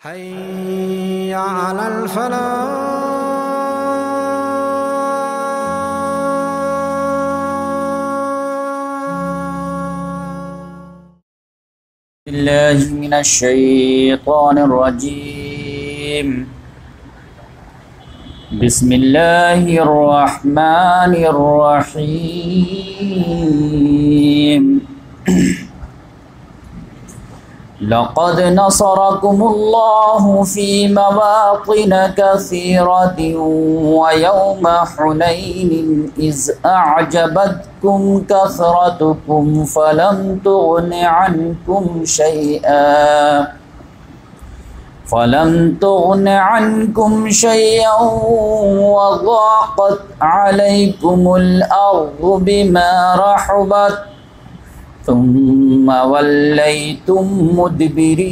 हय्या अलल फलाह। बिस्मिल्लाहि मिनश शैतानिर रजीम। बिस्मिल्लाहिर रहमानिर रहीम। लक़द नसरकुमुल्लाहु फ़ी मवातिन कसीरतिन व यौम हुनैन इज़ अअजबतकुम कसरतुकुम फ़लम तुग़नि अन्कुम शैअन व ज़ाक़त अलैकुमुल अर्ज़ु बिमा रहबत तुम्मा वल्लैतुम मुदबिरीन।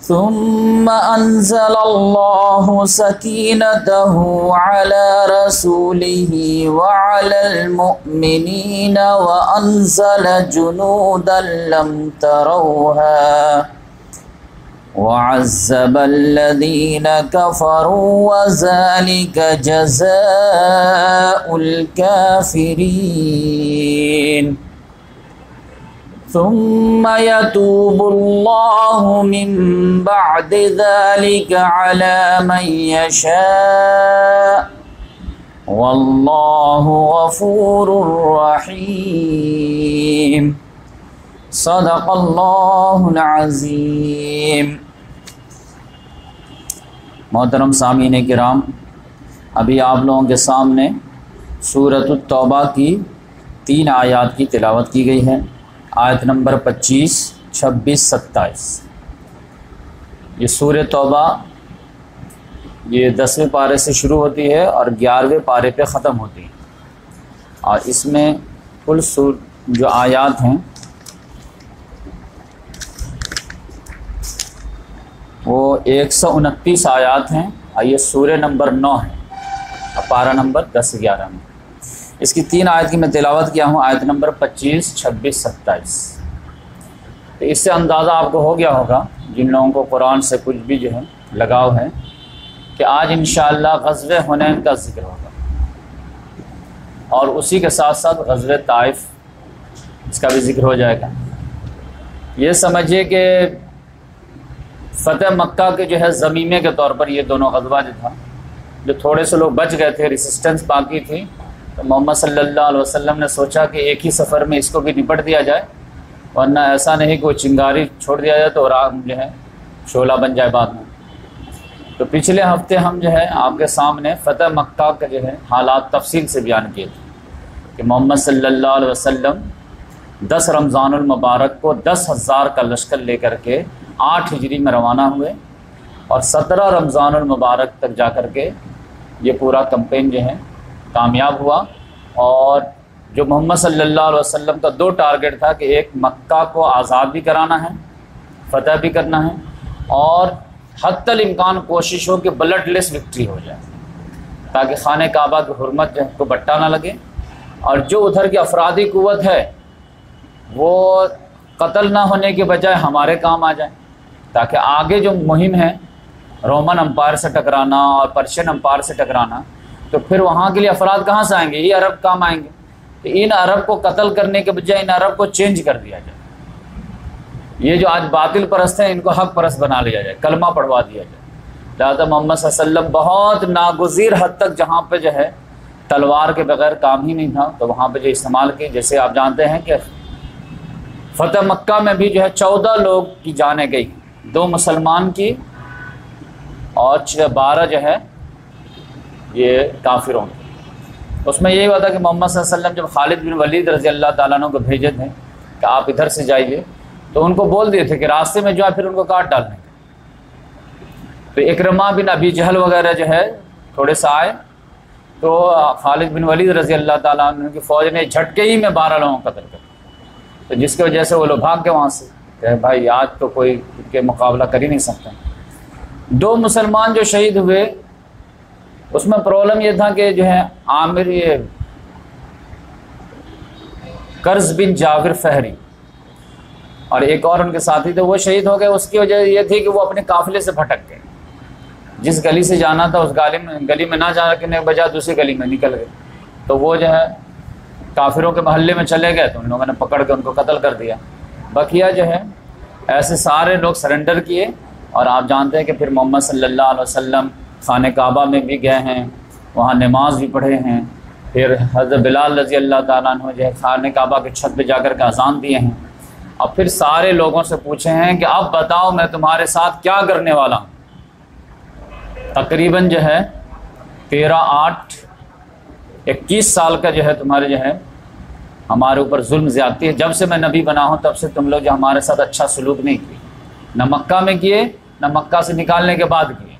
तुम्मा अंज़लल्लाहु सकीनतहु अला रसूलिही व अलल मुअमिनीन व अंज़ल जुनूदन लम तरौहा वअज़्ज़बल्लज़ीन कफ़रू वज़ालिक जज़ाउल काफ़िरीन। सुम्मा यतूबुल्लाहु मिन बअदि ज़ालिका अला मन यशा वल्लाहु गफूरुर रहीम। सदक़ल्लाहुल अज़ीम। मोहतरम सामीन किराम, अभी आप लोगों के सामने सूरत तौबा की 3 आयात की तिलावत की गई है। आयत नंबर 25, 26, 27। ये सूरत तौबा ये 10वें पारे से शुरू होती है और 11वें पारे पे ख़त्म होती है। और इसमें कुल जो आयात हैं वो 129 आयात हैं और ये सूरह नंबर 9 है और पारा नंबर 10-11 में। इसकी 3 आयत की मैं तिलावत किया हूँ, आयत नंबर 25, 26, 27। तो इससे अंदाज़ा आपको हो गया होगा जिन लोगों को कुरान से कुछ भी जो है लगाव है कि आज इंशाअल्लाह ग़ज़वे हुनैन का ज़िक्र होगा और उसी के साथ साथ ग़ज़वे ताइफ इसका भी ज़िक्र हो जाएगा। ये समझिए कि फ़तह मक्का के जो है ज़मीमे के तौर पर ये दोनों ग़ज़वा जो था, जो थोड़े से लोग बच गए थे, रेसिस्टेंस बाकी थी, तो मोहम्मद सल्लल्लाहु अलैहि वसल्लम ने सोचा कि एक ही सफ़र में इसको भी निपट दिया जाए, वरना ऐसा नहीं कोई चिंगारी छोड़ दिया जाए तो राग जो है शोला बन जाए बाद में। तो पिछले हफ्ते हम जो है आपके सामने फ़तह मक्का के जो है हालात तफसील से बयान किए थे कि मोहम्मद सल्लल्लाहु अलैहि वसल्लम 10 रमज़ानुल मुबारक को 10,000 का लश्कर लेकर के 8 हिजरी में रवाना हुए और 17 रमज़ानुल मुबारक तक जा कर के ये पूरा कैंपेन जो है कामयाब हुआ। और जो मोहम्मद सल्लल्लाहु अलैहि वसल्लम का 2 टारगेट था कि एक मक्का को आज़ाद भी कराना है, फ़तह भी करना है, और हत्तल इम्कान कोशिश हो कि ब्लडलेस विक्ट्री हो जाए ताकि खाने काबा की हुर्मत जो है को बट्टा ना लगे और जो उधर की अफरादी क़ुव्वत है वो कत्ल ना होने के बजाय हमारे काम आ जाए, ताकि आगे जो मुहिम है रोमन अम्पायर से टकराना और पर्शियन अम्पायर से टकराना, तो फिर वहाँ के लिए अफराद कहाँ से आएंगे? ये अरब काम आएंगे। तो इन अरब को कत्ल करने के बजाय इन अरब को चेंज कर दिया जाए। ये जो आज बातिल परस्त हैं इनको हक परस्त बना लिया जाए, कलमा पढ़वा दिया जाए। लिहाजा मोहम्मद सल्लल्लाहु अलैहि वसल्लम बहुत नागुज़ीर हद तक जहाँ पर जो है तलवार के बगैर काम ही नहीं था, तो वहाँ पर जो इस्तेमाल की, जैसे आप जानते हैं कि फ़तह मक्का में भी जो है 14 लोग की जानें गई, 2 मुसलमान की और 12 जो है ये काफिरों की। उसमें यही हुआ था कि मोहम्मद सल्लल्लाहु अलैहि वसल्लम जब खालिद बिन वलीद रज़ी अल्लाह ताला अन्हु को भेजे थे कि आप इधर से जाइए, तो उनको बोल दिए थे कि रास्ते में जो है फिर उनको काट डालने का। तो इकरमा बिन अबी जहल वगैरह जो है थोड़े से आए, तो खालिद बिन वलीद रज़ी अल्लाह ताला अन्हु की फ़ौज ने झटके ही में 12 लोगों को कत्ल कर, तो जिसकी वजह से वो लोग भाग गए वहाँ से कि भाई आज तो कोई के मुकाबला कर ही नहीं सकता। 2 मुसलमान जो शहीद हुए उसमें प्रॉब्लम ये था कि जो है आमिर ये कर्ज बिन जाविर फहरी और एक और उनके साथी थे, वो शहीद हो गए। उसकी वजह ये थी कि वो अपने काफिले से भटक गए, जिस गली से जाना था उस गली में ना जाने के बजाय दूसरी गली में निकल गए। तो वो जो है काफिरों के महल्ले में चले गए, तो उन लोगों ने पकड़ के उनको कत्ल कर दिया। बकिया जो है ऐसे सारे लोग सरेंडर किए। और आप जानते हैं कि फिर मोहम्मद सल्लल्लाहु अलैहि वसल्लम खाने काबा में भी गए हैं, वहाँ नमाज भी पढ़े हैं। फिर हज़रत बिलाल रज़ी अल्लाह ताला अन्हु जो है खाने काबा के छत पे जाकर के अज़ान दिए हैं। और फिर सारे लोगों से पूछे हैं कि अब बताओ मैं तुम्हारे साथ क्या करने वाला हूँ। तकरीबन जो है 13-8-21 साल का जो है तुम्हारे जो है हमारे ऊपर जुल्म ज़्यादती है। जब से मैं नबी बना हूँ तब से तुम लोग जो हमारे साथ अच्छा सलूक नहीं किए, न मक्का में किए न मक्का से निकालने के बाद किए।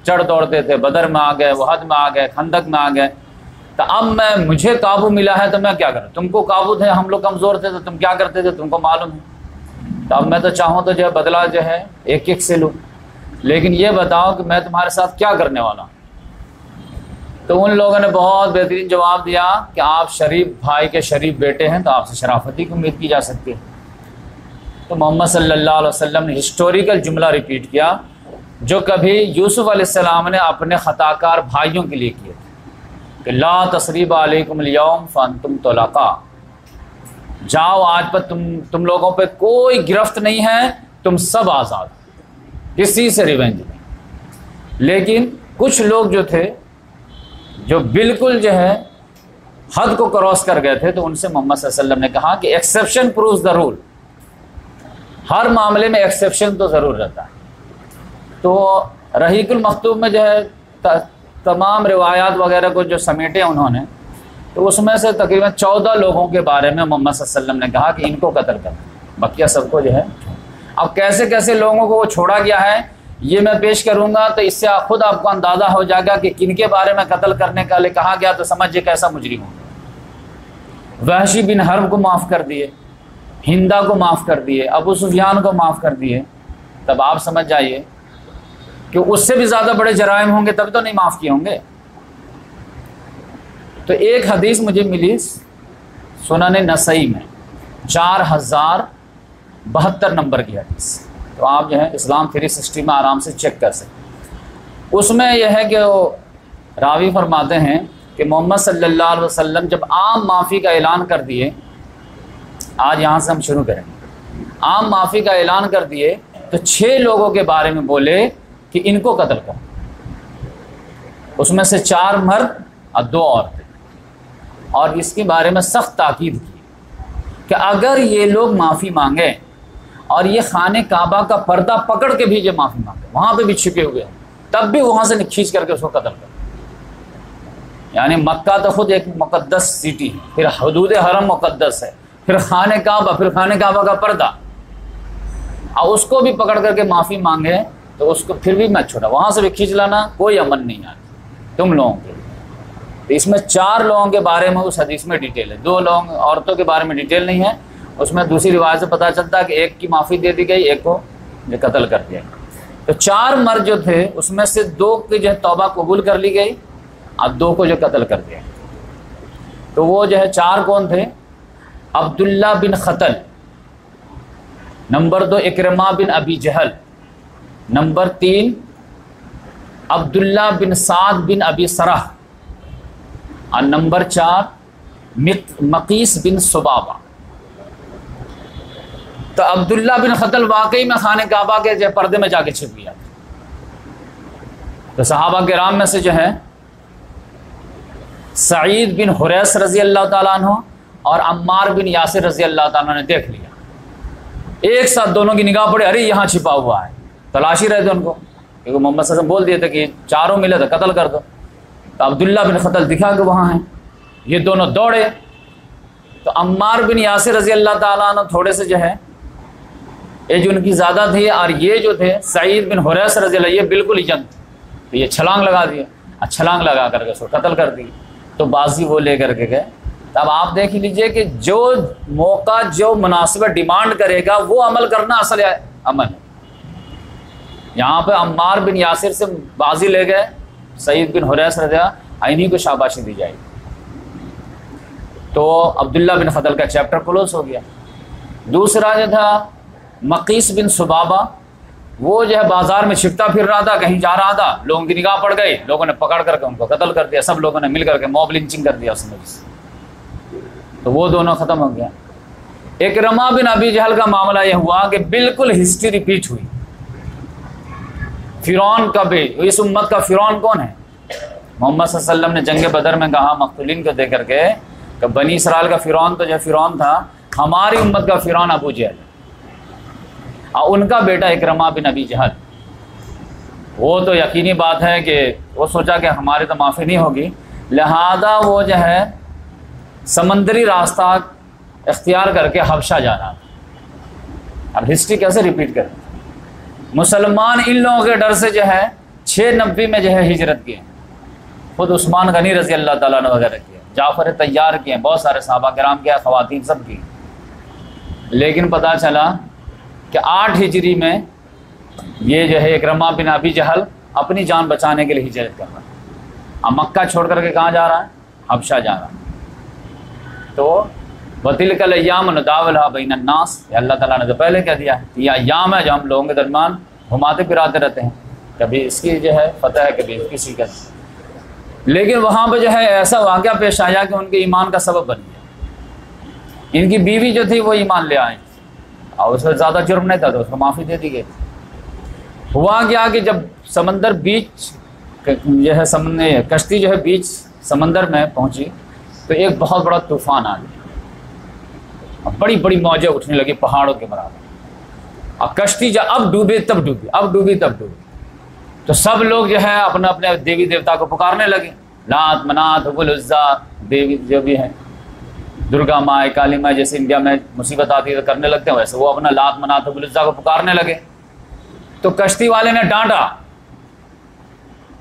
चढ़ दौड़ते थे, बदर में आ गए, वहद में आ गए, खंदक में आ गए। तो अब मुझे काबू मिला है तो मैं क्या करूँ? तुमको काबू थे, हम लोग कमज़ोर थे, तो तुम क्या करते थे तुमको मालूम है। तो अब मैं तो चाहूँ तो जो है बदला जो है एक एक से लूँ, लेकिन ये बताओ कि मैं तुम्हारे साथ क्या करने वाला हूँ। तो उन लोगों ने बहुत बेहतरीन जवाब दिया कि आप शरीफ भाई के शरीफ बेटे हैं, तो आपसे शराफती की उम्मीद की जा सकती है। तो मोहम्मद सल्लल्लाहु अलैहि वसल्लम ने हिस्टोरिकल जुमला रिपीट किया जो कभी यूसुफ अलैहिस्सलाम ने अपने ख़ताकार भाइयों के लिए किए थे कि ला तसरीब अलैकुमुल यौम फअंतुम तुलक़ा, जाओ आज पर तुम लोगों पे कोई गिरफ्त नहीं है, तुम सब आज़ाद, किसी से रिवेंज नहीं। लेकिन कुछ लोग जो थे जो बिल्कुल जो है हद को क्रॉस कर गए थे, तो उनसे मोहम्मद सल्लल्लाहु अलैहि वसल्लम ने कहा कि एक्सेप्शन प्रूव्स द रूल, हर मामले में एक्सेप्शन तो ज़रूर रहता है। तो रहीकुल मखतूम में जो है तमाम रिवायात वगैरह को जो समेटे उन्होंने, तो उसमें से तकरीबन 14 लोगों के बारे में मोहम्मद सल्लल्लाहु अलैहि वसल्लम ने कहा कि इनको कत्ल कर, बकिया सबको जो है। अब कैसे कैसे लोगों को वो छोड़ा गया है ये मैं पेश करूंगा, तो इससे खुद आपको अंदाज़ा हो जाएगा कि किनके बारे में कत्ल करने का लिए कहा गया, तो समझिए कैसा मुजरिम हो। वहशी बिन हर्ब को माफ़ कर दिए, हिंदा को माफ़ कर दिए, अबू सुफियान को माफ़ कर दिए। तब आप समझ जाइए कि उससे भी ज़्यादा बड़े जराइम होंगे तब तो नहीं माफ़ किए होंगे। तो एक हदीस मुझे मिली सुनन नसई में 4072 नंबर की हदीस, तो आप जो है इस्लाम 360 में आराम से चेक कर सकते। उसमें यह है कि वो रावी फरमाते हैं कि मोहम्मद सल्लल्लाहु अलैहि वसल्लम जब आम माफ़ी का ऐलान कर दिए, आज यहाँ से हम शुरू करेंगे, आम माफ़ी का ऐलान कर दिए तो 6 लोगों के बारे में बोले कि इनको कत्ल कर। उसमें से 4 मर्द और 2 औरतें, और इसके बारे में सख्त ताकीद की कि अगर ये लोग माफ़ी मांगे और ये खाने काबा का पर्दा पकड़ के भी जो माफ़ी मांगे, वहाँ पे भी छिपे हुए हैं, तब भी वहाँ से खींच करके उसको कत्ल कर। यानी मक्का तो खुद एक मुक़द्दस सिटी है, फिर हदूद हरम मुक़द्दस है, फिर खाने काबा, फिर खाने काबा का पर्दा, और उसको भी पकड़ करके माफ़ी मांगे तो उसको फिर भी मत छोड़ा, वहाँ से भी खींच लाना, कोई अमन नहीं आती तुम लोगों के। तो इसमें 4 लोगों के बारे में उस हदीस में डिटेल है, 2 लोग औरतों के बारे में डिटेल नहीं है। उसमें दूसरी रिवायत से पता चलता है कि एक की माफ़ी दे दी गई, एक को जो कत्ल कर दिया। तो 4 मर्द जो थे उसमें से 2 की जो है तौबा कबूल कर ली गई और 2 को जो कत्ल कर दिया। तो वो जो है 4 कौन थे? अब्दुल्ला बिन खतल, नंबर 2 इकरमा बिन अबी जहल, नंबर 3 अब्दुल्ला बिन साद बिन अबी सरह, और नंबर 4 मकीस बिन सुबाबा। तो अब्दुल्ला बिन खतल वाकई में खाने काबा के जो पर्दे में जाके छिप गया। तो सहाबा किराम में से जो है सईद बिन हुरैस रज़ी अल्लाह ताला अन्हु और अम्मार बिन यासिर रज़ी अल्लाह ताला ने देख लिया, एक साथ दोनों की निगाह पड़े, अरे यहाँ छिपा हुआ है, तलाशी रहे थे उनको, क्योंकि मोहम्मद सल्लल्लाहु अलैहि वसल्लम बोल दिए थे कि 4 मिले तो कत्ल कर दो। तो अब्दुल्ला बिन खतल दिखा कि वहाँ हैं, ये दोनों दौड़े। तो अम्मार बिन यासिर रज़ी अल्लाह ताला अन्हु थोड़े से जो है एज उनकी ज़्यादा थी, और ये जो थे सईद बिन हुरैस रज़ी अल्लाह, ये बिल्कुल ही जंग थे, तो ये छलांग लगा दिए, और छलांग लगा करके उसको कत्ल कर दी। तो बाजी वो ले करके गए। तब आप देख लीजिए कि जो मौका जो मुनासिबत डिमांड करेगा वो अमल करना असल अमल है। यहाँ पे अम्मार बिन यासिर से बाजी ले गए, सईद बिन हुरैस रज़ी अल्लाह, इन्हीं को शाबाशी दी जाएगी। तो अब्दुल्ला बिन खतल का चैप्टर क्लोज हो गया। दूसरा जो था मकीस बिन सुबाबा, वो जो है बाजार में छिपता फिर रहा था, कहीं जा रहा था, लोगों की निगाह पड़ गई, लोगों ने पकड़ करके उनको कत्ल कर दिया, सब लोगों ने मिल करके मॉब लिंचिंग कर दिया उसमें, तो वो दोनों ख़त्म हो गया। इकरमा बिन अबी जहल का मामला यह हुआ कि बिल्कुल हिस्ट्री रिपीट हुई। फ़िरौन का भी, इस उम्मत का फ़िरौन कौन है? मोहम्मद सल्लल्लाहु अलैहि वसल्लम ने जंग बदर में कहा मक़तूलीन को देख करके कि बनी इसराइल का फ़िरौन तो जो फ़िरौन था, हमारी उम्मत का फ़िरौन अबू जहल और उनका बेटा इकरमा बिन अबी जहल। वो तो यकीनी बात है कि वो सोचा कि हमारी तो माफ़ी नहीं होगी, लिहाजा वो जो है समंदरी रास्ता इख्तियार करके हबशा जा रहा था। अब हिस्ट्री कैसे रिपीट करें? मुसलमान इन लोगों के डर से जो है 690 में जो है हिजरत किए, खुद उस्मान गनी रज़ी अल्लाह ताला ने वगैरह किए, जाफ़र तैयार किए, बहुत सारे सहाबा किराम किया, ख़वातीन सब की। लेकिन पता चला कि 8 हिजरी में ये जो है इकरमा बिन अबी जहल अपनी जान बचाने के लिए हिजरत कर रहा है। अब मक्का छोड़ करके कहाँ जा रहा है? हबशा जा रहा है। तो वतिलकल अय्याम नुदाविलुहा बैनन्नास, अल्लाह ताला ने तो पहले कह दिया है ये अय्याम है जो हम लोगों के दरमियान घुमाते फिराते रहते हैं, कभी इसकी जो है फतह है, कभी किसी का। लेकिन वहाँ पर जो है ऐसा वाक़या पेश आया कि उनके ईमान का सबब बन गया। इनकी बीवी जो थी वो ईमान ले आई और उसमें ज़्यादा जुर्म नहीं था तो उसको माफ़ी दे दी गई। हुआ क्या कि जब समंदर बीच जो है कश्ती जो है बीच समंदर में पहुंची तो एक बहुत बड़ा तूफ़ान आ गया, बड़ी बड़ी मौजें उठने लगी पहाड़ों के बराबर। अब कश्ती जब अब डूबे तब डूबी, अब डूबी तब डूबी, तो सब लोग जो है अपने अपने देवी देवता को पुकारने लगे, लात मनात हुबुल उज़्ज़ा देवी जो भी हैं, दुर्गा माँ काली माँ, जैसे इंडिया में मुसीबत आती है तो करने लगते हैं, वैसे वो अपना लात मनात हुबुल उज़्ज़ा को पुकारने लगे। तो कश्ती वाले ने डांटा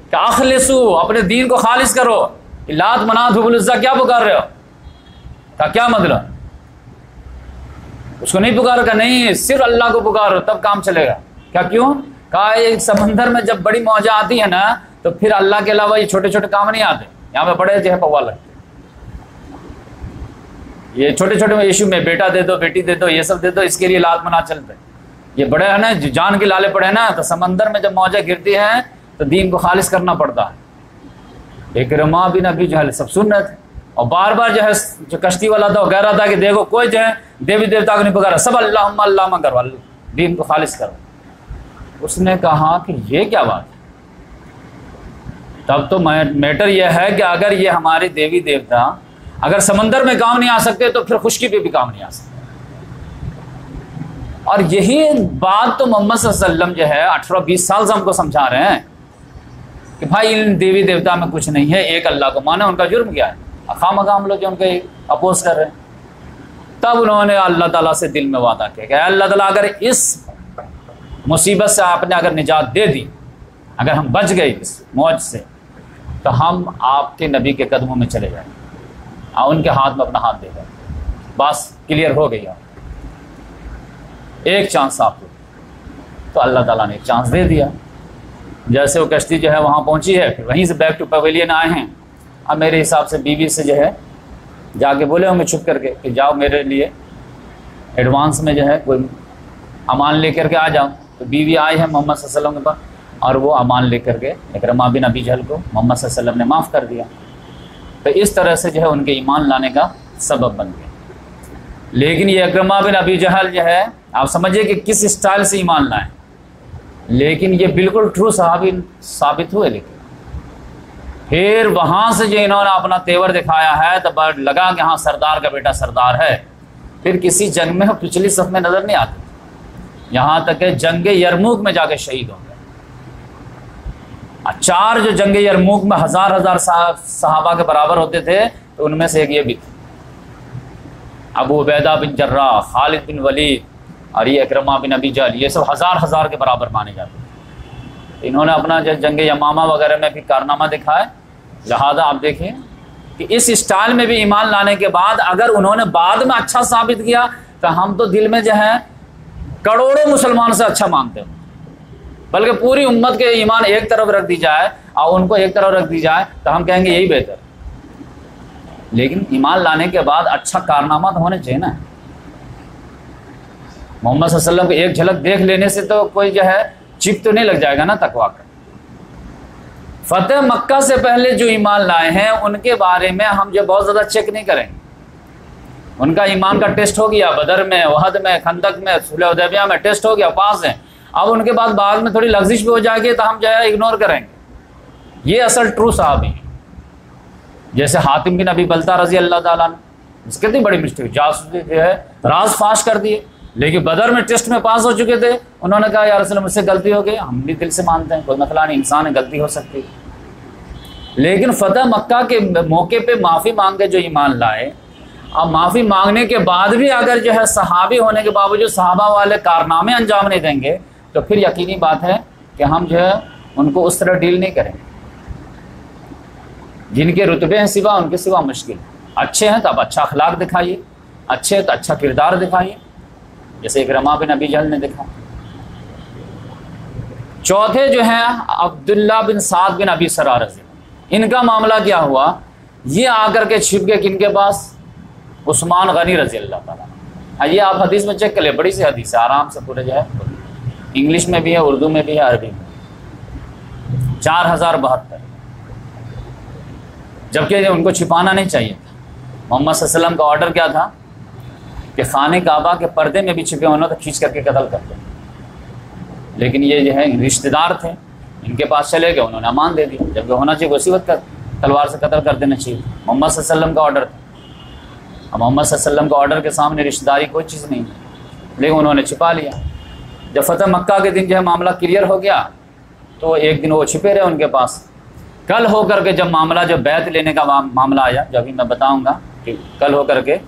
कि अखलिसू, अपने दीन को खालिस करो, लात मनात हुबुल उज़्ज़ा क्या पुकार रहे हो? का क्या मतलब? उसको नहीं पुकारो? का नहीं, सिर्फ अल्लाह को पुकारो तब काम चलेगा। क्या क्यों? कहा एक समंदर में जब बड़ी मौजा आती है ना तो फिर अल्लाह के अलावा ये छोटे छोटे काम नहीं आते, यहाँ पे बड़े जो है पौवा लगते। ये छोटे छोटे इशू में बेटा दे दो, बेटी दे दो, ये सब दे दो, इसके लिए लात मना चलते। ये बड़े है ना, जान के लाले पड़े ना, तो समंदर में जब मौजा गिरती है तो दीन को खालिस करना पड़ता है। इकरमा बिन अबी जहल सब सुन रहे थे और बार बार जो है जो कश्ती वाला था वो कह रहा था कि देखो कोई जो है देवी देवता को नहीं पुकारा, सब अल्लाहुम्मा अल्लाहुम्मा करो, दीन को खालिस करो। उसने कहा कि ये क्या बात है? तब तो मैटर यह है कि अगर ये हमारे देवी देवता अगर समंदर में काम नहीं आ सकते तो फिर खुश्की पे भी काम नहीं आ सकते। और यही बात तो मोहम्मद सल्लल्लाहु अलैहि वसल्लम जो है 18-20 साल से हमको समझा रहे हैं कि भाई इन देवी देवता में कुछ नहीं है, एक अल्लाह को माने, उनका जुर्म क्या है? खामखा हम लोग जो उनके अपोज कर रहे हैं। तब उन्होंने अल्लाह ताला से दिल में वादा किया कि अल्लाह ताला अगर इस मुसीबत से आपने अगर निजात दे दी, अगर हम बच गए इस मौज से, तो हम आपके नबी के कदमों में चले जाएंगे और उनके हाथ में अपना हाथ दे देंगे। बस क्लियर हो गई, एक चांस आपको। तो अल्लाह ताला ने एक चांस दे दिया। जैसे वो कश्ती जो है वहाँ पहुँची है, फिर वहीं से बैक टू पवेलियन आए हैं। अब मेरे हिसाब से बीवी से जो है जाके बोले होंगे छुप करके कि जाओ मेरे लिए एडवांस में जो है कोई अमान लेकर के आ जाओ। तो बीवी आई है मोहम्मद सल्लल्लाहु अलैहि वसल्लम के पास और वो अमान लेकर के इकरमा बिन अबी जहल को मोहम्मद सल्लल्लाहु अलैहि वसल्लम ने माफ़ कर दिया। तो इस तरह से जो है उनके ईमान लाने का सबब बन गया। लेकिन ये इकरमा बिन अबी जहल जो है, आप समझिए कि किस स्टाइल से ईमान लाए, लेकिन ये बिल्कुल ट्रू सहाबी साबित हुए। लेकिन फिर वहाँ से जो इन्होंने अपना तेवर दिखाया है तो लगा कि हाँ सरदार का बेटा सरदार है। फिर किसी जंग में पिछली सफ में नज़र नहीं आते, यहाँ तक कि जंग यरमूक में जाके शहीद हो गए। 4 जो जंग यरमूक में हज़ार सहाबा के बराबर होते थे, तो उनमें से एक ये भी थे, अबू उबैदा बिन जर्राह, खालिद बिन वलीद और ये इकरमा बिन अबी जहल। ये सब हज़ार के बराबर माने जाते थे। इन्होंने अपना जो जंग यमामा वगैरह में भी कारनामा दिखाया। लिहाजा आप देखिए कि इस स्टाइल में भी ईमान लाने के बाद अगर उन्होंने बाद में अच्छा साबित किया तो हम तो दिल में जो है करोड़ों मुसलमान से अच्छा मानते हैं, बल्कि पूरी उम्मत के ईमान एक तरफ रख दी जाए और उनको एक तरफ रख दी जाए तो हम कहेंगे यही बेहतर। लेकिन ईमान लाने के बाद अच्छा कारनामा तो होने चाहिए ना। मोहम्मद सल्लल्लाहु अलैहि वसल्लम को एक झलक देख लेने से तो कोई जो है चिप तो नहीं लग जाएगा ना तकवा का। फतेह मक्का से पहले जो ईमान लाए हैं उनके बारे में हम जो बहुत ज़्यादा चेक नहीं करेंगे। उनका ईमान का टेस्ट हो गया, बदर में, वहद में, खंदक में, सुलह हुदैबिया में टेस्ट हो गया, पास है। अब उनके बाद में थोड़ी लग्जिश भी हो जाएगी तो हम जो है इग्नोर करेंगे। ये असल ट्रू साहबी है। जैसे हातिम बिन अबी बल्ता रजी अल्लाह ताला अन्हु, कितनी बड़ी मिस्टेक, जासूसी जो है राज फाश कर दिए, लेकिन बदर में टेस्ट में पास हो चुके थे। उन्होंने कहा या रसूल मुझसे गलती हो गई, हम भी दिल से मानते हैं, कोई मसला नहीं, इंसान है, गलती हो सकती है। लेकिन फतेह मक्का के मौके पे माफ़ी मांग के जो ईमान लाए, अब माफ़ी मांगने के बाद भी अगर जो है सहाबी होने के बावजूद सहाबा वाले कारनामे अंजाम नहीं देंगे तो फिर यकीनी बात है कि हम जो है उनको उस तरह डील नहीं करेंगे। जिनके रुतबे हैं सिवा, उनके सिवा मुश्किल। अच्छे हैं तो अब अच्छा अखलाक दिखाइए, अच्छे हैं तो अच्छा किरदार दिखाइए, जैसे इकरमा बिन अबी जहल ने दिखा। चौथे जो हैं अब्दुल्ला बिन साद बिन अबी सरा रज़ी, इनका मामला क्या हुआ, ये आकर के छिप गए किनके पास, उस्मान गनी रज़ी अल्लाह ताला। ये आप हदीस में चेक कर ले, बड़ी सी हदीस है, आराम से पूरे जो है, इंग्लिश में भी है, उर्दू में भी है, अरबी में। 4072, जबकि उनको छिपाना नहीं चाहिए था। मोहम्मद सल्लल्लाहु अलैहि वसल्लम का ऑर्डर क्या था कि खाने काबा के पर्दे में भी छिपे होना तो खींच करके कत्ल करते, लेकिन ये जो है रिश्तेदार थे, इनके पास चले गए, उन्होंने अमान दे दिया। जबकि होना चाहिए उसी वक्त तलवार से कत्ल कर देना चाहिए। मोहम्मद सल्लल्लाहु अलैहि वसल्लम का ऑर्डर था। अब मोहम्मद सल्लल्लाहु अलैहि वसल्लम का ऑर्डर के सामने रिश्तेदारी कोई चीज़ नहीं, लेकिन उन्होंने छिपा लिया। जब फतेह मक्का के दिन जो है मामला क्लियर हो गया तो एक दिन वो छिपे रहे उनके पास। कल हो करके जब मामला, जब बैत लेने का मामला आया, जो अभी मैं बताऊंगा कि कल हो करके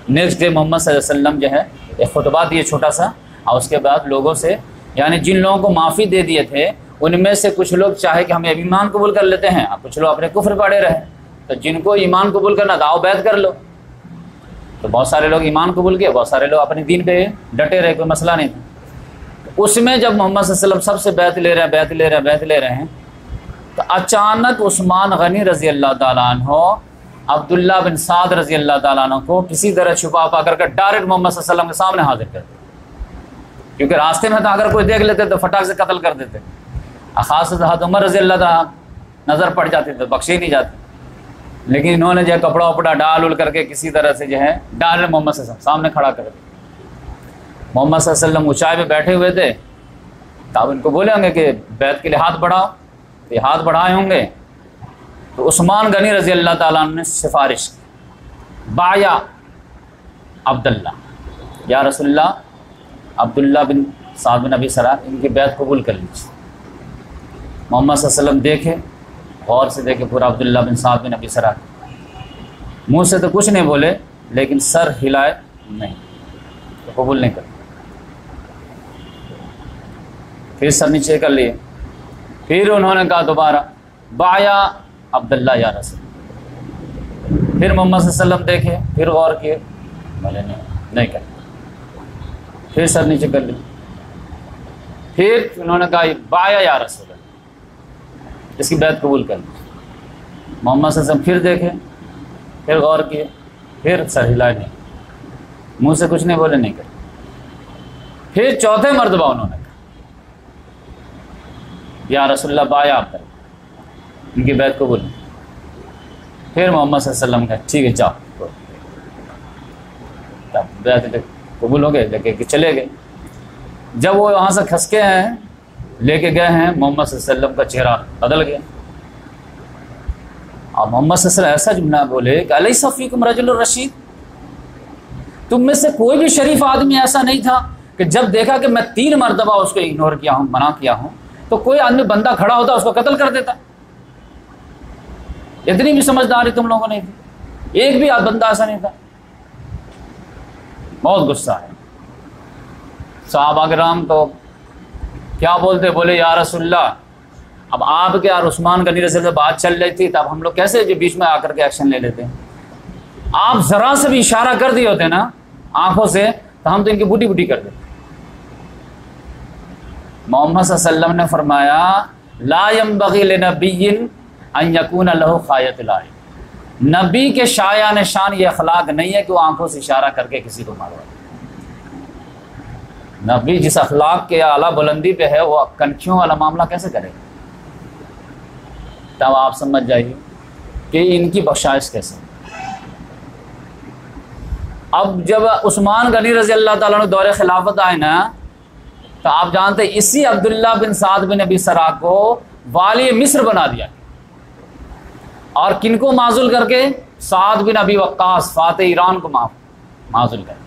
नेक्स्ट डे मोहम्मद सल्लल्लाहु अलैहि वसल्लम जो है एक खुतबा दिए छोटा सा, और उसके बाद लोगों से, यानी जिन लोगों को माफ़ी दे दिए थे उनमें से कुछ लोग चाहे कि हमें ईमान कबूल कर लेते हैं, और कुछ लोग अपने कुफ्र पड़े रहे, तो जिनको ईमान कबूल करना था आओ बैत कर लो। तो बहुत सारे लोग ईमान कबूल किए, बहुत सारे लोग अपने दीन पे डटे रहे, कोई मसला नहीं था। तो उसमें जब मोहम्मद सल्लल्लाहु अलैहि वसल्लम सबसे बैत ले रहे हैं तो अचानक उस्मान गनी रज़ी अल्लाह ताला अन्हु अब्दुल्ला बिन साद रज़ी अल्लाह ताला अन्हु को किसी तरह छुपा करके डायरेक्ट मोहम्मद सल्लल्लाहु अलैहि वसल्लम के सामने हाजिर कर दिया, क्योंकि रास्ते में तो अगर कोई देख लेते तो फटाक से कत्ल कर देते। खास हज़रत उमर रज़ी अल्लाह ताला नज़र पड़ जाती तो बख्शे ही नहीं जाते, लेकिन इन्होंने जो है कपड़ा उपड़ा डाल उल करके किसी तरह से जो है डायरेक्ट मोहम्मद सल्लल्लाहु अलैहि वसल्लम सामने खड़ा कर दिया। मोहम्मद सल्लल्लाहु अलैहि वसल्लम ऊंचाई पे बैठे हुए थे, तो अब इनको बोले होंगे कि बैत के लिए हाथ बढ़ाओ, तो हाथ बढ़ाए होंगे। तो उस्मान गनी रज़ी अल्लाह ताला ने सिफारिश की, बाया अब्दुल्ला, या रसूलल्लाह अब्दुल्ला बिन साद बिन अबी सरा, इनकी बैत कबूल कर लीजिए। मोहम्मद सल्लल्लाहु अलैहि वसल्लम देखे, गौर से देखे पूरा अब्दुल्ला बिन साद बिन अबी सरा, मुँह से तो कुछ नहीं बोले लेकिन सर हिलाए नहीं, तो कबूल नहीं कर। फिर सर नीचे कर लिए, फिर उन्होंने कहा दोबारा बाया अब्दुल्ला या रसूल। फिर मोहम्मद सल्लल्लाहु अलैहि वसल्लम देखे, फिर गौर किए, बोले नहीं कर। फिर सर नीचे कर लिए, फिर उन्होंने कहा बाया या रसूल, इसकी बैत कबूल कर ली। मोहम्मद सल्लल्लाहु अलैहि वसल्लम फिर देखे, फिर गौर किए, फिर सर हिलाए नहीं, मुँह से कुछ नहीं बोले, नहीं कर। फिर चौथे मरतबा उन्होंने या रसूलल्लाह बाया आप करें, इनकी बैत कबूल। फिर मोहम्मद सल्लल्लाहु अलैहि वसल्लम का ठीक है जाओ, तब बैत कबूल हो गए, लेके चले गए। जब वो वहाँ से खसके हैं, लेके गए हैं, मोहम्मद सल्लल्लाहु अलैहि वसल्लम का चेहरा बदल गया। और मोहम्मद सल्लल्लाहु अलैहि वसल्लम ऐसा जुमला बोले कि अलैसा फीकुम रजुलुर रशीद, तुम में से कोई भी शरीफ आदमी ऐसा नहीं था कि जब देखा कि मैं 3 मरतबा उसको इग्नोर किया हूँ, मना किया हूँ, तो कोई आदमी बंदा खड़ा होता उसको कत्ल कर देता। इतनी भी समझदारी तुम लोगों ने थी, एक भी बंदा ऐसा नहीं था। बहुत गुस्सा है। सहाबा किराम तो क्या बोलते, बोले या रसूलल्लाह, अब आपके और उस्मान गनी रज़ी से बात चल रही थी, तब हम लोग कैसे जो बीच में आकर के एक्शन ले लेते हैं। आप जरा से भी इशारा कर दिए होते ना आंखों से, तो हम तो इनकी बूटी बूटी कर देते। मोहम्मद सल्लल्लाहु अलैहि वसल्लम ने फरमाया ला यंबग़ी लिनबिय्यिन अन यकून लहू खायतुल आइन, नबी के शायान शान ये अखलाक नहीं है कि वो आंखों से इशारा करके किसी को मारवा। नबी जिस अखलाक के आला बुलंदी पे है वो कनखियों वाला मामला कैसे करेगा? तब आप समझ जाइए कि इनकी बख्शाइश कैसे। अब जब उस्मान गनी रजी अल्लाह ताला ने दौरे खिलाफत आए ना, तो आप जानते इसी अब्दुल्ला बिन साद बिन अबी सरा को वाली मिस्र बना दिया, और किनको माजुल करके? साद बिन अबी वक्कास फाते ईरान को माजुल करके।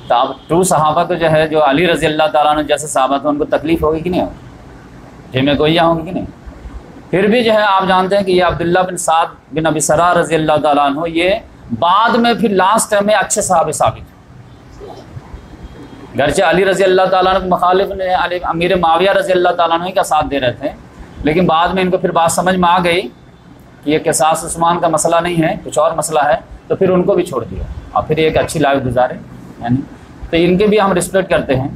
तो अब टू सहाबा को जो है, जो अली रजी अल्लाह ताला ने जैसे सहाबा थे, उनको तकलीफ होगी कि नहीं होगी? जिम्मे गोइयाँ होंगी कि नहीं? फिर भी जो है आप जानते हैं कि ये अब्दुल्ला बिन साद बिन अबी सरा रजी अल्लाह ताला अन्हु ये बाद में फिर लास्ट टाइम में अच्छे सहाबे साबित हुए। गरचे अली रजी अल्लाह ताला अन्हु मुखालिफ ने अमीर माविया रजी अल्लाह ताला अन्हु का साथ दे रहे थे, लेकिन बाद में इनको फिर बात समझ में आ गई कि ये किसास उस्मान का मसला नहीं है, कुछ और मसला है, तो फिर उनको भी छोड़ दिया और फिर एक अच्छी लाइफ गुजारे। यानी तो इनके भी हम रिस्पेक्ट करते हैं,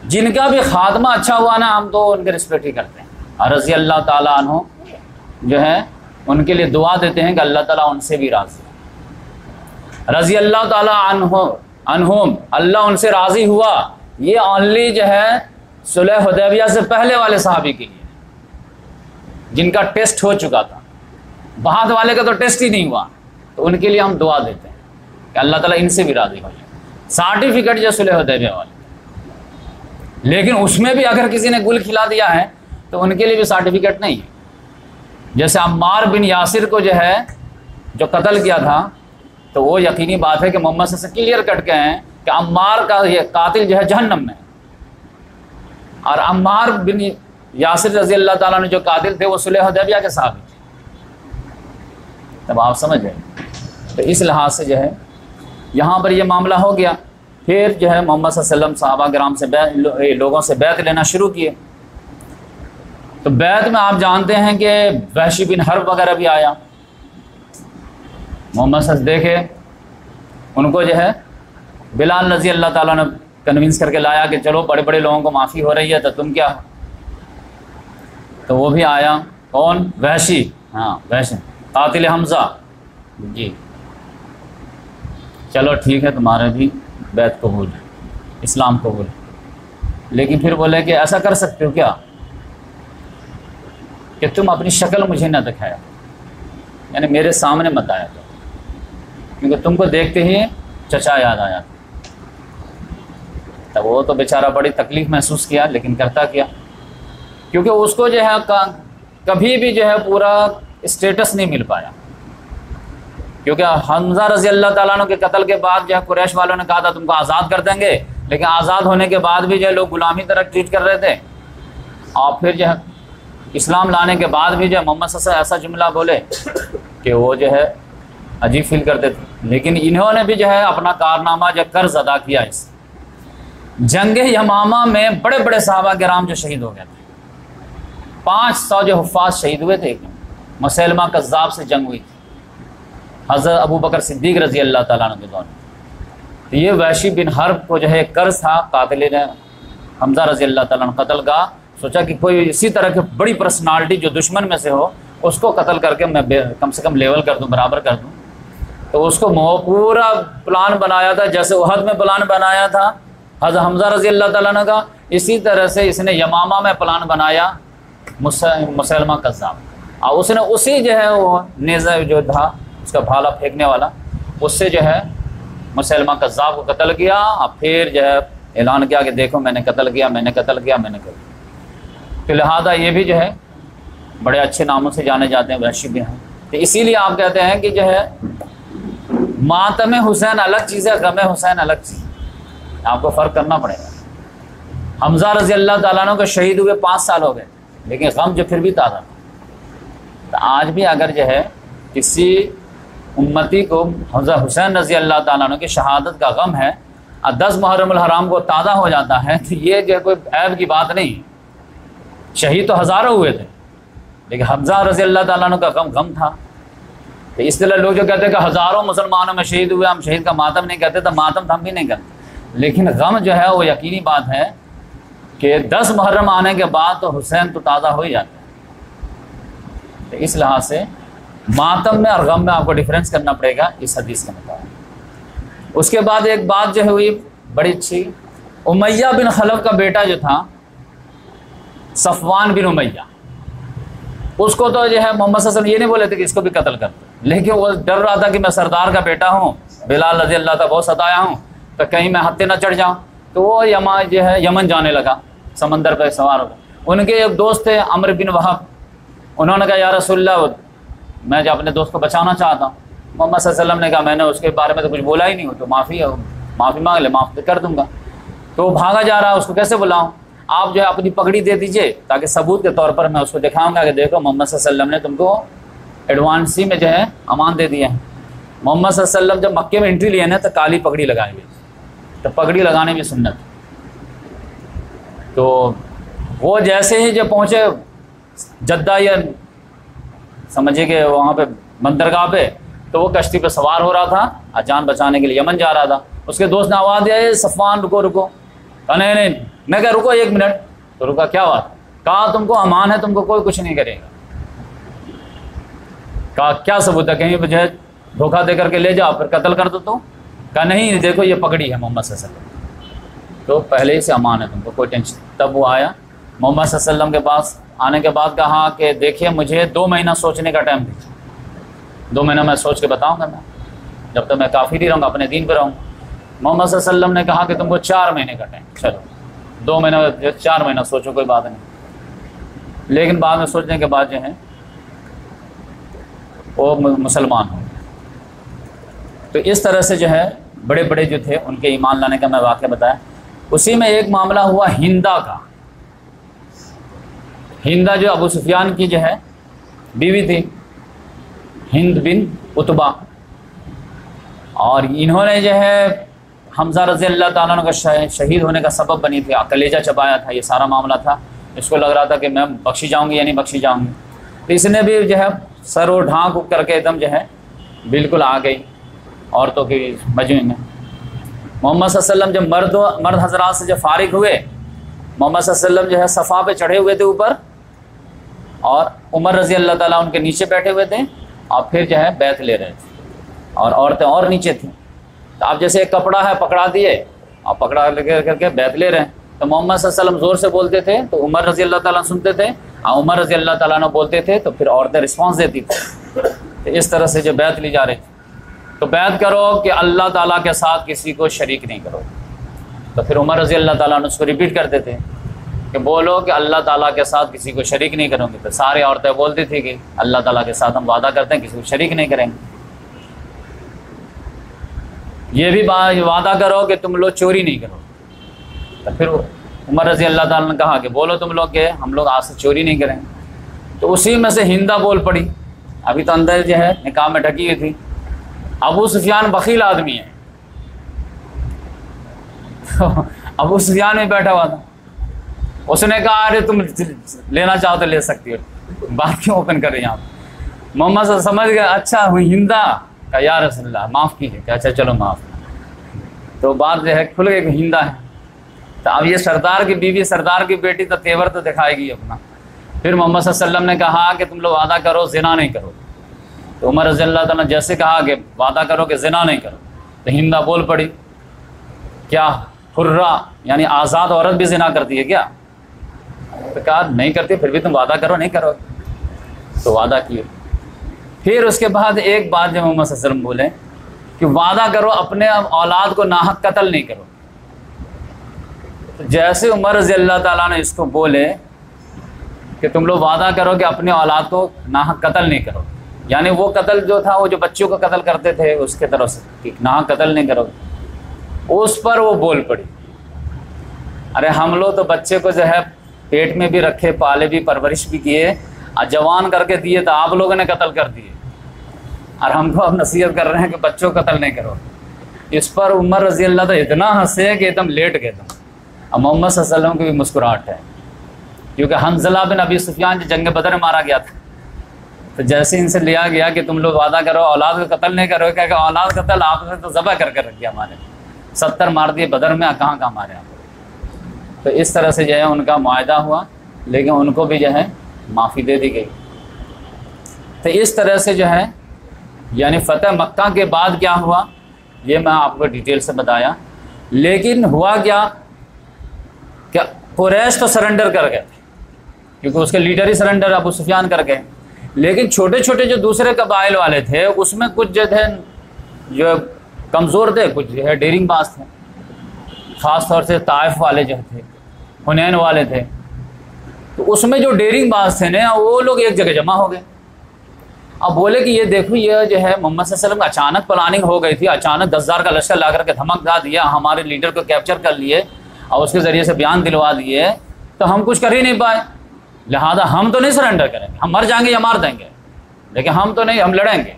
जिनका भी खात्मा अच्छा हुआ ना, हम तो उनके रिस्पेक्ट ही करते हैं। और रज़ी अल्लाह ताला अन्हु जो है उनके लिए दुआ देते हैं कि अल्लाह ताला उनसे भी राज़ी। रज़ी अल्लाह ताला अन्हुम, अल्लाह उनसे राज़ी हुआ, ये ओनली जो है सुलह हुदैबिया से पहले वाले सहाबी के लिए, जिनका टेस्ट हो चुका था। बाद वाले का तो टेस्ट ही नहीं हुआ, तो उनके लिए हम दुआ देते हैं कि अल्लाह ताला इनसे भी राज़ी हो जाए। सर्टिफिकेट जो सुलह हुदैबिया वाले, लेकिन उसमें भी अगर किसी ने गुल खिला दिया है तो उनके लिए भी सर्टिफिकेट नहीं है। जैसे अम्मार बिन यासिर को जो है जो कत्ल किया था, तो वो यकीनी बात है कि मोहम्मद से क्लियर कट गए हैं कि अम्मार का ये कातिल जो है जहन्नम में, और अम्मार बिन यासिर रज़ी अल्लाह ताला ने जो कातिल थे वो सुलह हुदैबिया के साहबी थे। तब आप समझ गए। तो इस लिहाज से जो है यहाँ पर ये मामला हो गया। फिर जो है मोहम्मद सल्लल्लाहु अलैहि वसल्लम सहाबा किराम से लोगों से बैत लेना शुरू किए। तो बैत में आप जानते हैं कि वहशी बिन हर्ब वगैरह भी आया। मोहम्मद सल्लल्लाहु देखे उनको जो है बिलाल रज़ी अल्लाह ताला ने कन्विंस करके लाया कि चलो बड़े बड़े लोगों को माफ़ी हो रही है तो तुम क्या हो। तो वो भी आया। कौन? वहशी। हाँ वहशी कातिल हमज़ा जी। चलो ठीक है, तुम्हारे भी बैत कबूल है, इस्लाम कबूल है। लेकिन फिर बोले कि ऐसा कर सकते हो क्या कि तुम अपनी शक्ल मुझे न दिखाया, यानी मेरे सामने मत आया तो, क्योंकि तुमको देखते ही चचा याद आया। तब वो तो बेचारा बड़ी तकलीफ़ महसूस किया, लेकिन करता क्या, क्योंकि उसको जो है कभी भी जो है पूरा स्टेटस नहीं मिल पाया। क्योंकि हमज़ा रज़ी अल्लाह ताला अन्हु के कत्ल के बाद जो है कुरैश वालों ने कहा था तुमको आज़ाद कर देंगे, लेकिन आज़ाद होने के बाद भी जो है लोग गुलामी तरह ट्रीट कर रहे थे। और फिर जो है इस्लाम लाने के बाद भी जो है मोहम्मद सल्लल्लाहु अलैहि वसल्लम ऐसा जुमला बोले कि वो जो है अजीब फील करते थे। लेकिन इन्होंने भी जो है अपना कारनामा जो कर्ज अदा किया। इस जंग यमामा में बड़े बड़े सहाबा किराम जो शहीद हो गए थे, 500 जो हुफ़ाज़ शहीद हुए थे। मुसैलमा कज़्ज़ाब से जंग हुई थी हज़रत अबू बकर सिद्दीक़ रज़ी अल्लाह ताला अन्हु के दौर में। तो ये वहशी बिन हर्ब को जो है कर्ज था, कातिल ने हमज़ा रज़ी अल्लाह ताला अन्हु कत्ल का। सोचा कि कोई इसी तरह की बड़ी पर्सनालिटी जो दुश्मन में से हो उसको कत्ल करके मैं कम से कम लेवल कर दूं, बराबर कर दूं। तो उसको पूरा प्लान बनाया था, जैसे उहद में प्लान बनाया था हज़रत हमज़ा रज़ी अल्लाह ताला अन्हु का, इसी तरह से इसने यमामा में प्लान बनाया मुसैलमा कज़्ज़ाब। और उसने उसी जो है वो नेज़ा जो था उसका भाला फेंकने वाला, उससे जो है मुसैलमा कज़्ज़ाब को कत्ल किया। और फिर जो है ऐलान किया कि देखो मैंने कत्ल किया, मैंने कत्ल किया, मैंने कत्ल किया। तो लिहाजा ये भी जो है बड़े अच्छे नामों से जाने जाते हैं, वहशी भी हैं। तो इसीलिए आप कहते हैं कि जो है मातम हुसैन अलग चीज़ है, गम हुसैन अलग चीज़, आपको फ़र्क करना पड़ेगा। हमज़ा रज़ी अल्लाह ताला अन्हु के शहीद हुए 5 साल हो गए, लेकिन गम जो फिर भी ताज़ा था। तो आज भी अगर जो है किसी उम्मती को हज़रत हुसैन रज़ी अल्लाह ताला अन्हु की शहादत का गम है और 10 मुहर्रमुल हराम को ताज़ा हो जाता है, तो ये जो कोई ऐब की बात नहीं। शहीद तो हज़ारों हुए थे, लेकिन हमज़ा रज़ी अल्लाह ताला अन्हु का गम था। तो इस तरह लोग जो कहते हैं कि हज़ारों मुसलमानों में शहीद हुए, हम शहीद का मातम नहीं करते, तो मातम हम भी नहीं करते, लेकिन गम जो है वो यकीनी बात है कि 10 मुहर्रम आने के बाद तो हुसैन तो ताज़ा हो ही जाता है। तो इस लिहाज से मातम में और गम में आपको डिफरेंस करना पड़ेगा इस हदीस के मुताबिक। उसके बाद एक बात जो है हुई बड़ी अच्छी उमैया बिन खलफ का बेटा जो था सफ़वान बिन उमैया, उसको तो जो है मोहम्मद सल्लल्लाहु अलैहि वसल्लम ये नहीं बोले थे कि इसको भी कत्ल कर दो, लेकिन वो डर रहा था कि मैं सरदार का बेटा हूँ, बिलाल रज़ी अल्लाह तआला बहुत सताया हूँ, तो कहीं मैं हत्या न चढ़ जाऊँ। तो वो यमन जाने लगा, समंदर पर सवार हो गया। उनके एक दोस्त थे अमर बिन वहाब, उन्होंने कहा या रसूलल्लाह मैं जो अपने दोस्त को बचाना चाहता हूँ। मोहम्मद सल्लल्लाहु अलैहि वसल्लम ने कहा मैंने उसके बारे में तो कुछ बोला ही नहीं हो, तो माफ़ी मांग ले, माफ़ कर दूंगा। तो वो भागा जा रहा है, उसको कैसे बुलाऊं? आप जो है अपनी पगड़ी दे दीजिए ताकि सबूत के तौर पर मैं उसको दिखाऊंगा कि देखो मोहम्मद सल्लल्लाहु अलैहि वसल्लम ने तुमको एडवांसी में जो है अमान दे दिया है। मोहम्मद सल्लल्लाहु अलैहि वसल्लम जब मक्के में एंट्री लिए ना तो काली पगड़ी लगाई हुई, तो पगड़ी लगाने में सुन्नत। तो वो जैसे ही जब पहुँचे जद्दा या समझिए कि वहाँ पे बंदरगाह पे, तो वो कश्ती पे सवार हो रहा था, जान बचाने के लिए यमन जा रहा था। उसके दोस्त ने आवाज़ दिया सफ़वान रुको रुको। कहा नहीं, मैं क्या रुको 1 मिनट। तो रुका, क्या बात? कहा तुमको अमान है, तुमको कोई कुछ नहीं करेगा। कहा क्या सबूत है, कहीं मुझे धोखा दे करके ले जाओ फिर कत्ल कर दो। तो कहा नहीं, देखो ये पगड़ी है मोहम्मद सल्लल्लाहु अलैहि वसल्लम, तो पहले ही से अमान है, तुमको कोई टेंशन। तब वो आया मोहम्मद सल्लल्लाहु अलैहि वसल्लम के पास। आने के बाद कहा कि देखिए मुझे 2 महीना सोचने का टाइम दीजिए, 2 महीना मैं सोच के बताऊँगा, मैं जब तक मैं काफ़ी नहीं रहूँगा, अपने दीन पर रहूँगा। मोहम्मद सल्लल्लाहु अलैहि वसल्लम ने कहा कि तुमको 4 महीने का टाइम, चलो 2 महीना 4 महीना सोचो, कोई बात नहीं। लेकिन बाद में सोचने के बाद जो है वो मुसलमान हो। तो इस तरह से जो है बड़े बड़े जो थे उनके ईमान लाने का मैं वाक़या बताया। उसी में एक मामला हुआ हिंदा का। हिंदा जो अबू सुफियान की जो है बीवी थी, हिंद बिन उतबा, और इन्होंने जो है हमज़ा रज़ी अल्लाह ताला अन्हु का शहीद होने का सबब बनी थी, कलेजा चबाया था, ये सारा मामला था। इसको लग रहा था कि मैं बख्शी जाऊंगी या नहीं बख्शी जाऊंगी। तो इसने भी जो है सर और ढांक उक करके एकदम जो है बिल्कुल आ गई औरतों की मजमे में। मोहम्मद सल्लल्लाहु अलैहि वसल्लम जब मर्द हजरात से जब फारिग हुए, मोहम्मद सल्लल्लाहु अलैहि वसल्लम जो है सफ़ा पे चढ़े हुए थे ऊपर, और उमर रज़ी अल्लाह ताला उनके नीचे बैठे हुए थे, और फिर जो है बैत ले रहे थे, और औरतें और नीचे थीं। तो आप जैसे एक कपड़ा है पकड़ा दिए और पकड़ा लेकर करके बैत ले रहे हैं, तो मोहम्मद सल्लल्लाहु अलैहि वसल्लम ज़ोर से बोलते थे तो उमर रज़ी अल्लाह ताला सुनते थे, और उमर रज़ी अल्लाह ताला ने बोलते थे तो फिर औरतें रिस्पांस देती थी। तो इस तरह से जो बैत ली जा रही थी, तो बैत करो कि अल्लाह ताला के साथ किसी को शरीक नहीं करो। तो फिर उमर रज़ी अल्लाह ताला ने उसको रिपीट करते थे कि बोलो कि अल्लाह ताला के साथ किसी को शरीक नहीं करोगे। तो सारी औरतें बोलती थी कि अल्लाह ताला के साथ हम वादा करते हैं किसी को शरीक नहीं करेंगे। ये भी वादा करो कि तुम लोग चोरी नहीं करो। तो फिर उमर रज़ी अल्लाह ताला ने कहा कि बोलो तुम लोग के हम लोग आज से चोरी नहीं करेंगे। तो उसी में से हिंदा बोल पड़ी, अभी तो अंदर जो है निकाह में ढकी हुई थी। अबू सुफियान बखील आदमी है, तो अबू सुफियान में बैठा हुआ था। उसने कहा अरे तुम लेना चाहो तो ले सकती हो, बात क्यों ओपन कर रहे हैं आप। मोहम्मद समझ गया, अच्छा हुई हिंदा का, या रसूलल्लाह माफ़ कीजिए। अच्छा चलो माफ़। तो बात जो है खुल गई कि हिंदा है। तो अब ये सरदार की बीवी, सरदार की बेटी, तो तेवर तो दिखाएगी अपना। फिर मोहम्मद सल्लल्लाहु अलैहि वसल्लम ने कहा कि तुम लोग वादा करो ज़िना नहीं करो। तो उमर रज़ी अल्लाह ताला जैसे कहा कि वादा करो कि ज़िना नहीं करो, तो हिंदा बोल पड़ी क्या हुर्रा यानी आज़ाद औरत भी ज़िना करती है क्या? तो कहा नहीं करती, फिर भी तुम वादा करो नहीं करो। तो वादा किए। फिर उसके बाद एक बात जो मोहम्मद सल्लल्लाहु अलैहि वसल्लम बोले कि वादा करो अपने औलाद को नाहक कत्ल नहीं करो। तो जैसे उमर रज़ी अल्लाह ताला ने इसको बोले कि तुम लोग वादा करो कि अपने औलाद को नाहक कत्ल नहीं करो, यानी वो कत्ल जो था वो जो बच्चों को कत्ल करते थे उसके तरफ से कि नाहक कत्ल नहीं करो। उस पर वो बोल पड़ी अरे हम लोग तो बच्चे को जो है पेट में भी रखे, पाले भी, परवरिश भी किए, और जवान करके दिए तो आप लोगों ने कत्ल कर दिए, और हमको अब नसीहत कर रहे हैं कि बच्चों को कत्ल नहीं करो। इस पर उमर रज़ी अल्लाह तो इतना हंसे कि एकदम लेट गए तुम। अब मोहम्मद सल्लल्लाहु अलैहि वसल्लम की भी मुस्कुराहट है, क्योंकि हंज़ला बिन अबी सुफियान जो जंग बदर में मारा गया था, तो जैसे इनसे लिया गया कि तुम लोग वादा करो औलाद को कत्ल नहीं करो, क्या औलाद कत्ल आपने तो ज़बह करके रख दिया, हमारे 70 मार दिए बदर में, कहाँ कहाँ मारे आप। तो इस तरह से जो है उनका मुआहदा हुआ, लेकिन उनको भी जो है माफ़ी दे दी गई। तो इस तरह से जो है यानी फ़तह मक्का के बाद क्या हुआ ये मैं आपको डिटेल से बताया। लेकिन हुआ क्या क्या कुरैश तो सरेंडर कर गए थे, क्योंकि उसके लीडर ही सरेंडर अबू सुफियान कर गए। लेकिन छोटे छोटे जो दूसरे कबाइल वाले थे उसमें कुछ जो थे जो कमज़ोर थे, कुछ जो है डेरिंग बाज थे। ख़ास तौर से ताइफ वाले जो थे, हुनैन वाले थे, तो उसमें जो डेरिंग बाज थे ना वो लोग एक जगह जमा हो गए। अब बोले कि ये देखो ये जो है मोहम्मद सल्लल्लाहु अलैहि वसल्लम का अचानक प्लानिंग हो गई थी, अचानक 10,000 का लश्कर ला करके धमकदा दिया, हमारे लीडर को कैप्चर कर लिए और उसके ज़रिए से बयान दिलवा दिए, तो हम कुछ कर ही नहीं पाए, लिहाजा हम तो नहीं सरेंडर करेंगे, हम मर जाएंगे या मार देंगे, लेकिन हम तो नहीं, हम लड़ेंगे।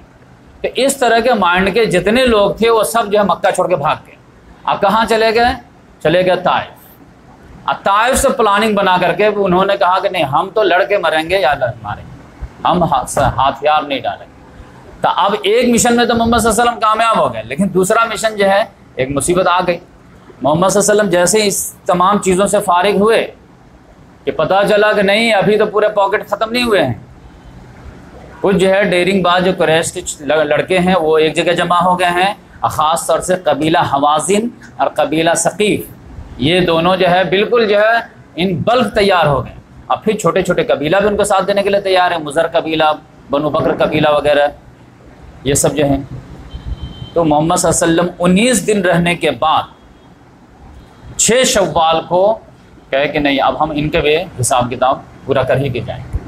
तो इस तरह के माइंड के जितने लोग थे वो सब जो है मक्का छोड़ के भाग गए। अब कहाँ चले गए? चले गए ताइफ। अब ताइफ से प्लानिंग बना करके उन्होंने कहा कि नहीं हम तो लड़के मरेंगे या मारेंगे, हम हथियार नहीं डालेंगे। तो अब एक मिशन में तो मोहम्मद सल्लल्लाहु अलैहि वसल्लम कामयाब हो गए, लेकिन दूसरा मिशन जो है एक मुसीबत आ गई। मोहम्मद सल्लल्लाहु अलैहि वसल्लम जैसे इस तमाम चीज़ों से फारिग हुए कि पता चला कि नहीं अभी तो पूरे पॉकेट ख़त्म नहीं हुए हैं। कुछ जो है डेरिंग बाज जो कुरैश के लड़के हैं वो एक जगह जमा हो गए हैं, और ख़ास तौर से कबीला हवाज़िन और कबीला सकीफ़, ये दोनों जो है बिल्कुल जो है इन बल्क तैयार हो गए। अब फिर छोटे छोटे कबीला भी उनको साथ देने के लिए तैयार है, मुज़र कबीला, बनु बकर कबीला वगैरह, ये सब जो हैं। तो मोहम्मद सल्लल्लाहु अलैहि वसल्लम 19 दिन रहने के बाद 6 शव्वाल को कहे कि नहीं अब हम इनके भी हिसाब किताब पूरा कर ही के जाएंगे,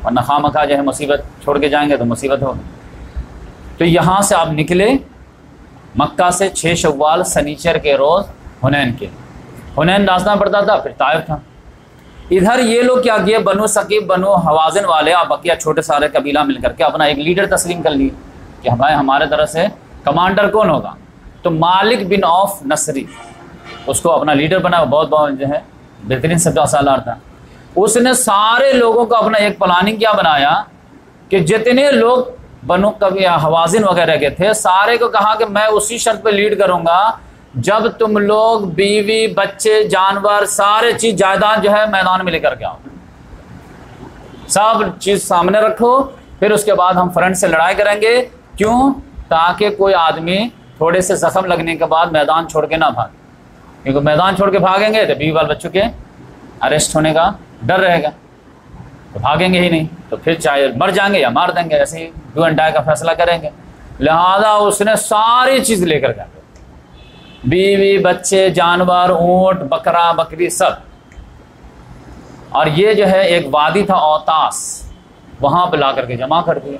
वरना खामखा जो है मुसीबत छोड़ के जाएंगे तो मुसीबत होगी। तो यहाँ से आप निकले मक्का से 6 शव्वाल सनीचर के रोज़ हुनैन के, हुनैन रास्ता पड़ता था, फिर ताइफ था। इधर ये लोग क्या किए, बनु सकीब बनु हवाज़िन वाले और बकिया छोटे सारे कबीला मिलकर के अपना एक लीडर तस्लीम कर लिए कि भाई हमारे तरफ से कमांडर कौन होगा। तो मालिक बिन औफ नसरी उसको अपना लीडर बना, बहुत जो है बेहतरीन सब्जा सालार था। उसने सारे लोगों को अपना एक प्लानिंग क्या बनाया कि जितने लोग बनु कभी हवाज़िन वगैरह के थे सारे को कहा कि मैं उसी शर्त पे लीड करूंगा जब तुम लोग बीवी बच्चे जानवर सारे चीज़ जायदाद जो है मैदान में लेकर के आओ, सब चीज़ सामने रखो, फिर उसके बाद हम फ्रंट से लड़ाई करेंगे। क्यों? ताकि कोई आदमी थोड़े से जख्म लगने के बाद मैदान छोड़ के ना भागे, क्योंकि मैदान छोड़ के भागेंगे तो बीवी बाल बच्चों के अरेस्ट होने का डर रहेगा, तो भागेंगे ही नहीं, तो फिर चाहे मर जाएंगे या मार देंगे, ऐसे ही डू एंड डाई का फैसला करेंगे। लिहाजा उसने सारी चीज़ लेकर गया, बीवी बच्चे जानवर ऊँट बकरा बकरी सब। और ये जो है एक वादी था औतास, वहाँ पे ला करके जमा कर दिया।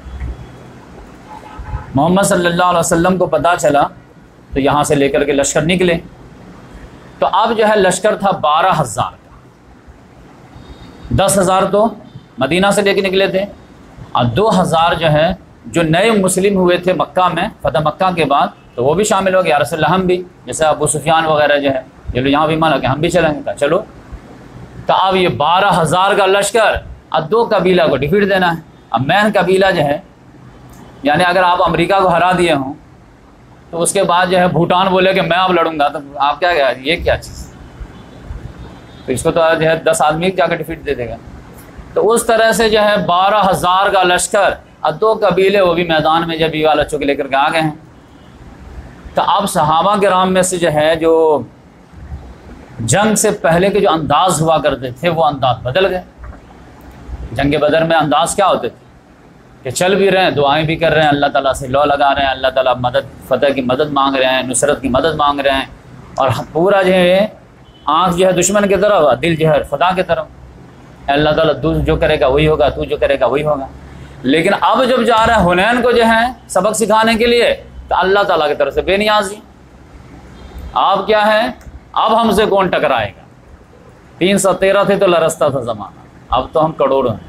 मोहम्मद सल्लल्लाहु अलैहि वसल्लम को पता चला तो यहाँ से लेकर के लश्कर निकले। तो अब जो है लश्कर था 12,000 का, 10,000 तो मदीना से लेके निकले थे और 2,000 जो है जो नए मुस्लिम हुए थे मक्का में, फतह मक्का के बाद, तो वो भी शामिल हो गए। या रसूल हम भी, जैसे अबू सुफियान वगैरह जो है ये लोग यहाँ भी माना कि हम भी चलेंगे, कहा चलो। तो अब ये 12,000 का लश्कर अब 2 कबीला को डिफीट देना है। अब मैन कबीला जो है, यानी अगर आप अमेरिका को हरा दिए हों तो उसके बाद जो है भूटान बोले कि मैं अब लड़ूंगा, तो आप क्या ये क्या चीज़, तो इसको तो जो है 10 आदमी जाकर डिफीट दे देगा। तो उस तरह से जो है 12,000 का लश्कर और 2 कबीले वो भी मैदान में जब बीवा बच्चों के लेकर के आ गए हैं। तो अब सहाबा किराम में से जो है जो जंग से पहले के जो अंदाज हुआ करते थे वो अंदाज बदल गए। जंग बदर में अंदाज क्या होते थे कि चल भी रहे हैं, दुआएं भी कर रहे हैं, अल्लाह ताला से लौ लगा रहे हैं, अल्लाह ताला मदद फतह की मदद मांग रहे हैं, नुसरत की मदद मांग रहे हैं, और पूरा जो है आँख जो है दुश्मन की तरफ, दिल जो है खुदा की तरफ, अल्लाह ताला तू जो करेगा वही होगा, तू जो करेगा वही होगा। लेकिन अब जब जा रहे हैं हुनैन को जो है सबक सिखाने के लिए, तो अल्लाह ताला की तरफ से बेनियाजी। अब क्या है, अब हमसे कौन टकराएगा। 313 थे तो लरसता था ज़माना, अब तो हम करोड़ों हैं।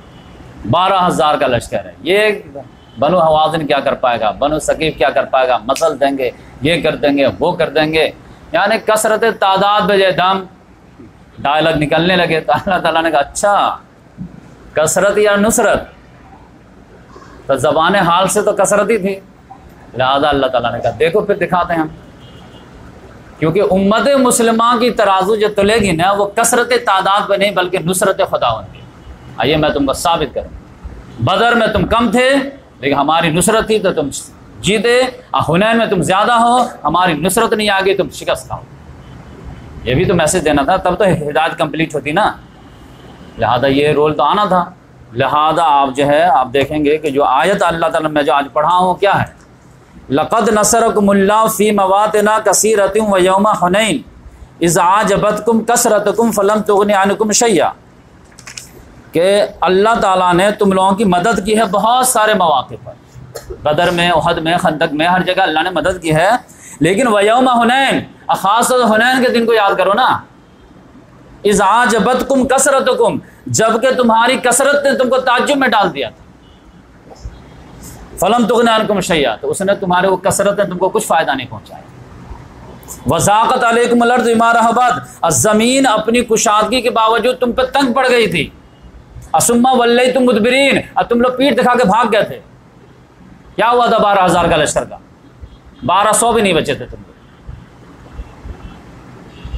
12,000 का लश्कर है। ये बनु हवाज़िन क्या कर पाएगा, बनु सकीफ़ क्या कर पाएगा, मसल देंगे, ये कर देंगे, वो कर देंगे, यानी कसरत तादाद बजे दम डायलॉग निकलने लगे। तो अल्लाह ताला ने कहा अच्छा कसरत या नुसरत, तो ज़बान हाल से तो कसरत ही थी। लिहाजा अल्लाह ताला ने कहा देखो फिर दिखाते हैं हम, क्योंकि उम्मत मुसलमा की तराजू जो तुलेगी ना वो कसरत तादाद पर नहीं बल्कि नुसरत खुदा होती। आइए मैं तुमको साबित करूँ। बदर में तुम कम थे लेकिन हमारी नुसरत थी तो तुम जीते, और हुनैन में तुम ज़्यादा हो, हमारी नुसरत नहीं आ गई तुम शिकस्त खाओ। ये भी तो मैसेज देना था, तब तो हिदायत कंप्लीट होती ना, लिहाजा ये रोल तो आना था। लिहाजा आप जो है आप देखेंगे कि जो आयत अल्लाह ताला मैं जो आज पढ़ा हूँ क्या है, लक़द नसरकुमुल्लाहु फ़ी मवातिन कसीरतिन व यौम हुनैन इज़ आजबतकुम कसरतकुम फ़लम तुग़नि अन्कुम शैया, कि अल्लाह ताला ने तुम लोगों की मदद की है बहुत सारे मौक़े पर, बदर में, उहद में, खंदक में, हर जगह अल्लाह ने मदद की है। लेकिन व यौम हुनैन, ख़ास तौर हुनैन के दिन को याद करो ना, इज़ आजबतकुम कसरतकुम, जबकि तुम्हारी कसरत ने तुमको ताज्जुब में डाल दिया था। फलम तुग़नि अन्कुम शैया, तो उसने तुम्हारे वो कसरत ने तुमको कुछ फ़ायदा नहीं पहुँचाया। वज़ाक़त अलैकुमुल अर्ज़ु बिमा रहबत, ज़मीन अपनी कुशादगी के बावजूद तुम पे तंग पड़ गई थी। असुम्मा वल्लैतुम मुदबिरीन, अब तुम लोग पीठ दिखा के भाग गए थे। क्या हुआ था 12,000 का लश्कर का? 1200 भी नहीं बचे थे तुम लोग,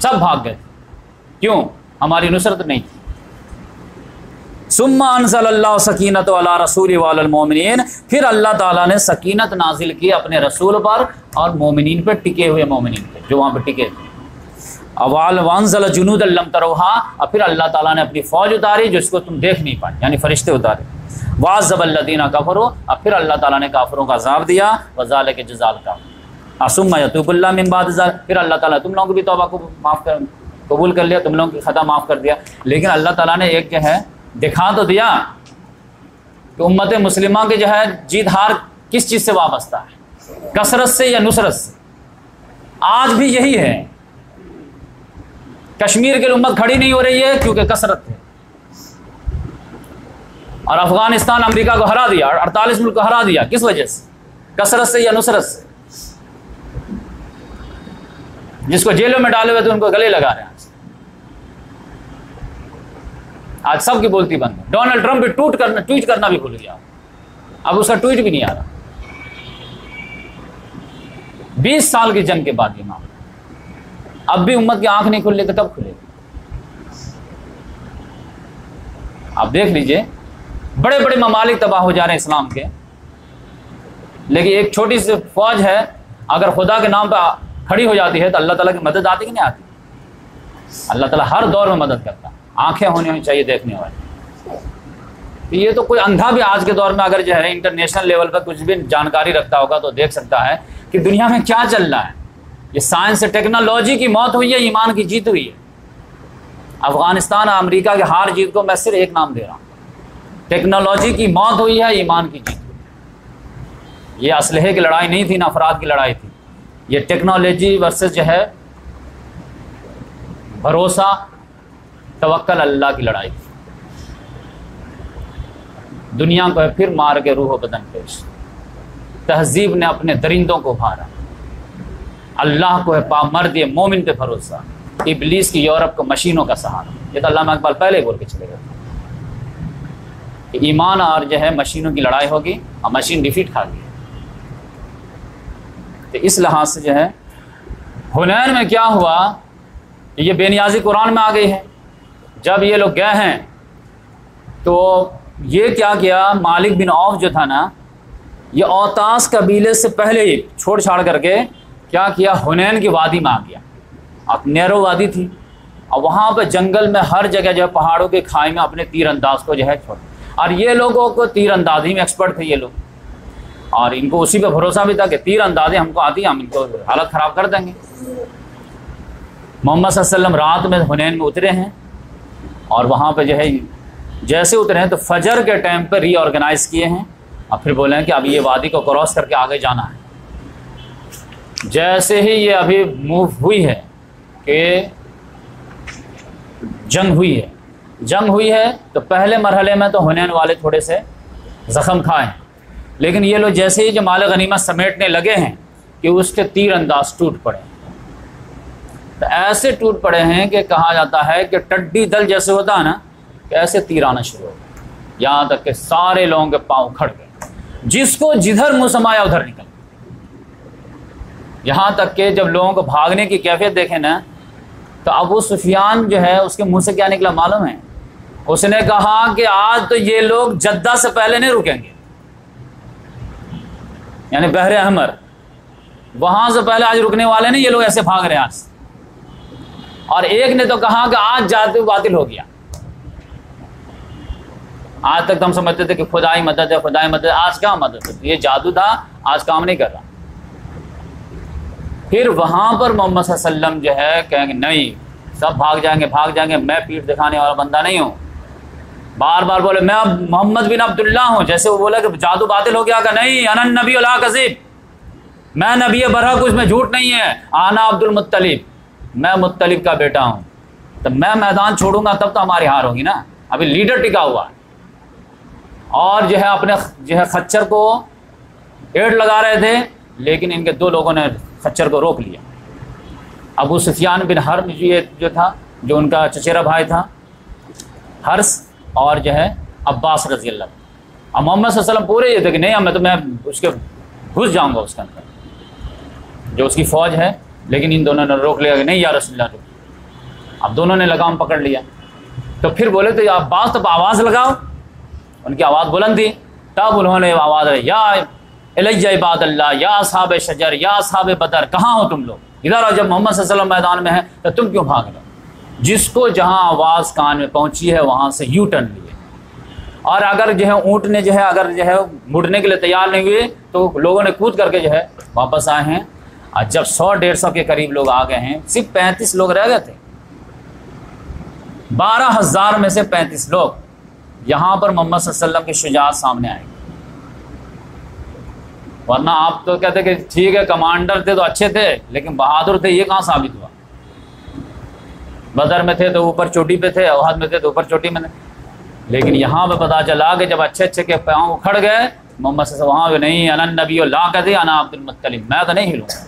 सब भाग गए। क्यों? हमारी नुसरत नहीं थी। सुम्मा अनज़लल्लाहु सकीनतहु अला रसूलिही व अलल मोमिनीन, फिर अल्लाह ताला ने सकीनत नाजिल की अपने रसूल पर और मोमिनीन पर, टिके हुए मोमिनीन पर जो वहाँ पर टिके थे। अवाल वंज़ल जुनूदन लम तरौहा, और फिर अल्लाह ताला ने अपनी फ़ौज उतारी जिसको तुम देख नहीं पाए, यानी फरिश्ते उतारे। वाज़बल्लज़ीना कफ़रू, और फिर अल्लाह ताला ने काफिरों का अज़ाब दिया। वज़ालिका जज़ाउल काफ़िरीन। असुम्मा यतूबुल्लाहु मिन बाद ज़ालिक, फिर अल्लाह ताला तुम लोगों की भी तौबा को माफ़ कर कबूल कर लिया, तुम लोगों की ख़ता माफ़ कर दिया। लेकिन अल्लाह ताला ने एक जो है दिखा तो दिया कि उम्मत मुस्लिमा के जो है जीत हार किस चीज़ से वाबस्ता है, कसरत से या नुसरत से। आज भी यही है, कश्मीर के लिए उम्मत खड़ी नहीं हो रही है क्योंकि कसरत है। और अफगानिस्तान अमेरिका को हरा दिया, 48 मुल्क को हरा दिया, किस वजह से? कसरत से या नुसरत से। जिसको जेलों में डाले हुए थे उनको गले लगा रहे हैं आज सबकी बोलती बंद है। डोनाल्ड ट्रंप भी ट्वीट करना भी भूल गया, अब उसका ट्वीट भी नहीं आ रहा। 20 साल की जंग के बाद ये मामला, अब भी उम्मत की आंख नहीं खुल रही, तो कब खुलेगी? आप देख लीजिए, बड़े बड़े ममालिक तबाह हो जा रहे हैं इस्लाम के, लेकिन एक छोटी सी फौज है अगर खुदा के नाम पर खड़ी हो जाती है तो अल्लाह ताला की मदद आती कि नहीं आती? अल्लाह ताला हर दौर में मदद करता है। आंखें होनी चाहिए देखने वाली। तो ये तो कोई अंधा भी आज के दौर में अगर जो है इंटरनेशनल लेवल पर कुछ भी जानकारी रखता होगा तो देख सकता है कि दुनिया में क्या चल रहा है। ये साइंस से टेक्नोलॉजी की मौत हुई है, ईमान की जीत हुई है। अफगानिस्तान और अमेरिका के हार जीत को मैं सिर्फ एक नाम दे रहा हूँ, टेक्नोलॉजी की मौत हुई है, ईमान की जीत हुई है। ये असलहे की लड़ाई नहीं थी ना अफराद की लड़ाई थी, ये टेक्नोलॉजी वर्सेस जो है भरोसा तवक्कल अल्लाह की लड़ाई थी। दुनिया को है फिर मार के रूह बदन पेश, तहजीब ने अपने दरिंदों को भारा, अल्लाह को है पामर्द मोमिन पे भरोसा, इबलीस की यूरोप को मशीनों का सहारा। ये तो अल्लामा इकबाल पहले ही बोल के चले गए कि ईमान और जो है मशीनों की लड़ाई होगी और मशीन डिफीट खा गई। तो इस लिहाज से जो है हुनैन में क्या हुआ, ये बेनियाजी कुरान में आ गई है। जब ये लोग गए हैं तो ये क्या किया, मालिक बिन औफ जो था ना, ये औतास कबीले से पहले ही छोड़ छाड़ करके क्या किया, हुनैन की वादी में आ गया। अब नैरो वादी थी और वहाँ पर जंगल में हर जगह जो है पहाड़ों के खाई में अपने तीर अंदाज को जो है छोड़, और ये लोगों को तीर अंदाजी में एक्सपर्ट थे ये लोग, और इनको उसी पे भरोसा भी था कि तीर अंदाज़ें हमको आती हैं, हम इनको हालत ख़राब कर देंगे। मोहम्मद सल्लल्लाहु अलैहि वसल्लम रात में हुनैन में उतरे हैं और वहाँ पे जो है जैसे उतरे हैं तो फजर के टाइम पर रीऑर्गेनाइज़ किए हैं और फिर बोले हैं कि अब ये वादी को क्रॉस करके आगे जाना है। जैसे ही ये अभी मूव हुई है कि जंग हुई है तो पहले मरहले में तो हुनैन वाले थोड़े से ज़ख़म खाए, लेकिन ये लोग जैसे ही जो माल गनीमत समेटने लगे हैं कि उसके तीर अंदाज टूट पड़े। तो ऐसे टूट पड़े हैं कि कहा जाता है कि टड्डी दल जैसे होता है ना, कि ऐसे तीर आना शुरू हो गए, यहाँ तक कि सारे लोगों के पाँव खड़ गए, जिसको जिधर मुँह समाया उधर निकल। यहाँ तक कि जब लोगों को भागने की कैफियत देखे ना, तो अबू सुफियान जो है उसके मुँह से क्या निकला मालूम है? उसने कहा कि आज तो ये लोग जद्दा से पहले नहीं रुकेंगे, यानी बहरे अहमर, वहाँ से पहले आज रुकने वाले नहीं, ये लोग ऐसे भाग रहे हैं आज। और एक ने तो कहा कि आज जादू बातिल हो गया। आज तक तो हम समझते थे कि खुदाई मदद है, खुदाई मदद, आज क्या मदद है, ये जादू था, आज काम नहीं कर रहा। फिर वहां पर मोहम्मद सल्लल्लाहु अलैहि वसल्लम जो है कहेंगे नहीं, सब भाग जाएंगे, मैं पीठ दिखाने वाला बंदा नहीं हूँ। बार बार बोले मैं अब मोहम्मद बिन अब्दुल्ला हूँ, जैसे वो बोला कि जादू बातिल हो गया, नहीं, अनन नबी ला कज़िब, मैं नबी बरहक, उसमें झूठ नहीं है, आना अब्दुल मुत्तलिब, मैं मुत्तलिब का बेटा हूँ। तब मैं मैदान छोड़ूंगा तब तो हमारी हार होगी ना, अभी लीडर टिका हुआ है। और जो है अपने जो है खच्चर को एड़ लगा रहे थे, लेकिन इनके दो लोगों ने खच्चर को रोक लिया। अबू सुफियान बिन हर्ब ये जो था, जो उनका चचेरा भाई था हर्ष, और जो है अब्बास रज़ी अल्लाह। अब मोहम्मद सल्लल्लाहु अलैहि वसल्लम पूरे ये थे कि नहीं, मैं उसके घुस जाऊंगा उसके अंदर जो उसकी फ़ौज है, लेकिन इन दोनों ने रोक लिया कि नहीं या रसूलुल्लाह। अब दोनों ने लगाम पकड़ लिया। तो फिर बोले तो अब्बास तब आवाज़ लगाओ, उनकी आवाज़ बुलंद थी। तब उन्होंने आवाज़ या इलैया इबादल्लाह, या असहाब शजर, या असहाब बदर, कहाँ हो तुम लोग, इधर आओ। जब मोहम्मद सल्लल्लाहु अलैहि वसल्लम मैदान में है तो तुम क्यों भाग लो। जिसको जहाँ आवाज़ कान में पहुँची है वहाँ से यू टर्न लिए। और अगर जो है ऊँट ने जो है अगर जो है मुड़ने के लिए तैयार नहीं हुए तो लोगों ने कूद करके जो है वापस आए हैं। और जब 100-150 के करीब लोग आ गए हैं, सिर्फ 35 लोग रह गए थे। 12,000 में से 35 लोग, यहाँ पर मोहम्मद सल्लल्लाहु अलैहि वसल्लम की शुजाअत सामने आएगी। वरना आप तो कहते कि ठीक है कमांडर थे तो अच्छे थे, लेकिन बहादुर थे, ये कहाँ साबित हुआ। बदर में थे तो ऊपर चोटी पे थे, उहद में थे तो ऊपर चोटी में थे। लेकिन यहाँ पे पता चला कि जब अच्छे अच्छे के पाँव उखड़ गए, मोहम्मद से वहाँ भी नहीं, अनन नबी ला कज़ी अना अब्दुल मुत्तलिब, मैं तो नहीं हिलूँगा।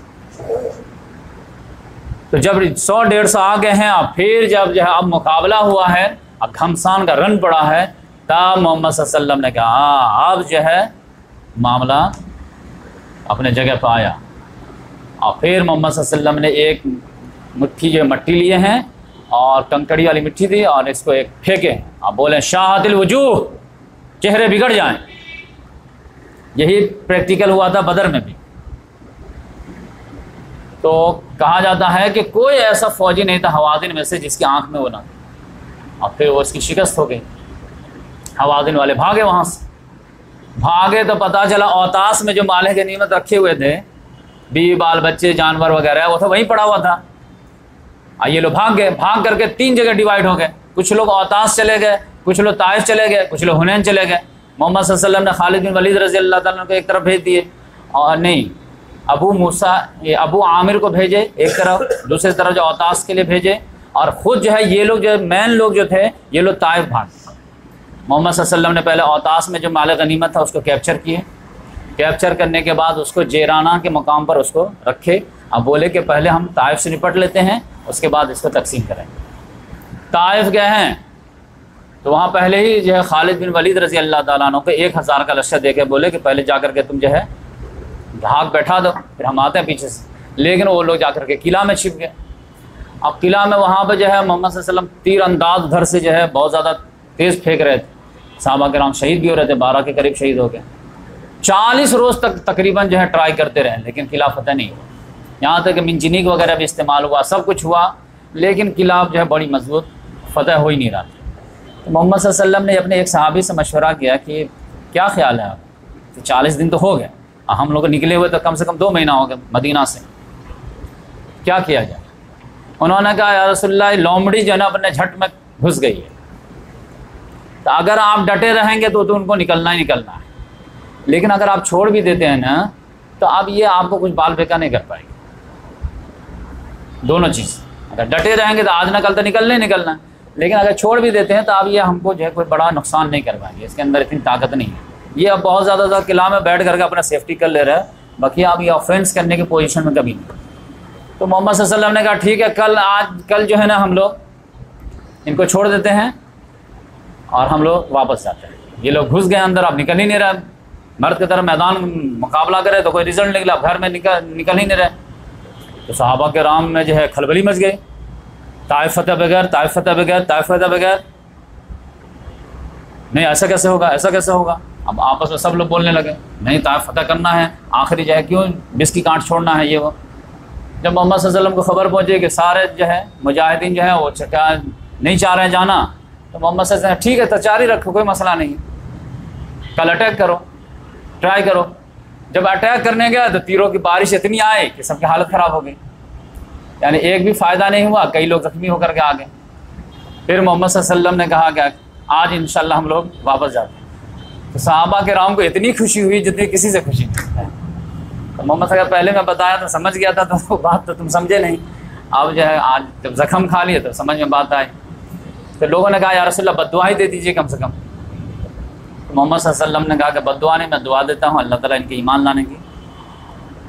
तो जब 100-150 आ गए हैं, अब फिर जब जो है अब मुकाबला हुआ है, अब घमसान का रन पड़ा है, तब मोहम्मद सल्लल्लाहु अलैहि वसल्लम ने कहा हाँ अब जो है मामला अपने जगह पर आया। और फिर मोहम्मद सल्लल्लाहु अलैहि वसल्लम ने एक मुट्ठी जो मट्टी लिए हैं और कंकड़ी वाली मिट्टी थी, और इसको एक फेंके। आप बोले शाहतिल वजूह, चेहरे बिगड़ जाएं। यही प्रैक्टिकल हुआ था बदर में भी। तो कहा जाता है कि कोई ऐसा फौजी नहीं था हवाज़िन में से जिसकी आंख में वो ना, और फिर वो उसकी शिकस्त हो गई। हवाज़िन वाले भागे वहाँ से, भागे तो पता चला औतास में जो माले के नीमत रखे हुए थे, बीवी बाल बच्चे जानवर वगैरह, वो तो वहीं पड़ा हुआ था। ये लोग भाग गए, भाग करके 3 जगह डिवाइड हो गए। कुछ लोग औतास चले गए, कुछ लोग ताइफ चले गए, कुछ लोग हुनैन चले गए। मोहम्मद सल्लल्लाहु अलैहि वसल्लम ने खालिद बिन वलीद रज़ी अल्लाह ताला को एक तरफ भेज दिए, और नहीं अबू आमिर को भेजे एक तरफ, दूसरी तरफ जो औतास के लिए भेजे, और ख़ुद जो है ये लोग जो मेन लोग जो थे ये लोग ताइफ भाग। मोहम्मद सल्लल्लाहु अलैहि वसल्लम ने पहले औतास में जो माल गनीमत था उसको कैप्चर किए। कैप्चर करने के बाद उसको जेराना के मकाम पर उसको रखे। अब बोले कि पहले हम ताइफ से निपट लेते हैं, उसके बाद इसको तकसीम करेंगे। ताइफ गए हैं तो वहाँ पहले ही जो है खालिद बिन वलीद रज़ी अल्लाह ताला अन्हु को 1000 का लश्कर दे के बोले कि पहले जा कर के तुम जो है भाग बैठा दो, फिर हम आते हैं पीछे से। लेकिन वो लोग जा कर के किला में छिप गए। अब किला में वहाँ पर जो है मोहम्मद सल्लल्लाहु अलैहि वसल्लम तीर अंदाज उधर से जो है बहुत ज़्यादा तेज़ फेंक रहे थे। सहाबा किराम शहीद भी हो रहे थे, 12 के करीब शहीद हो गए। 40 रोज़ तक तकरीबन जो है ट्राई करते रहे, लेकिन किला फतेह नहीं हुआ। यहाँ तक कि मिंजनीक वगैरह भी इस्तेमाल हुआ, सब कुछ हुआ, लेकिन किला जो है बड़ी मजबूत फतेह हो ही नहीं रहा। तो मोहम्मद सल्लल्लाहु अलैहि वसल्लम ने अपने एक सहाबी से मशवरा किया कि क्या ख्याल है आप, तो 40 दिन तो हो गए, हम लोग निकले हुए तो कम से कम 2 महीना हो गए मदीना से, क्या किया जाए। उन्होंने कहा या रसूलल्लाह, लोमड़ी जो है ना अपने झट में घुस गई है, तो अगर आप डटे रहेंगे तो उनको निकलना ही निकलना है, लेकिन अगर आप छोड़ भी देते हैं ना तो अब ये आपको कुछ बाल बेका नहीं कर पाएगी। दोनों चीज़, अगर डटे रहेंगे तो आज ना कल तो निकलना ही निकलना, लेकिन अगर छोड़ भी देते हैं तो अब ये हमको जो है कोई बड़ा नुकसान नहीं कर पाएंगे, इसके अंदर इतनी ताकत नहीं है। ये अब बहुत ज़्यादा किला में बैठ करके अपना सेफ्टी कर ले रहा है, बाकी अब ये ऑफेंस करने की पोजीशन में कभी नहीं। तो मोहम्मद सल्लल्लाहु अलैहि वसल्लम ने कहा ठीक है, कल जो है ना हम लोग इनको छोड़ देते हैं और हम लोग वापस जाते हैं। ये लोग घुस गए अंदर, अब निकल ही नहीं रहा, मर्द की तरह मैदान मुकाबला करे तो कोई रिजल्ट निकला, घर में निकल ही नहीं रहे। तो सहाबा के राम में जो है खलबली मच गई, ताइफ फतेह बगैर, ताइफ फतेह बगैर, ताइफ फतेह बगैर, नहीं ऐसा कैसे होगा, ऐसा कैसे होगा। अब आपस में सब लोग बोलने लगे नहीं ताइफ फतेह करना है, आखिरी जो है क्यों बिस्की कांट छोड़ना है ये वो। जब मोहम्मद सल्लल्लाहु अलैहि वसल्लम को खबर पहुँची कि सारे जो है मुजाहिदीन जो है वो क्या नहीं चाह रहे हैं जाना, तो मोहम्मद सल्लल्लाहु अलैहि वसल्लम ठीक है तो जारी रखो, कोई मसला नहीं, कल अटैक करो, ट्राई करो। जब अटैक करने गया तो तीरों की बारिश इतनी आए कि सबकी हालत ख़राब हो गई, यानी एक भी फ़ायदा नहीं हुआ, कई लोग ज़ख्मी होकर के आ गए। फिर मोहम्मद सल्लल्लाहु अलैहि वसल्लम ने कहा कि आज इंशाल्लाह हम लोग वापस जाते हैं। तो सहाबा के राम को इतनी खुशी हुई जितनी किसी से खुशी नहीं। तो मोहम्मद सल्लल्लाहु पहले मैं बताया तो समझ गया था, तो बात तो तुम समझे नहीं। अब जो है आज जब ज़ख्म खा लिए तो समझ में बात आई। तो लोगों ने कहा या रसूलल्लाह बद्दुआ ही दे दीजिए कम से कम। तो मोहम्मद सल्लल्लाहु अलैहि वसल्लम ने कहा कि बद्दुआ नहीं, मैं दुआ देता हूँ अल्लाह ताला इनके ईमान लाने की।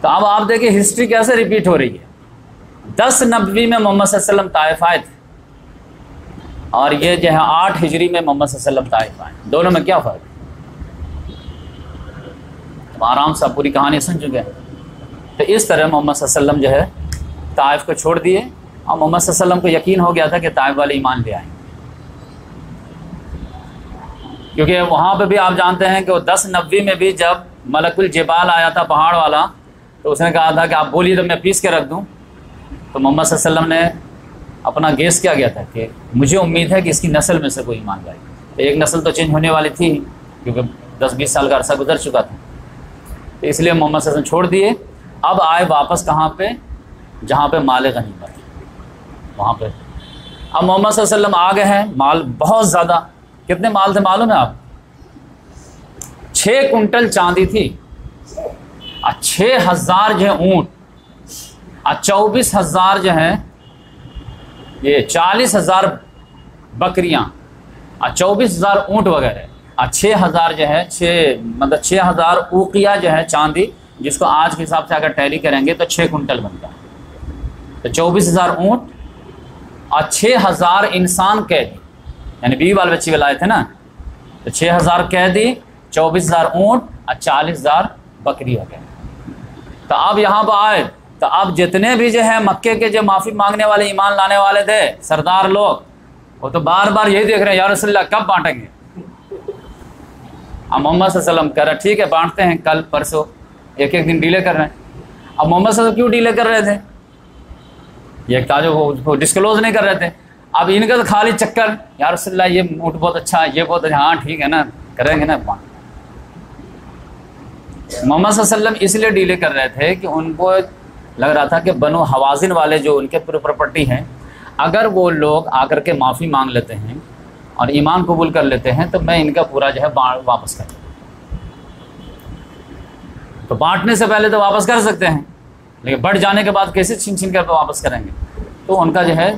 तो अब आप देखिए हिस्ट्री कैसे रिपीट हो रही है। 10 नबवी में मोहम्मद सल्लल्लाहु अलैहि वसल्लम ताइफ आए थे और ये जो है 8 हिजरी में मोहम्मद सल्लल्लाहु अलैहि वसल्लम ताइफ आए। दोनों में क्या फ़र्क है? तो आराम से पूरी कहानी सुन चुके हैं। तो इस तरह मोहम्मद सल्लल्लाहु अलैहि वसल्लम जो है ताइफ को छोड़ दिए और मोहम्मद सल्लल्लाहु अलैहि वसल्लम को यकीन हो गया था कि ताइफ वाले ईमान ले आएंगे, क्योंकि वहाँ पे भी आप जानते हैं कि वो 10 नबवी में भी जब मलकुल जिबाल आया था पहाड़ वाला, तो उसने कहा था कि आप बोलिए तो मैं पीस के रख दूँ। तो मोहम्मद सल्लल्लाहु अलैहि वसल्लम ने अपना गेस किया गया था कि मुझे उम्मीद है कि इसकी नस्ल में से कोई ईमान लाए। तो एक नस्ल तो चेंज होने वाली थी क्योंकि 10-20 साल का अरसा गुजर चुका था, तो इसलिए मोहम्मद सल्लल्लाहु अलैहि वसल्लम छोड़ दिए। अब आए वापस कहाँ पे? जहाँ पे माल गनीमत, वहाँ पे अब मोहम्मद सल्लल्लाहु अलैहि वसल्लम आ गए हैं। माल बहुत ज़्यादा, कितने माल थे मालूम है आप? 6 कुंटल चांदी थी और 6000 जो है ऊँट और 24,000 जो है ये 40,000 बकरियां और 24,000 ऊँट वगैरह और 6,000 जो है 6,000 ऊकिया जो है चांदी, जिसको आज के हिसाब से अगर टैली करेंगे तो 6 कुंटल बनता है। तो 24,000 ऊँट और 6,000 इंसान कैदी, यानी बीवी बाल बच्ची वाले आए थे ना, तो 6,000 कैदी, 24,000 ऊँट और 40,000 बकरी हो गए। तो अब यहाँ पर आए तो अब जितने भी जो है मक्के के जो माफ़ी मांगने वाले ईमान लाने वाले थे सरदार लोग, वो तो बार बार यही देख रहे हैं या रसूलल्लाह कब बांटेंगे। अब मोहम्मद सल्लल्लाहु अलैहि वसल्लम कह रहे ठीक है बांटते हैं, कल परसों, एक एक दिन डिले कर रहे हैं। अब मोहम्मद सल्लल्लाहु अलैहि वसल्लम क्यों डिले कर रहे थे? ये ताजो वो डिस्क्लोज नहीं कर रहे थे। अब इनका तो खाली चक्कर, या रसूलल्लाह ये ऊँट बहुत अच्छा है, ये बहुत अच्छा, हाँ ठीक है ना, करेंगे ना। मोहम्मद सल्लल्लाहु अलैहि वसल्लम इसलिए डिले कर रहे थे कि उनको लग रहा था कि बनो हवाजिन वाले जो उनके पूरी प्रॉपर्टी हैं, अगर वो लोग आकर के माफ़ी मांग लेते हैं और ईमान कबूल कर लेते हैं तो मैं इनका पूरा जो है वापस कर, तो बांटने से पहले तो वापस कर सकते हैं, लेकिन बढ़ जाने के बाद कैसे छीन छीन कर वापस करेंगे। तो उनका जो है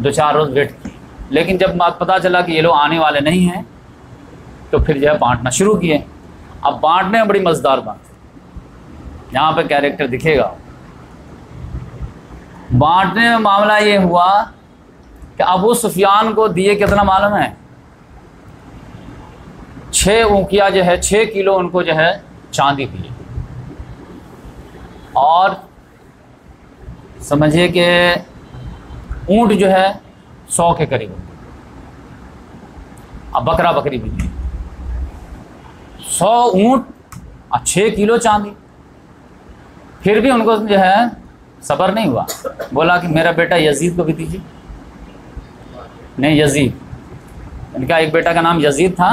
2-4 रोज़ वेट किए, लेकिन जब पता चला कि ये लोग आने वाले नहीं हैं तो फिर जो है बांटना शुरू किए। अब बांटने में बड़ी मज़ेदार बात है, यहाँ पे कैरेक्टर दिखेगा। बांटने में मामला ये हुआ कि अबू सुफियान को दिए कितना मालूम है? 6 ऊँकिया जो है 6 किलो उनको जो है चांदी दिए, और समझिए कि ऊँट जो है 100 के करीब, अब बकरा बकरी भी दी। 100 ऊँट और 6 किलो चांदी। फिर भी उनको जो है सब्र नहीं हुआ, बोला कि मेरा बेटा यजीद को भी दीजिए। नहीं, यजीद, इनका एक बेटा का नाम यजीद था,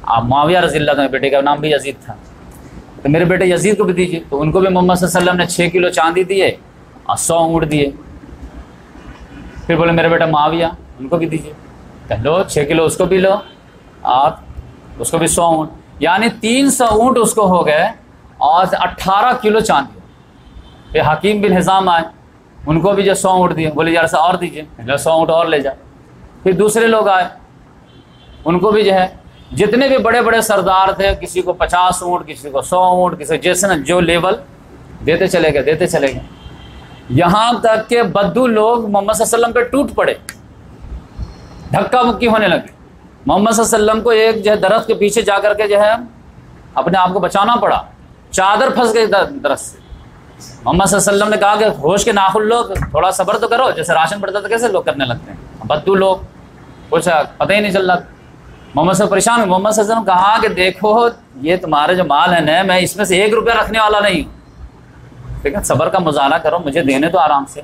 आप मुआविया रज़ियल्लाहु अन्हु बेटे का नाम भी यजीद था, तो मेरे बेटे यजीद को भी दीजिए। तो उनको भी मोहम्मद सल्लल्लाहु अलैहि वसल्लम ने 6 किलो चांदी दिए और 100 ऊँट दिए। फिर बोले मेरा बेटा मुआविया, उनको भी दीजिए। कह लो 6 किलो उसको भी लो और उसको भी 100 ऊँट, यानी 300 ऊँट उसको हो गए और 18 किलो चांदी। फिर हकीम बिन हिज़ाम आए, उनको भी जो 100 ऊँट दिए, बोले यार सा और दीजिए, 100 ऊँट और ले जाए। फिर दूसरे लोग आए, उनको भी जो है जितने भी बड़े बड़े सरदार थे, किसी को 50 ऊँट, किसी को 100 ऊँट, किसी जैसे ना जो लेवल देते चले गए। यहाँ तक के बद्दू लोग मोहम्मद सल्लल्लाहु अलैहि वसल्लम पे टूट पड़े, धक्का मुक्की होने लगे। मोहम्मद सल्लल्लाहु अलैहि वसल्लम को एक जो है दरख्त के पीछे जा कर के जो है अपने आप को बचाना पड़ा, चादर फंस गई दरख्त से। मोहम्मद सल्लल्लाहु अलैहि वसल्लम ने कहा कि होश के नाखुन लोग थोड़ा सब्र तो करो, जैसे राशन पड़ता तो कैसे लोग करने लगते हैं, बद्दू लोग, कुछ पता ही नहीं चल रहा। मोहम्मद से परेशान। मोहम्मद सल्लल्लाहु अलैहि वसल्लम कहा कि देखो ये तुम्हारे जो माल है ना, मैं इसमें से 1 रुपया रखने वाला नहीं हूँ, ठीक है, सब्र का मुजाहरा करो, मुझे देने तो आराम से।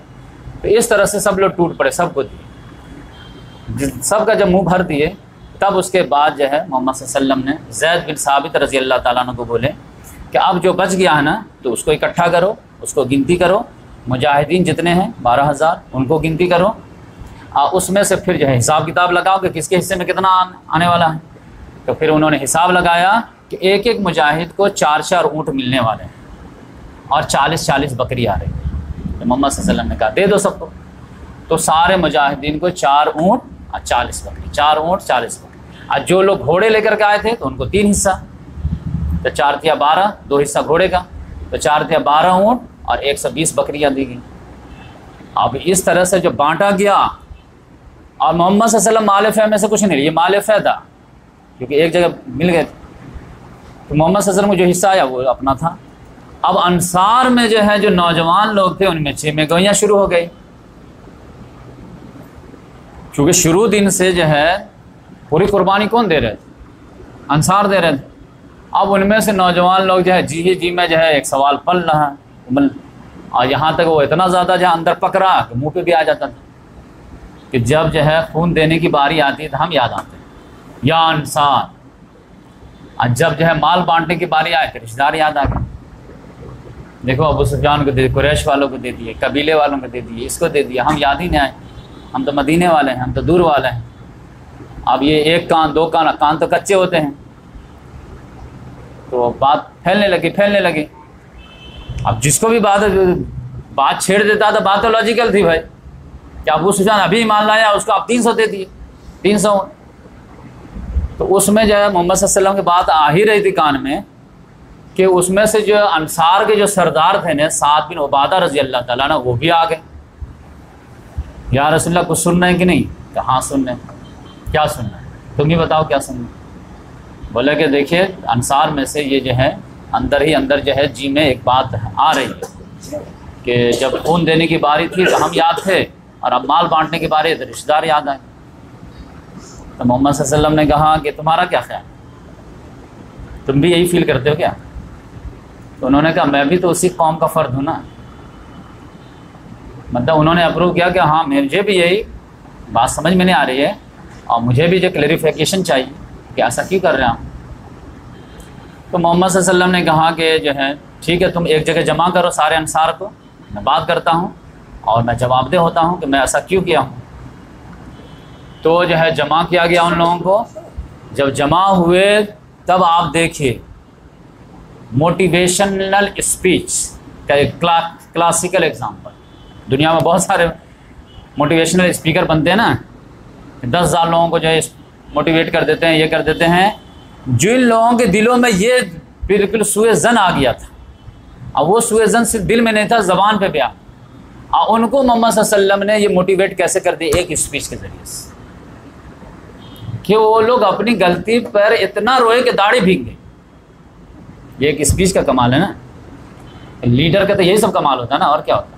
तो इस तरह से सब लोग टूट पड़े, सबको दिए, सबका जब मुंह भर दिए, तब उसके बाद जो है मोहम्मद सल्लल्लाहु अलैहि वसल्लम ने ज़ैद बिन साबित रज़ी अल्लाह ताला अन्हु को बोले कि अब जो बच गया है ना, तो उसको इकट्ठा करो, उसको गिनती करो, मुजाहिदीन जितने हैं 12,000 उनको गिनती करो, और उसमें से फिर जो है हिसाब किताब लगाओ कि किसके हिस्से में कितना आने वाला है। तो फिर उन्होंने हिसाब लगाया कि एक एक मुजाहिद को 4-4 ऊँट मिलने वाले हैं और 40-40 बकरी आ रही है। तो मोहम्मद सल्लल्लाहु अलैहि वसल्लम ने कहा दे दो सबको। तो सारे मुजाहिदीन को 4 ऊँट और 40 बकरी, 4 ऊँट 40 बकरी। और जो लोग घोड़े लेकर के आए थे तो उनको 3 हिस्सा, तो 4 तिया 12, 2 हिस्सा घोड़े का, तो 4 तिया 12 ऊँट और 120 बकरियाँ दी गई। अब इस तरह से जो बांटा गया, और मोहम्मद सल्लल्लाहु अलैहि वसल्लम माल फ़ै में से कुछ नहीं, ये माल फ़ै था क्योंकि एक जगह मिल गए थे। तो मोहम्मद सल्लल्लाहु अलैहि वसल्लम को जो हिस्सा आया वो अपना था। अब अंसार में जो है जो नौजवान लोग थे उनमें 6 में गैयाँ शुरू हो गई, क्योंकि शुरू दिन से जो है पूरी कुर्बानी कौन दे रहे थे? अंसार दे रहे थे। अब उनमें से नौजवान लोग जो है जी में जो है एक सवाल पल रहा है, और यहाँ तक वो इतना ज़्यादा जो अंदर पकड़ा कि मुँह पे भी आ जाता था कि जब जो है खून देने की बारी आती है तो हम याद आते हैं या अंसार, और जब जो है माल बांटने की बारी आए तो रिश्तेदार याद आ गए। देखो अबू सुफियान को दे, कुरैश वालों को दे दिए, कबीले वालों को दे दिए, इसको दे दिया, हम याद ही नहीं आए, हम तो मदीने वाले हैं, हम तो दूर वाले हैं। अब ये एक कान 2 कान तो कच्चे होते हैं, तो बात फैलने लगी। अब जिसको भी बात छेड़ देता था, बात तो लॉजिकल थी भाई, कि अबू सुफियान अभी ईमान लाया, उसको आप 300 दे दिए, 300। तो उसमें जो है मोहम्मद सल्लल्लाहु अलैहि वसल्लम की बात आ ही रही थी कान में कि उसमें से जो अंसार के जो सरदार थे ना, साद बिन उबादा रज़ी अल्लाह ताला अन्हु, वो भी आ गए। या रसूलल्लाह कुछ सुनना है कि नहीं? तो हाँ सुनना है। क्या सुनना है? तुम ही बताओ क्या सुनना है। बोले कि देखिए अंसार में से ये जो है अंदर ही अंदर जो है जी में एक बात आ रही है कि जब खून देने की बारी थी तो हम याद थे, और अब माल बांटने की बारी तो रिश्तेदार याद आए। तो मोहम्मद सल्लल्लाहु अलैहि वसल्लम ने कहा कि तुम्हारा क्या ख्याल, तुम भी यही फील करते हो क्या? तो उन्होंने कहा मैं भी तो उसी कौम का फ़र्द हूँ ना। मतलब उन्होंने अप्रूव किया कि हाँ मुझे भी यही बात समझ में नहीं आ रही है, और मुझे भी जो क्लैरिफिकेशन चाहिए कि ऐसा क्यों कर रहे हैं हम। तो मोहम्मद सल्लल्लाहु अलैहि वसल्लम ने कहा कि जो है ठीक है, तुम एक जगह जमा करो सारे अंसार को, मैं बात करता हूँ और मैं जवाबदेह होता हूँ कि मैं ऐसा क्यों किया हूँ। तो जो है जमा किया गया उन लोगों को। जब जमा हुए तब आप देखिए मोटिवेशनल स्पीच का एक क्लासिकल एग्जाम्पल, दुनिया में बहुत सारे मोटिवेशनल स्पीकर बनते हैं ना, 10,000 लोगों को जो है मोटिवेट कर देते हैं, ये कर देते हैं। जिन लोगों के दिलों में ये बिल्कुल सूए ज़न आ गया था, और वो सूए ज़न सिर्फ दिल में नहीं था, ज़बान पे भी आ, और उनको मोहम्मद सल्लल्लाहु अलैहि वसल्लम ने ये मोटिवेट कैसे कर दिया? एक स्पीच के ज़रिए से, कि वो लोग अपनी गलती पर इतना रोए कि दाढ़ी भीग गई। ये एक स्पीच का कमाल है ना। लीडर का तो यही सब कमाल होता है ना, और क्या होता है?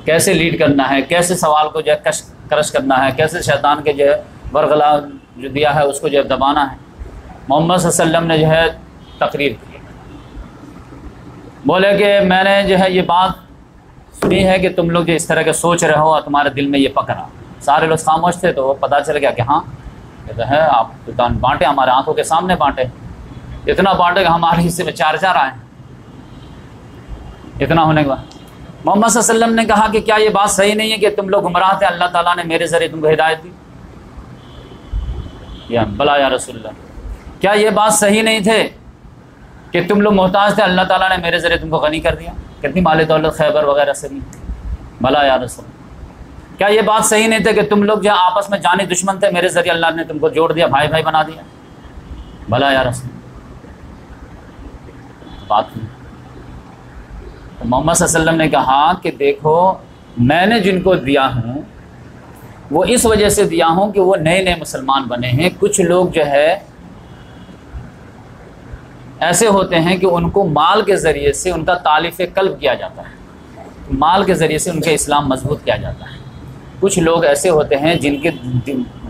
कैसे लीड करना है, कैसे सवाल को जो है क्रश करना है, कैसे शैतान के जो है बरगला जो दिया है उसको जो है दबाना है। मोहम्मद सल्लल्लाहु अलैहि वसल्लम ने जो है तकरीर की, बोले कि मैंने जो है ये बात सुनी है कि तुम लोग जो इस तरह के सोच रहे हो और तुम्हारे दिल में ये पकड़ा। सारे लोग खामोश थे, तो पता चल गया कि हाँ ये तो है, आप तो बांटे, हमारे आंखों के सामने बांटे, इतना बांटे कि हमारे हिस्से में 4-4 आए। इतना होने के बाद मोहम्मद सल्लल्लाहु अलैहि वसल्लम ने कहा कि क्या ये बात सही नहीं है कि तुम लोग गुमराह थे, अल्लाह ताला ने मेरे ज़रिए तुमको हिदायत दी? या भला या रसूलल्लाह, क्या ये बात सही नहीं थे कि तुम लोग मोहताज थे, अल्लाह ताला ने मेरे ज़रिए तुमको गनी कर दिया? कितनी माल दौलत खैबर वगैरह से भी। भला या रसूल, क्या ये बात सही नहीं थे कि तुम लोग जो आपस में जाने दुश्मन थे, मेरे ज़रिए अल्लाह ने तुमको जोड़ दिया, भाई भाई बना दिया? भला या रसूल। बात हुई तो मोहम्मद सल्लल्लाहु अलैहि वसल्लम ने कहा कि देखो मैंने जिनको दिया हूँ वो इस वजह से दिया हूँ कि वो नए नए मुसलमान बने हैं। कुछ लोग जो है ऐसे होते हैं कि उनको माल के ज़रिए से उनका तालिफ़ कल्ब किया जाता है, माल के ज़रिए से उनके इस्लाम मजबूत किया जाता है। कुछ लोग ऐसे होते हैं जिनके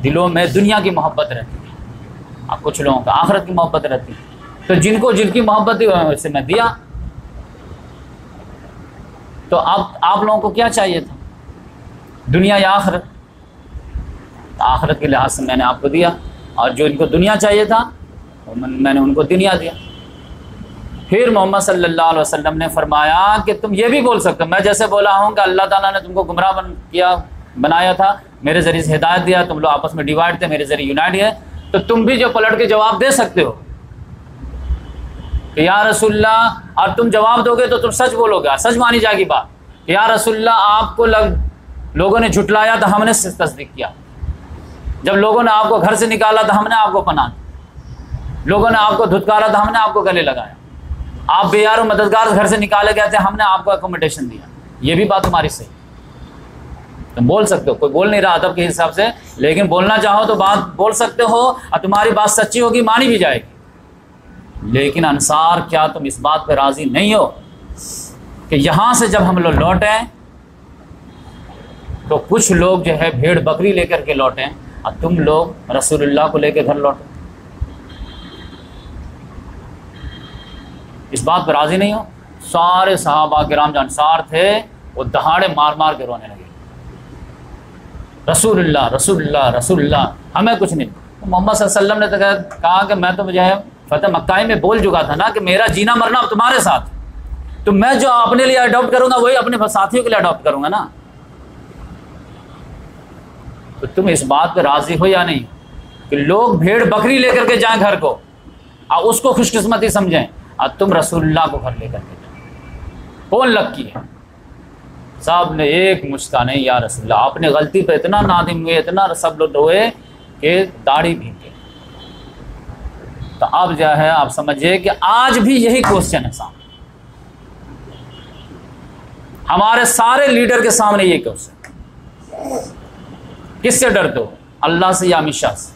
दिलों में दुनिया की मोहब्बत रहती है, और कुछ लोगों का आखिरत की मोहब्बत रहती है। तो जिनको जिनकी मोहब्बत थी वैसे मैं दिया। तो अब आप लोगों को क्या चाहिए था, दुनिया या आखिरत? आखिरत के लिहाज से मैंने आपको दिया, और जो इनको दुनिया चाहिए था मैंने उनको दुनिया दिया। फिर मोहम्मद सल्लल्लाहु अलैहि वसल्लम ने फरमाया कि तुम ये भी बोल सकते हो, मैं जैसे बोला हूँ कि अल्लाह ताला ने तुमको गुमराह बनाया था, मेरे ज़रिए से हिदायत दिया, तुम लोग आपस में डिवाइड थे, मेरे ज़रिए यूनाइट है, तो तुम भी जो पलट के जवाब दे सकते हो कि या रसूलल्लाह, और तुम जवाब दोगे तो तुम सच बोलोगे, सच मानी जाएगी बात कि या रसूलल्लाह आपको लोगों ने झुटलाया तो हमने तस्दीक किया, जब लोगों ने आपको घर से निकाला तो हमने आपको पनाह दी, लोगों ने आपको धुतकारा तो हमने आपको गले लगाया, आप बेयार और मददगार घर से निकाले गए थे, हमने आपको अकोमोडेशन दिया। ये भी बात तुम्हारी सही, तुम बोल सकते हो, कोई बोल नहीं रहा अदब के हिसाब से, लेकिन बोलना चाहो तो बात बोल सकते हो और तुम्हारी बात सच्ची होगी, मानी भी जाएगी। लेकिन अंसार, क्या तुम इस बात पर राजी नहीं हो कि यहाँ से जब हम लोग लौटे तो कुछ लोग जो है भेड़ बकरी लेकर के लौटे और तुम लोग रसूलुल्लाह को लेकर घर लौटे? इस बात पर राजी नहीं हो? सारे सहाबा किराम जो अंसार थे वो दहाड़े मार मार के रोने लगे, रसूलुल्लाह रसूलुल्लाह रसूलुल्लाह, हमें कुछ नहीं। तो मोहम्मद सल्लल्लाहु अलैहि वसल्लम ने कहा कि मैं तो मुझे फतेह मक्का में बोल चुका था ना कि मेरा जीना मरना अब तुम्हारे साथ, तो मैं जो अपने लिए अडॉप्ट करूंगा वही अपने साथियों के लिए अडॉप्ट करूंगा ना। तो तुम इस बात पर राजी हो या नहीं कि लोग भेड़ बकरी लेकर के जाएं घर को और उसको खुशकिस्मती समझें, और तुम रसूलुल्लाह को घर लेकर के जाओ? कौन लक्की है? साहब ने एक मुश्ता नहीं, या रसूलुल्लाह, अपने गलती पे इतना नादिम हुए, इतना सब लोग रोए कि दाढ़ी भीग गई। तो अब जो है आप समझिए कि आज भी यही क्वेश्चन है सामने, हमारे सारे लीडर के सामने ये क्वेश्चन, किससे डरते हो, अल्लाह से या अमित शाह से?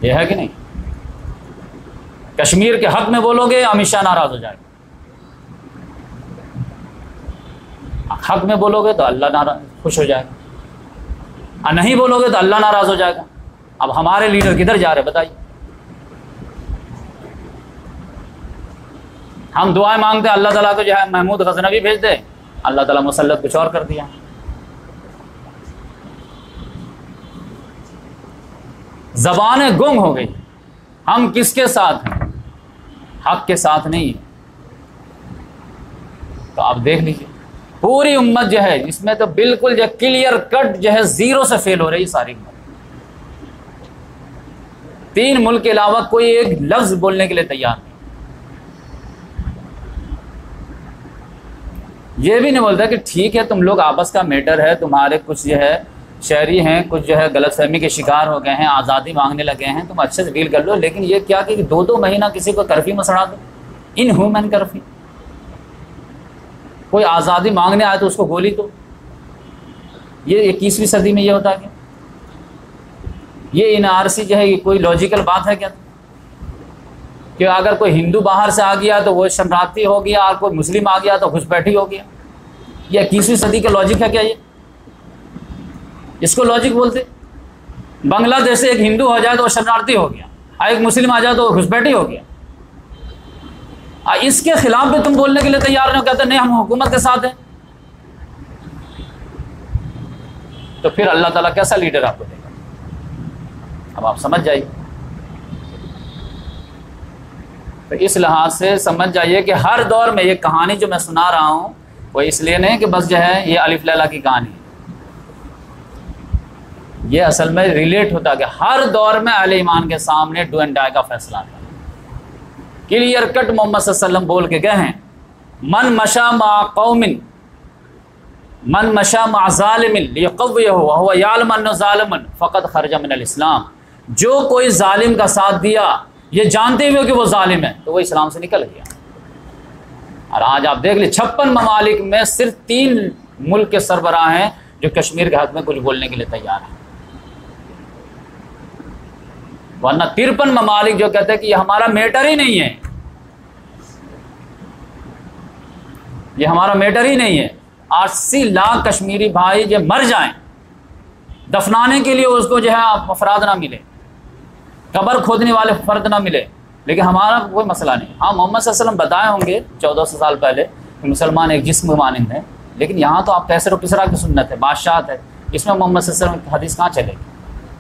ये है कि नहीं? कश्मीर के हक में बोलोगे अमित शाह नाराज हो जाएगा, हक में बोलोगे तो अल्लाह नाराज खुश हो जाएगा, और नहीं बोलोगे तो अल्लाह नाराज हो जाएगा। अब हमारे लीडर किधर जा रहे बताइए? हम दुआएं मांगते अल्लाह ताला को जो है महमूद गजनवी भेज दे, अल्लाह ताला मुसल्लत कुछ और कर दिया। ज़बानें गुम हो गई, हम किसके साथ हैं? हक के साथ नहीं है। तो आप देख लीजिए पूरी उम्मत जो है इसमें तो बिल्कुल जो क्लियर कट जो है जीरो से फेल हो रही है सारी उम्मत। 3 मुल्क के अलावा कोई एक लफ्ज बोलने के लिए तैयार नहीं। ये भी नहीं बोलता कि ठीक है तुम लोग आपस का मैटर है, तुम्हारे कुछ जो है शहरी हैं, कुछ जो है गलतफहमी के शिकार हो गए हैं, आज़ादी मांगने लगे हैं, तुम अच्छे से डील कर लो। लेकिन ये क्या कि 2-2 महीना किसी को कर्फ्यू में सड़ा दो, इनह्यूमन कर्फ्यू। कोई आज़ादी मांगने आए तो उसको गोली दो। ये 21वीं सदी में ये होता है क्या? ये एनआरसी जो है ये कोई लॉजिकल बात है क्या? कि अगर कोई हिंदू बाहर से आ गया तो वो शरणार्थी हो गया, और कोई मुस्लिम आ गया तो घुसपैठी हो गया। ये 21वीं सदी का लॉजिक है क्या? ये इसको लॉजिक बोलते। बांग्लादेश से एक हिंदू हो जाए तो वो शरणार्थी हो गया, और एक मुस्लिम आ जाए तो घुसपैठी हो गया। इसके खिलाफ भी तुम बोलने के लिए तैयार नहीं, कहते नहीं हम हुकूमत के साथ हैं। तो फिर अल्लाह ताला कैसा लीडर आपको देगा? अब आप समझ जाइए। तो इस लिहाज से समझ जाइए कि हर दौर में ये कहानी जो मैं सुना रहा हूँ वो इसलिए नहीं कि बस जो है ये अलिफ लैला की कहानी है। ये असल में रिलेट होता है कि हर दौर में अहले ईमान के सामने डू एंड डाई का फैसला आता है। क्लियर कट मोहम्मद सल्लल्लाहु अलैहि वसल्लम बोल के गए हैं, मन मशा मा कौमिन मन मशा मा ज़ालिमिन लियक़व्वियहु व हुवा यअलमु अन्नहु ज़ालिमुन फ़क़द ख़रजा मिनल इस्लाम। जो कोई जालिम का साथ दिया ये जानते हुए कि वो जालिम है तो वो इस्लाम से निकल गया। और आज आप देख लीजिए 56 ममालिक में सिर्फ 3 मुल्क के सरबराह हैं जो कश्मीर के हक में कुछ बोलने के लिए तैयार हैं, वरना 53 ममालिक जो कहते हैं कि ये हमारा मैटर ही नहीं है, ये हमारा मैटर ही नहीं है। 80 लाख कश्मीरी भाई जो मर जाएं, दफनाने के लिए उसको जो है अफराद ना मिले, कब्र खोदने वाले फर्द ना मिले, लेकिन हमारा कोई मसला नहीं। हाँ मोहम्मद सल्लल्लाहु अलैहि वसल्लम बताए होंगे 1400 साल पहले मुसलमान एक जिस्म मानिंद है, लेकिन यहाँ तो आप कैसर और किसरा की सुन्नत है, बादशाहत है, इसमें मोहम्मद सल्लल्लाहु अलैहि वसल्लम की हदीस कहाँ चलेगी?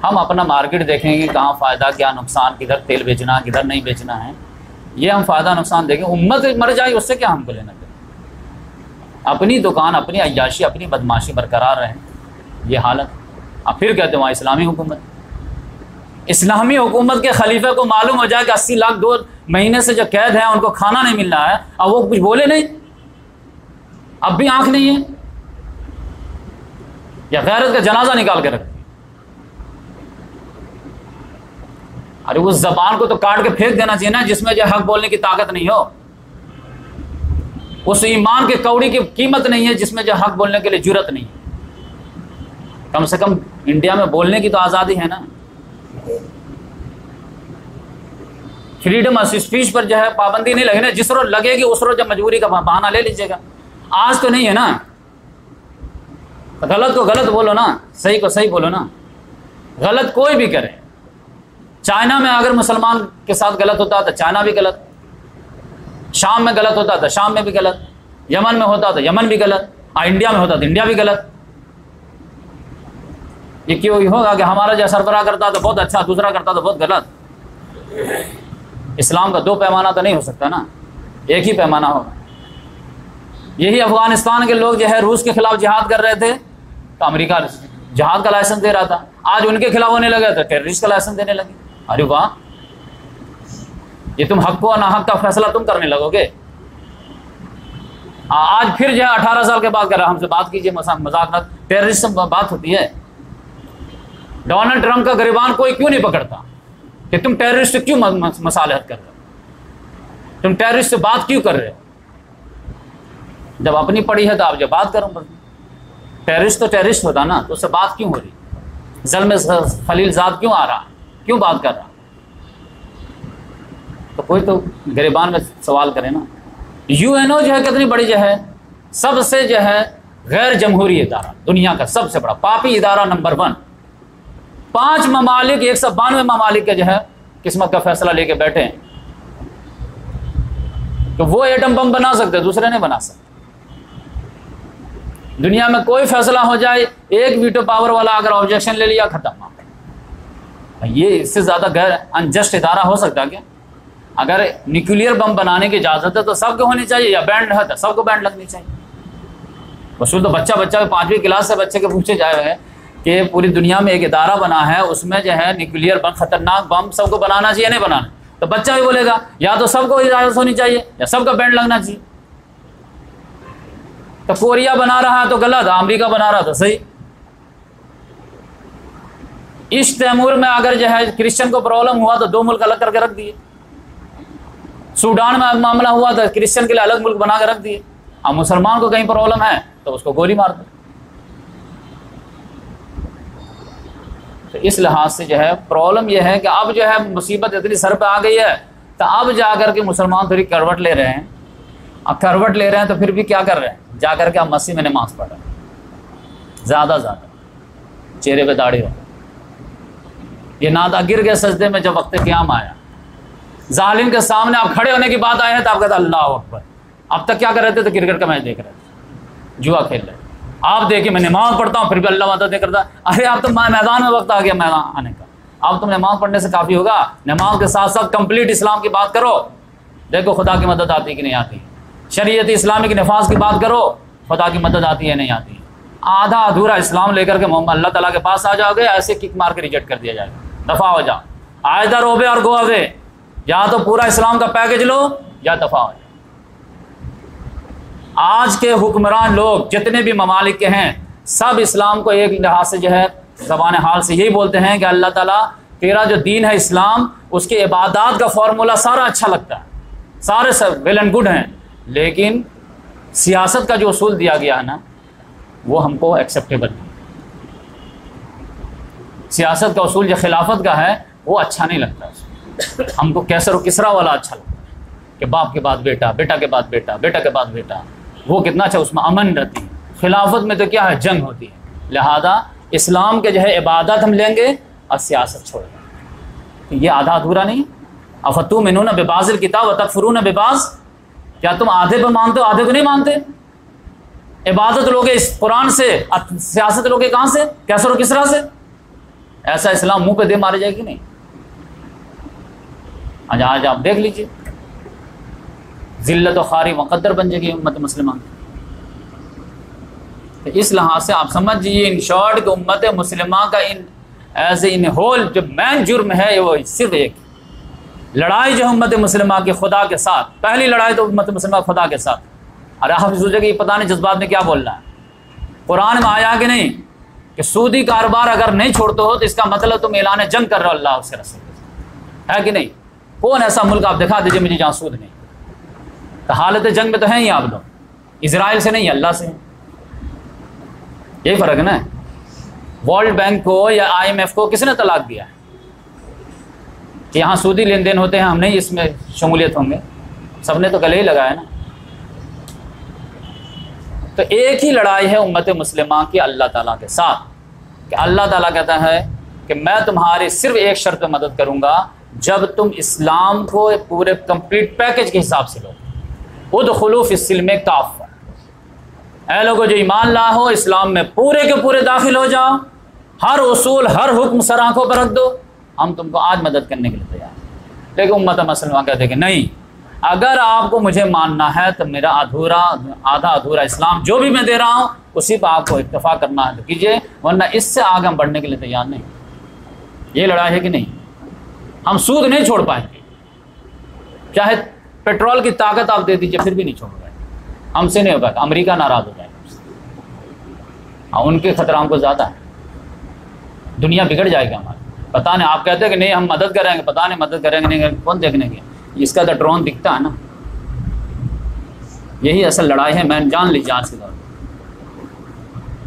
हम अपना मार्केट देखेंगे, कहाँ फ़ायदा क्या नुकसान, किधर तेल बेचना किधर नहीं बेचना है, ये हम फ़ायदा नुकसान देखें। उम्मत मर जाए उससे क्या हमको लेना देना? अपनी दुकान, अपनी अय्याशी, अपनी बदमाशी बरकरार रहे, ये हालत। अब फिर कहते हैं वहाँ इस्लामी हुकूमत। इस्लामी हुकूमत के खलीफे को मालूम हो जाए कि 80 लाख 2 महीने से जो कैद हैं उनको खाना नहीं मिल रहा है, अब वो कुछ बोले नहीं, अब भी आंख नहीं है, या गैरत का जनाजा निकाल के रख। अरे उस जबान को तो काट के फेंक देना चाहिए ना, जिसमें जो हक बोलने की ताकत नहीं हो। उस ईमान के कौड़ी की कीमत नहीं है जिसमें जो हक बोलने के लिए जुर्रत नहीं है। कम से कम इंडिया में बोलने की तो आज़ादी है ना। फ्रीडम ऑफ स्पीच पर जो है पाबंदी नहीं लगेगी, जिस रोज लगेगी उस रोज जब मजबूरी का बहाना ले लीजिएगा। आज तो नहीं है ना, तो गलत को गलत बोलो ना, सही को सही बोलो ना। गलत कोई भी करे, चाइना में अगर मुसलमान के साथ गलत होता तो चाइना भी गलत, शाम में गलत होता तो शाम में भी गलत, यमन में होता तो यमन भी गलत, इंडिया में होता तो इंडिया भी गलत। ये क्यों होगा कि हमारा जो सरबराह करता तो बहुत अच्छा, दूसरा करता तो बहुत गलत। इस्लाम का 2 पैमाना तो नहीं हो सकता ना, एक ही पैमाना होगा। यही अफगानिस्तान के लोग जो है रूस के खिलाफ जिहाद कर रहे थे तो अमेरिका जिहाद का लाइसेंस दे रहा था, आज उनके खिलाफ होने लगे तो टेररिस्ट का लाइसेंस देने लगे। अरे वाह, ये तुम हक को नाहक का फैसला तुम करने लगोगे। आज फिर जो है 18 साल के बाद कर रहा, हमसे बात कीजिए, मजाक न, टेररिस्ट से बात होती है। डोनाल्ड ट्रंप का गिरबान कोई क्यों नहीं पकड़ता कि तुम टेररिस्ट से क्यों मसालहत कर रहे हो, तुम टेररिस्ट से बात क्यों कर रहे हो? जब अपनी पड़ी है तो आप जब बात करो, टेररिस्ट तो टेररिस्ट होता ना, तो उससे बात क्यों हो रही? ज़ल्म खलीलजाद क्यों आ रहा, क्यों बात कर रहा? तो कोई तो गिरबान में सवाल करे ना। यूएनओ जो है कितनी बड़ी जो है, सबसे जो है गैर जमहूरी इदारा, दुनिया का सबसे बड़ा पापी इदारा नंबर 1। 5 ममालिक 192 ममालिक के जो है किस्मत का फैसला लेके बैठे हैं तो वो एटम बम बना सकते, दूसरे नहीं बना सकते। दुनिया में कोई फैसला हो जाए, एक वीटो पावर वाला अगर ऑब्जेक्शन ले लिया, खत्म। ये इससे ज़्यादा गैर अनजस्ट इदारा हो सकता क्या? अगर न्यूक्लियर बम बनाने की इजाज़त है तो सबको होनी चाहिए, या बैंड है तो सबको बैंड लगनी चाहिए। वसूल तो बच्चा 5वीं क्लास से बच्चे के पूछे जाए कि पूरी दुनिया में एक इदारा बना है, उसमें जो है न्यूक्लियर बम, खतरनाक बम सबको बनाना चाहिए, नहीं बनाना, तो बच्चा भी बोलेगा या तो सबको इजाज़त होनी चाहिए या सबका बैंड लगना चाहिए। तो कोरिया बना रहा है तो गलत, अमेरिका बना रहा तो सही। ईस्ट तैमूर में अगर जो है क्रिश्चियन को प्रॉब्लम हुआ तो 2 मुल्क अलग करके रख दिए। सूडान में मामला हुआ तो क्रिश्चियन के लिए अलग मुल्क बना के रख दिए। अब मुसलमान को कहीं प्रॉब्लम है तो उसको गोली मार दो। तो इस लिहाज से जो है प्रॉब्लम यह है कि अब जो है मुसीबत इतनी सर पे आ गई है तो अब जाकर के मुसलमान थोड़ी करवट ले रहे हैं। अब करवट ले रहे हैं तो फिर भी क्या कर रहे हैं, जाकर के अब मस्जिद में नमाज पढ़ रहे हैं, ज़्यादा चेहरे पे दाढ़ी रहे। ये नादा गिर गए सजदे में जब वक्त क़याम आया, जालिम के सामने आप खड़े होने की बात आए हैं तो आप कहते अल्लाह अकबर। अब तक क्या कर रहे थे? तो क्रिकेट का मैच देख रहे थे, जुआ खेल रहे। आप देखिए मैं नमाज पढ़ता हूँ फिर भी अल्लाह मदद नहीं करता। अरे आप तो मैदान में वक्त आ गया मैदान आने का, अब तुम नमाज पढ़ने से काफ़ी होगा। नमाज के साथ साथ कंप्लीट इस्लाम की बात करो, देखो खुदा की मदद आती कि नहीं आती। शरीयत इस्लामी की नफाज की बात करो, खुदा की मदद आती है नहीं आती। आधा अधूरा इस्लाम लेकर के मोहम्मद अल्लाह ताला के पास आ जाओगे, ऐसे किक मार के रिजेक्ट कर दिया जाएगा, दफ़ा हो जाओ। आयदर रोबे और गो अवे, या तो पूरा इस्लाम का पैकेज लो या दफ़ा हो जाओ। आज के हुक्मरान लोग जितने भी ममालिक के हैं सब इस्लाम को एक लिहाज से जो है ज़बान हाल से यही बोलते हैं कि अल्लाह ताला तेरा जो दीन है इस्लाम, उसके इबादत का फॉर्मूला सारा अच्छा लगता है, सारे सब वेल एंड गुड हैं, लेकिन सियासत का जो उसूल दिया गया है ना वो हमको एक्सेप्टेबल नहीं। सियासत का उसूल जो खिलाफत का है वो अच्छा नहीं लगता हमको। कैसर और किसरा वाला अच्छा लगता है कि बाप के बाद बेटा, बेटा के बाद बेटा, बेटा के बाद बेटा, वो कितना अच्छा, उसमें अमन रहती है। खिलाफत में तो क्या है, जंग होती है। लिहाजा इस्लाम के जो है इबादत हम लेंगे और सियासत छोड़ देंगे, तो ये आधा अधूरा नहीं। अफतुमिनून बिबाज़िल किताब व तकफुरून बिबाज़, क्या तुम आधे पर मानते हो, आधे को नहीं मानते? इबादत लोगे इस कुरान से, सियासत लोगे कहां से, कैसर और किसरा से? ऐसा इस्लाम मुंह पे दे मारे जाएगी नहीं। आज आप देख लीजिए, जिल्लत और खारी मुकद्दर बन जाएगी उम्मत मुसलमान। तो इस लिहाज से आप समझिए इन शॉर्ट कि उम्मत मुसलमा का इन होल जो मेन जुर्म है वो सिर्फ एक लड़ाई जो उम्मत मुसलमा की खुदा के साथ, पहली लड़ाई तो उम्मत मुसलमा खुदा के साथ। अरे आप सोचे कि पता नहीं जज्बात में क्या बोल रहा है, कुरान में आया कि नहीं कि सूदी कारोबार अगर नहीं छोड़ते हो तो इसका मतलब तुम ऐलान जंग कर रहे हो अल्लाह उसके रसूल है कि नहीं? कौन ऐसा मुल्क आप दिखा दीजिए मुझे जहाँ सूद नहीं। तो हालत जंग में तो हैं ही आप लोग, इजराइल से नहीं अल्लाह से, यही फर्क है ना। वर्ल्ड बैंक को या IMF को किसने तलाक दिया है कि यहाँ सूदी लेन देन होते हैं, हम नहीं इसमें शमूलियत होंगे? सबने तो गले ही लगाया ना। तो एक ही लड़ाई है उम्मत मुस्लिमा की अल्लाह ताला के साथ कि अल्लाह ताला कहता है कि मैं तुम्हारी सिर्फ एक शर्त पे मदद करूंगा, जब तुम इस्लाम को पूरे कंप्लीट पैकेज के हिसाब से लो। उदखुलू फिस्सिल्म काफ़ा, ऐ लोगों जो ईमान ला हो इस्लाम में पूरे के पूरे दाखिल हो जाओ, हर उसूल हर हुक्म सर आंखों पर रख दो, हम तुमको आज मदद करने के लिए तैयार हैं। लेकिन उम्मत मुसलमान कहते हैं कि नहीं, अगर आपको मुझे मानना है तो मेरा आधा अधूरा इस्लाम जो भी मैं दे रहा हूँ उसी पर आपको इत्तेफा करना है तो कीजिए, वरना इससे आगे हम बढ़ने के लिए तैयार नहीं। ये लड़ाई है कि नहीं? हम सूद नहीं छोड़ पाएंगे, चाहे पेट्रोल की ताकत आप दे दीजिए फिर भी नहीं छोड़ पाएंगे, हमसे नहीं हो पाएगा। अमेरिका नाराज हो जाएगा, उनके खतरा हमको ज़्यादा है, दुनिया बिगड़ जाएगी हमारी। पता नहीं, आप कहते हैं कि नहीं हम मदद करेंगे, पता नहीं मदद करेंगे नहीं, कौन देखने के? इसका तो ड्रोन दिखता है ना। यही असल लड़ाई है, मैंने जान लीजिए आज के दौर में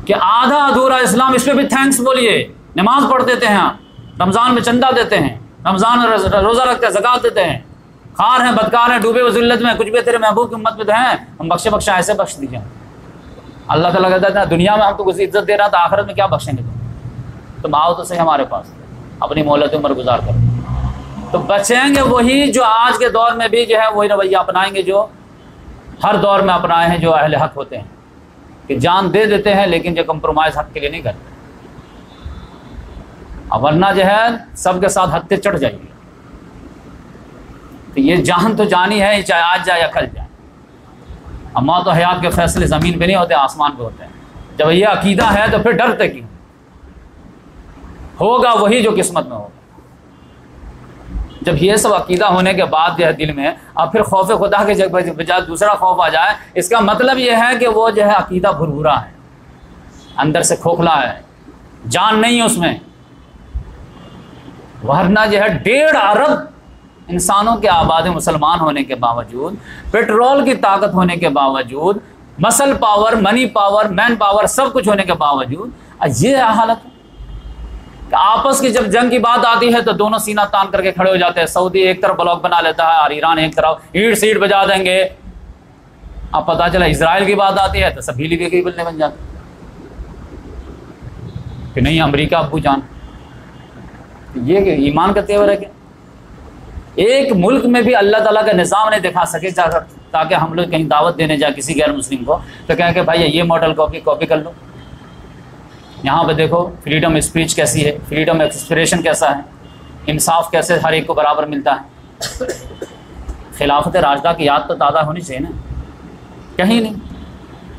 कि आधा अधूरा इस्लाम, इस पर भी थैंक्स बोलिए। नमाज पढ़ देते हैं आप, रमज़ान में चंदा देते हैं, रमज़ान में रोज़ा रखते हैं, ज़कात देते हैं, खार हैं बदकार हैं डूबे हुए ज़िल्लत में, कुछ भी तेरे महबूब की उम्मत में तो हैं, हम बख्शा ऐसे बख्श दीजिए। अल्लाह ताला कहता है दुनिया में हम तो कुछ इज्जत दे रहा था, आखिरत में क्या बख्शेंगे तुम आओ तो सही हमारे पास, अपनी मोहलत उम्र गुजार करो। तो बचेंगे वही जो आज के दौर में भी जो है वही रवैया अपनाएंगे जो हर दौर में अपनाए हैं, जो अहले हक होते हैं कि जान दे देते हैं लेकिन जो कंप्रोमाइज़ हक के लिए नहीं करते। अब वरना जो है सबके साथ हद से चढ़ जाएगी। तो ये जान तो जानी है, चाहे आज जाए या कल जाए। अब मौत और हयात के फैसले ज़मीन पे नहीं होते, आसमान पे होते हैं। जब ये अकीदा है तो फिर डरते क्यों? होगा वही जो किस्मत में होगा। जब ये सब अकीदा होने के बाद जो है दिल में अब फिर खौफ खुदा के बजाय दूसरा खौफ आ जाए, इसका मतलब ये है कि वो जो है अकीदा भुरभुरा है, अंदर से खोखला है, जान नहीं है उसमें। वरना जो है 1.5 अरब इंसानों के आबाद मुसलमान होने के बावजूद, पेट्रोल की ताकत होने के बावजूद, muscle power, money power, man power, सब कुछ होने के बावजूद ये हालत है। आपस की जब जंग की बात आती है तो दोनों सीना तान करके खड़े हो जाते हैं। सऊदी एक तरफ ब्लॉक बना लेता है और ईरान एक तरफ ईंट सीट बजा देंगे। अब पता चला इजराइल की बात आती है तो सब भीली बेगी बल्ले बन जाते कि नहीं अमेरिका अब्बू जान। ये ईमान का तेवर है क्या? एक मुल्क में भी अल्लाह ताला का निज़ाम नहीं दिखा सके ताकि हम लोग कहीं दावत देने जाए किसी गैर मुस्लिम को तो कहें कि भाई ये मॉडल कॉपी कर लो। यहाँ पे देखो फ्रीडम स्पीच कैसी है, फ्रीडम एक्सप्रेशन कैसा है, इंसाफ कैसे हर एक को बराबर मिलता है। खिलाफत राशदा की याद तो ताज़ा होनी चाहिए ना, कहीं नहीं।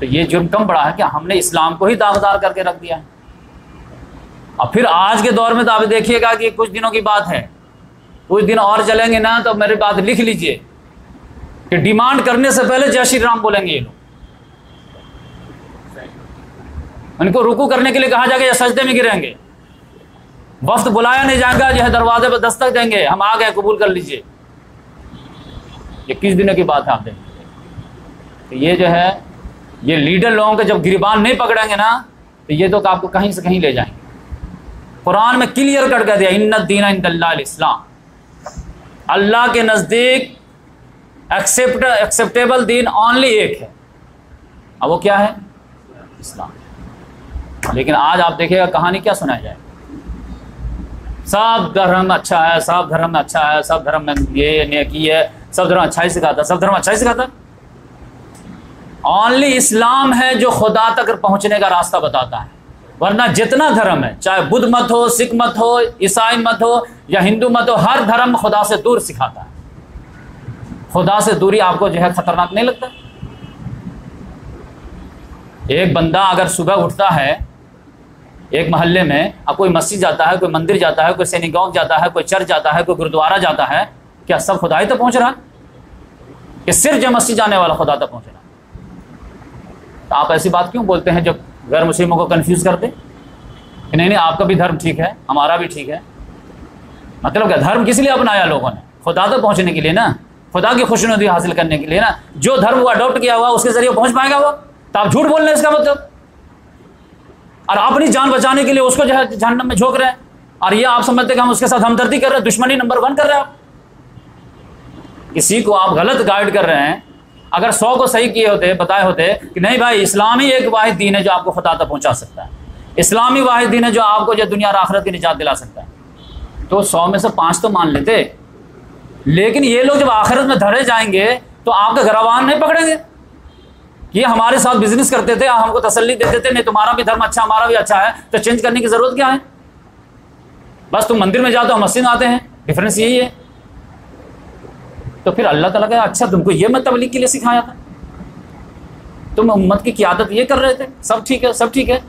तो ये जुर्म कम बड़ा है कि हमने इस्लाम को ही दावदार करके रख दिया है। और फिर आज के दौर में तो आप देखिएगा कि कुछ दिनों की बात है, कुछ दिन और चलेंगे ना तो मेरी बात लिख लीजिए कि डिमांड करने से पहले जय श्री राम बोलेंगे ये लोग। उनको रुकू करने के लिए कहा जाएगा या सजदे में गिरेंगे, वफ्त बुलाया नहीं जाएगा, जो है दरवाजे पर दस्तक देंगे, हम आ गए कबूल कर लीजिए। ये किस दिनों की बात है आप देखें। तो ये जो है ये लीडर लोगों के जब गिरबान नहीं पकड़ेंगे ना तो ये तो आपको कहीं से कहीं ले जाएंगे। कुरान में क्लियर कर दिया इन्ना दीना इंदल्लाह इस्लाम, अल्लाह के नज़दीक एक्सेप्टेबल दीन ओनली एक है, अब वो क्या है? इस्लाम। लेकिन आज आप देखिएगा कहानी क्या सुनाई जाए, सब धर्म अच्छा है, सब धर्म में अच्छा है, सब धर्म में ये नेकी है, सब धर्म अच्छा ही सिखाता, सब धर्म अच्छा ही सिखाता। ओनली इस्लाम है जो खुदा तक पहुंचने का रास्ता बताता है, वरना जितना धर्म है, चाहे बुद्ध मत हो, सिख मत हो, ईसाई मत हो या हिंदू मत हो, हर धर्म खुदा से दूर सिखाता है। खुदा से दूरी आपको जो है खतरनाक नहीं लगता? एक बंदा अगर सुबह उठता है एक मोहल्ले में, अब कोई मस्जिद जाता है, कोई मंदिर जाता है, कोई सिनेगॉग जाता है, कोई चर्च जाता है, कोई गुरुद्वारा जाता है, क्या सब खुदा ही तक पहुंच रहा है कि सिर्फ जो मस्जिद जाने वाला खुदा तक पहुंच रहा है? तो आप ऐसी बात क्यों बोलते हैं जो गैर मुस्लिमों को कंफ्यूज करते कि नहीं आपका भी धर्म ठीक है, हमारा भी ठीक है? मतलब क्या धर्म किस लिए अपनाया लोगों ने? खुदा तक पहुंचने के लिए ना, खुदा की खुशनुदी हासिल करने के लिए ना। जो धर्म वो अडॉप्ट किया हुआ उसके जरिए पहुंच पाएगा वो? तो आप झूठ बोल रहे हैं इसका मतलब, और अपनी जान बचाने के लिए उसको जो है जहन्नम में झोंक रहे हैं, और ये आप समझते कि हम उसके साथ हमदर्दी कर रहे हैं, दुश्मनी नंबर 1 कर रहे हैं आप। किसी को आप गलत गाइड कर रहे हैं। अगर 100 को सही किए होते, बताए होते कि नहीं भाई इस्लाम ही एक वाहिद दीन है जो आपको खुदा तक पहुंचा सकता है, इस्लामी वाहिद दीन है जो आपको जो दुनिया और आखिरत की निजात दिला सकता है, तो 100 में से 5 तो मान लेते। लेकिन ये लोग जब आखिरत में धरे जाएंगे तो आपका गरावान नहीं पकड़ेंगे। ये हमारे साथ बिजनेस करते थे, हमको तसल्ली देते थे, नहीं तुम्हारा भी धर्म अच्छा हमारा भी अच्छा है, तो चेंज करने की जरूरत क्या है? बस तुम मंदिर में जाते हो, हम मस्जिद में आते हैं, डिफरेंस यही है। तो फिर अल्लाह ताला का अच्छा तुमको ये मैं तबलीग के लिए सिखाया था, तुम उम्मत की क़ियादत ये कर रहे थे, सब ठीक है, सब ठीक है,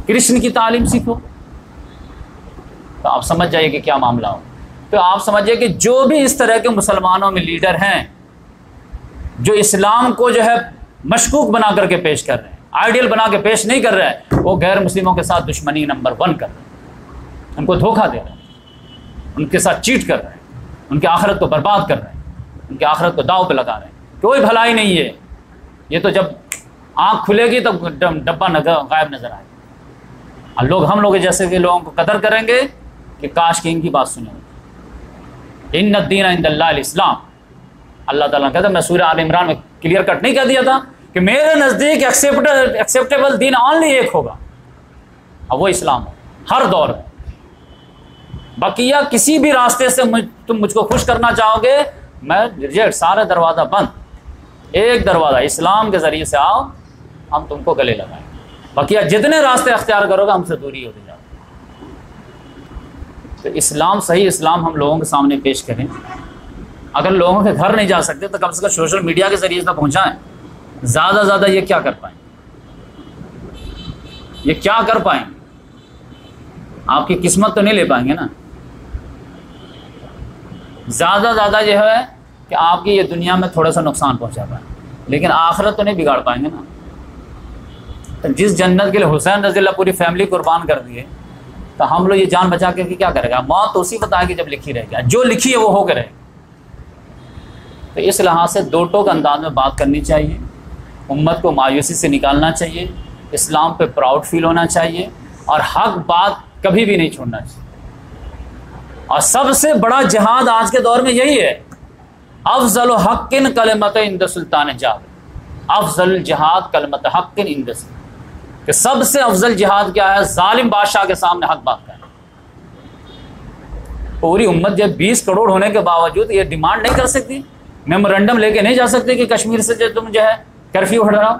कृष्ण की तालीम सीखो। तो आप समझ जाइए कि क्या मामला हो। तो आप समझिए कि जो भी इस तरह के मुसलमानों में लीडर हैं जो इस्लाम को जो है मशकूक बना करके पेश कर रहे हैं, आइडियल बना के पेश नहीं कर रहे हैं, वो गैर मुस्लिमों के साथ दुश्मनी नंबर 1 कर रहे हैं, उनको धोखा दे रहे हैं, उनके साथ चीट कर रहे हैं, उनकी आखिरत को बर्बाद कर रहे हैं, उनकी आखिरत को दाव पे लगा रहे हैं। कोई भलाई नहीं है। ये तो जब आँख खुलेगी तब डब्बा गायब नजर आएगा, और लोग हम लोग जैसे के लोगों को कदर करेंगे कि काश की इनकी बात सुने। इन्न दीन इंदल्लाह इस्लाम, अल्लाह ताला कहता है, मैं सूरह आल इमरान में क्लियर कट नहीं कह दिया था कि मेरे नज़दीक एक्सेप्टेबल दीन ओनली एक होगा, और वो इस्लाम हो हर दौर में। बकिया किसी भी रास्ते से तुम मुझको खुश करना चाहोगे, मैं रिजेक्ट, सारे दरवाज़ा बंद। एक दरवाज़ा इस्लाम के ज़रिए से आओ, हम तुमको गले लगाएंगे। बकिया जितने रास्ते अख्तियार करोगे हमसे दूरी होती जाओ। तो इस्लाम, सही इस्लाम हम लोगों के सामने पेश करें। अगर लोगों के घर नहीं जा सकते तो कम से कम सोशल मीडिया के ज़रिए तक पहुँचाएँ। ज़्यादा ज़्यादा ये क्या कर पाएँ? ये क्या कर पाएंगे? आपकी किस्मत तो नहीं ले पाएंगे ना। ज़्यादा ज़्यादा जो है कि आपकी ये दुनिया में थोड़ा सा नुकसान पहुंचा पाए, लेकिन आखिरत तो नहीं बिगाड़ पाएंगे ना। तो जिस जन्नत के लिए हुसैन रज़ी अल्लाह पूरी फैमिली कुर्बान कर दिए, तो हम लोग ये जान बचा के क्या करेगा? मौत तो उसी बताएगी जब लिखी रहेगी, जो लिखी है वो होकर रहेगी। तो इस लिहाज से दो टोक अंदाज में बात करनी चाहिए, उम्मत को मायूसी से निकालना चाहिए, इस्लाम पे प्राउड फील होना चाहिए, और हक बात कभी भी नहीं छोड़ना चाहिए। और सबसे बड़ा जिहाद आज के दौर में यही है, अफजल हक्किन कलमत इंद सुल्तान जाबिर, अफजल जिहाद कलमत हक्किन इंद, कि सबसे अफजल जिहाद क्या है? जालिम बादशाह के सामने हक बात करना। पूरी उम्मत जब 20 करोड़ होने के बावजूद ये डिमांड नहीं कर सकती, मेमोरेंडम लेके नहीं जा सकते कि कश्मीर से जो तुम जो है कर्फ्यू हटाओ,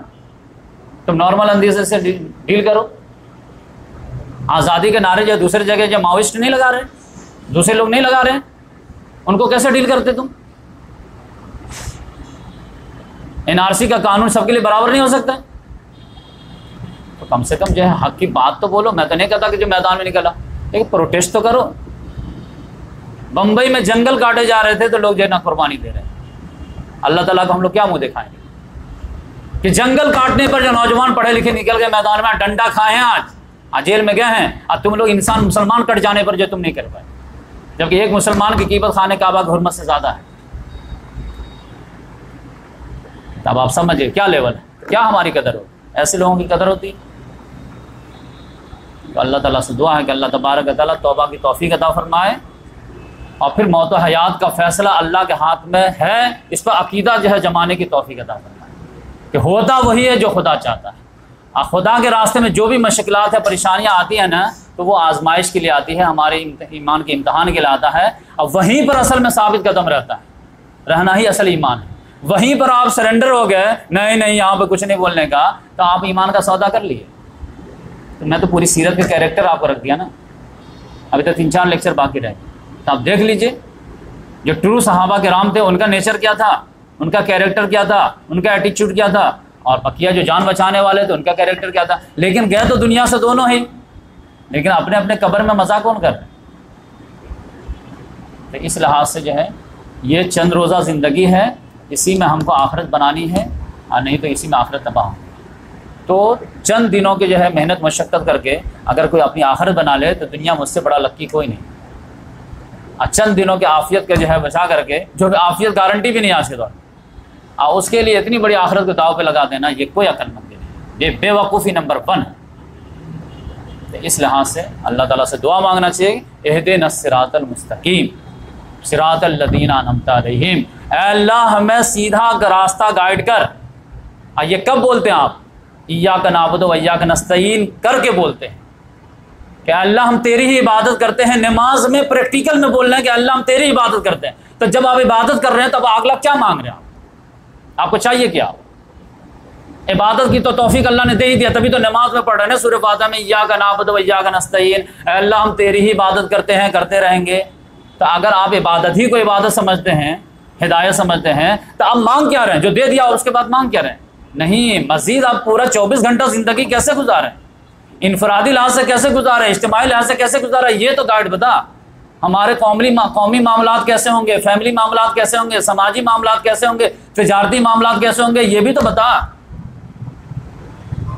तुम नॉर्मल अंदाजे से डील करो। आज़ादी के नारे जो दूसरी जगह जो माओइस्ट नहीं लगा रहे, दूसरे लोग नहीं लगा रहे, उनको कैसे डील करते तुम? NRC का कानून सबके लिए बराबर नहीं हो सकता, तो कम से कम जो है हक की बात तो बोलो। मैं तो नहीं कहता कि जो मैदान में निकला, लेकिन प्रोटेस्ट तो करो। बम्बई में जंगल काटे जा रहे थे तो लोग जो है ना कुर्बानी दे रहे हैं। अल्लाह ताला को हम लोग क्या मुंह दिखाएंगे कि जंगल काटने पर जो नौजवान पढ़े लिखे निकल गए मैदान में, डंडा खाए हैं, आज जेल में गए हैं, और तुम लोग इंसान मुसलमान कट जाने पर जो तुम नहीं कर पाए, जबकि एक मुसलमान की कीमत खाने काबा की हुर्मत से ज़्यादा है। तब आप समझिए क्या लेवल है, क्या हमारी कदर हो, ऐसे लोगों की कदर होती। तो अल्लाह ताला से दुआ है कि अल्लाह तबारक व तआला तौबा की तौफीक अता फरमाए, और फिर मौत व हयात का फैसला अल्लाह के हाथ में है, इस पर अकीदा जो है जमाने की तौफीक अता फरमाए कि होता वही है जो खुदा चाहता है। और खुदा के रास्ते में जो भी मुश्किलात है, परेशानियाँ आती हैं ना, तो वो आजमाइश के लिए आती है, हमारे ईमान के इम्तहान के लिए आता है, और वहीं पर असल में साबित कदम रहता है। रहना ही असल ईमान है। वहीं पर आप सरेंडर हो गए, नहीं नहीं यहाँ पे कुछ नहीं बोलने का, तो आप ईमान का सौदा कर लिए। तो मैं तो पूरी सीरत के कैरेक्टर आपको रख दिया ना, अभी तो 3-4 लेक्चर बाकी रहे, तो आप देख लीजिए जो ट्रू सहाबा किराम थे उनका नेचर क्या था, उनका कैरेक्टर क्या था, उनका एटीट्यूड क्या था, और बकिया जो जान बचाने वाले थे उनका कैरेक्टर क्या था। लेकिन गए तो दुनिया से दोनों ही, लेकिन अपने अपने कब्र में मज़ा कौन कर रहे। तो इस लिहाज से जो है ये चंद रोज़ा ज़िंदगी है, इसी में हमको आखिरत बनानी है, और नहीं तो इसी में आखिरत तबाह हो। तो चंद दिनों के जो है मेहनत मशक्क़त करके अगर कोई अपनी आखिरत बना ले तो दुनिया में उससे बड़ा लक्की कोई नहीं। और चंद दिनों के आफियत के जो है बचा करके, जो कि आफियत गारंटी भी नहीं आज के दौर में, और उसके लिए इतनी बड़ी आखिरत को दाव पे लगा देना, ये कोई अक्लमंद नहीं, ये बेवकूफ़ी नंबर 1 है। तो इस लिहाज से अल्लाह ताला से दुआ मांगना चाहिए, इहदिनस सिरातल मुस्तकीम सिरातल लदीना अनअमता अलैहिम, अल्लाह हमें सीधा रास्ता गाइड कर। ये कब बोलते हैं आप, इय्याका नअबुदु व इय्याका नस्तईन करके बोलते हैं कि अल्लाह हम तेरी ही इबादत करते हैं। नमाज में प्रैक्टिकल में बोल रहे हैं कि अल्लाह हम तेरी इबादत करते हैं। तो जब आप इबादत कर रहे हैं तब अगला क्या मांग रहे हैं आपको चाहिए क्या? इबादत की तो तौफीक अल्लाह ने दे ही दिया, तभी तो नमाज में पढ़ रहे हैं सूरह फातिहा में, इय्याका नअबुदु व इय्याका नस्तईन, अल्लाह हम तेरी ही इबादत करते हैं, करते रहेंगे। तो अगर आप इबादत ही को इबादत समझते हैं, हिदायत समझते हैं, तो आप मांग क्या रहे हैं? जो दे दिया और उसके बाद मांग क्या रहे हैं? नहीं, मजीद आप पूरा 24 घंटा ज़िंदगी कैसे गुजारें, इनफरादी लिहाज से कैसे गुजारें, इज्तिमाई लिहाज से कैसे गुजारें, ये तो गाइड बता। हमारे कौमी मामलात कैसे होंगे, फैमिली मामलात कैसे होंगे, समाजी मामलात कैसे होंगे, तिजारती मामलात कैसे होंगे, ये भी तो बता।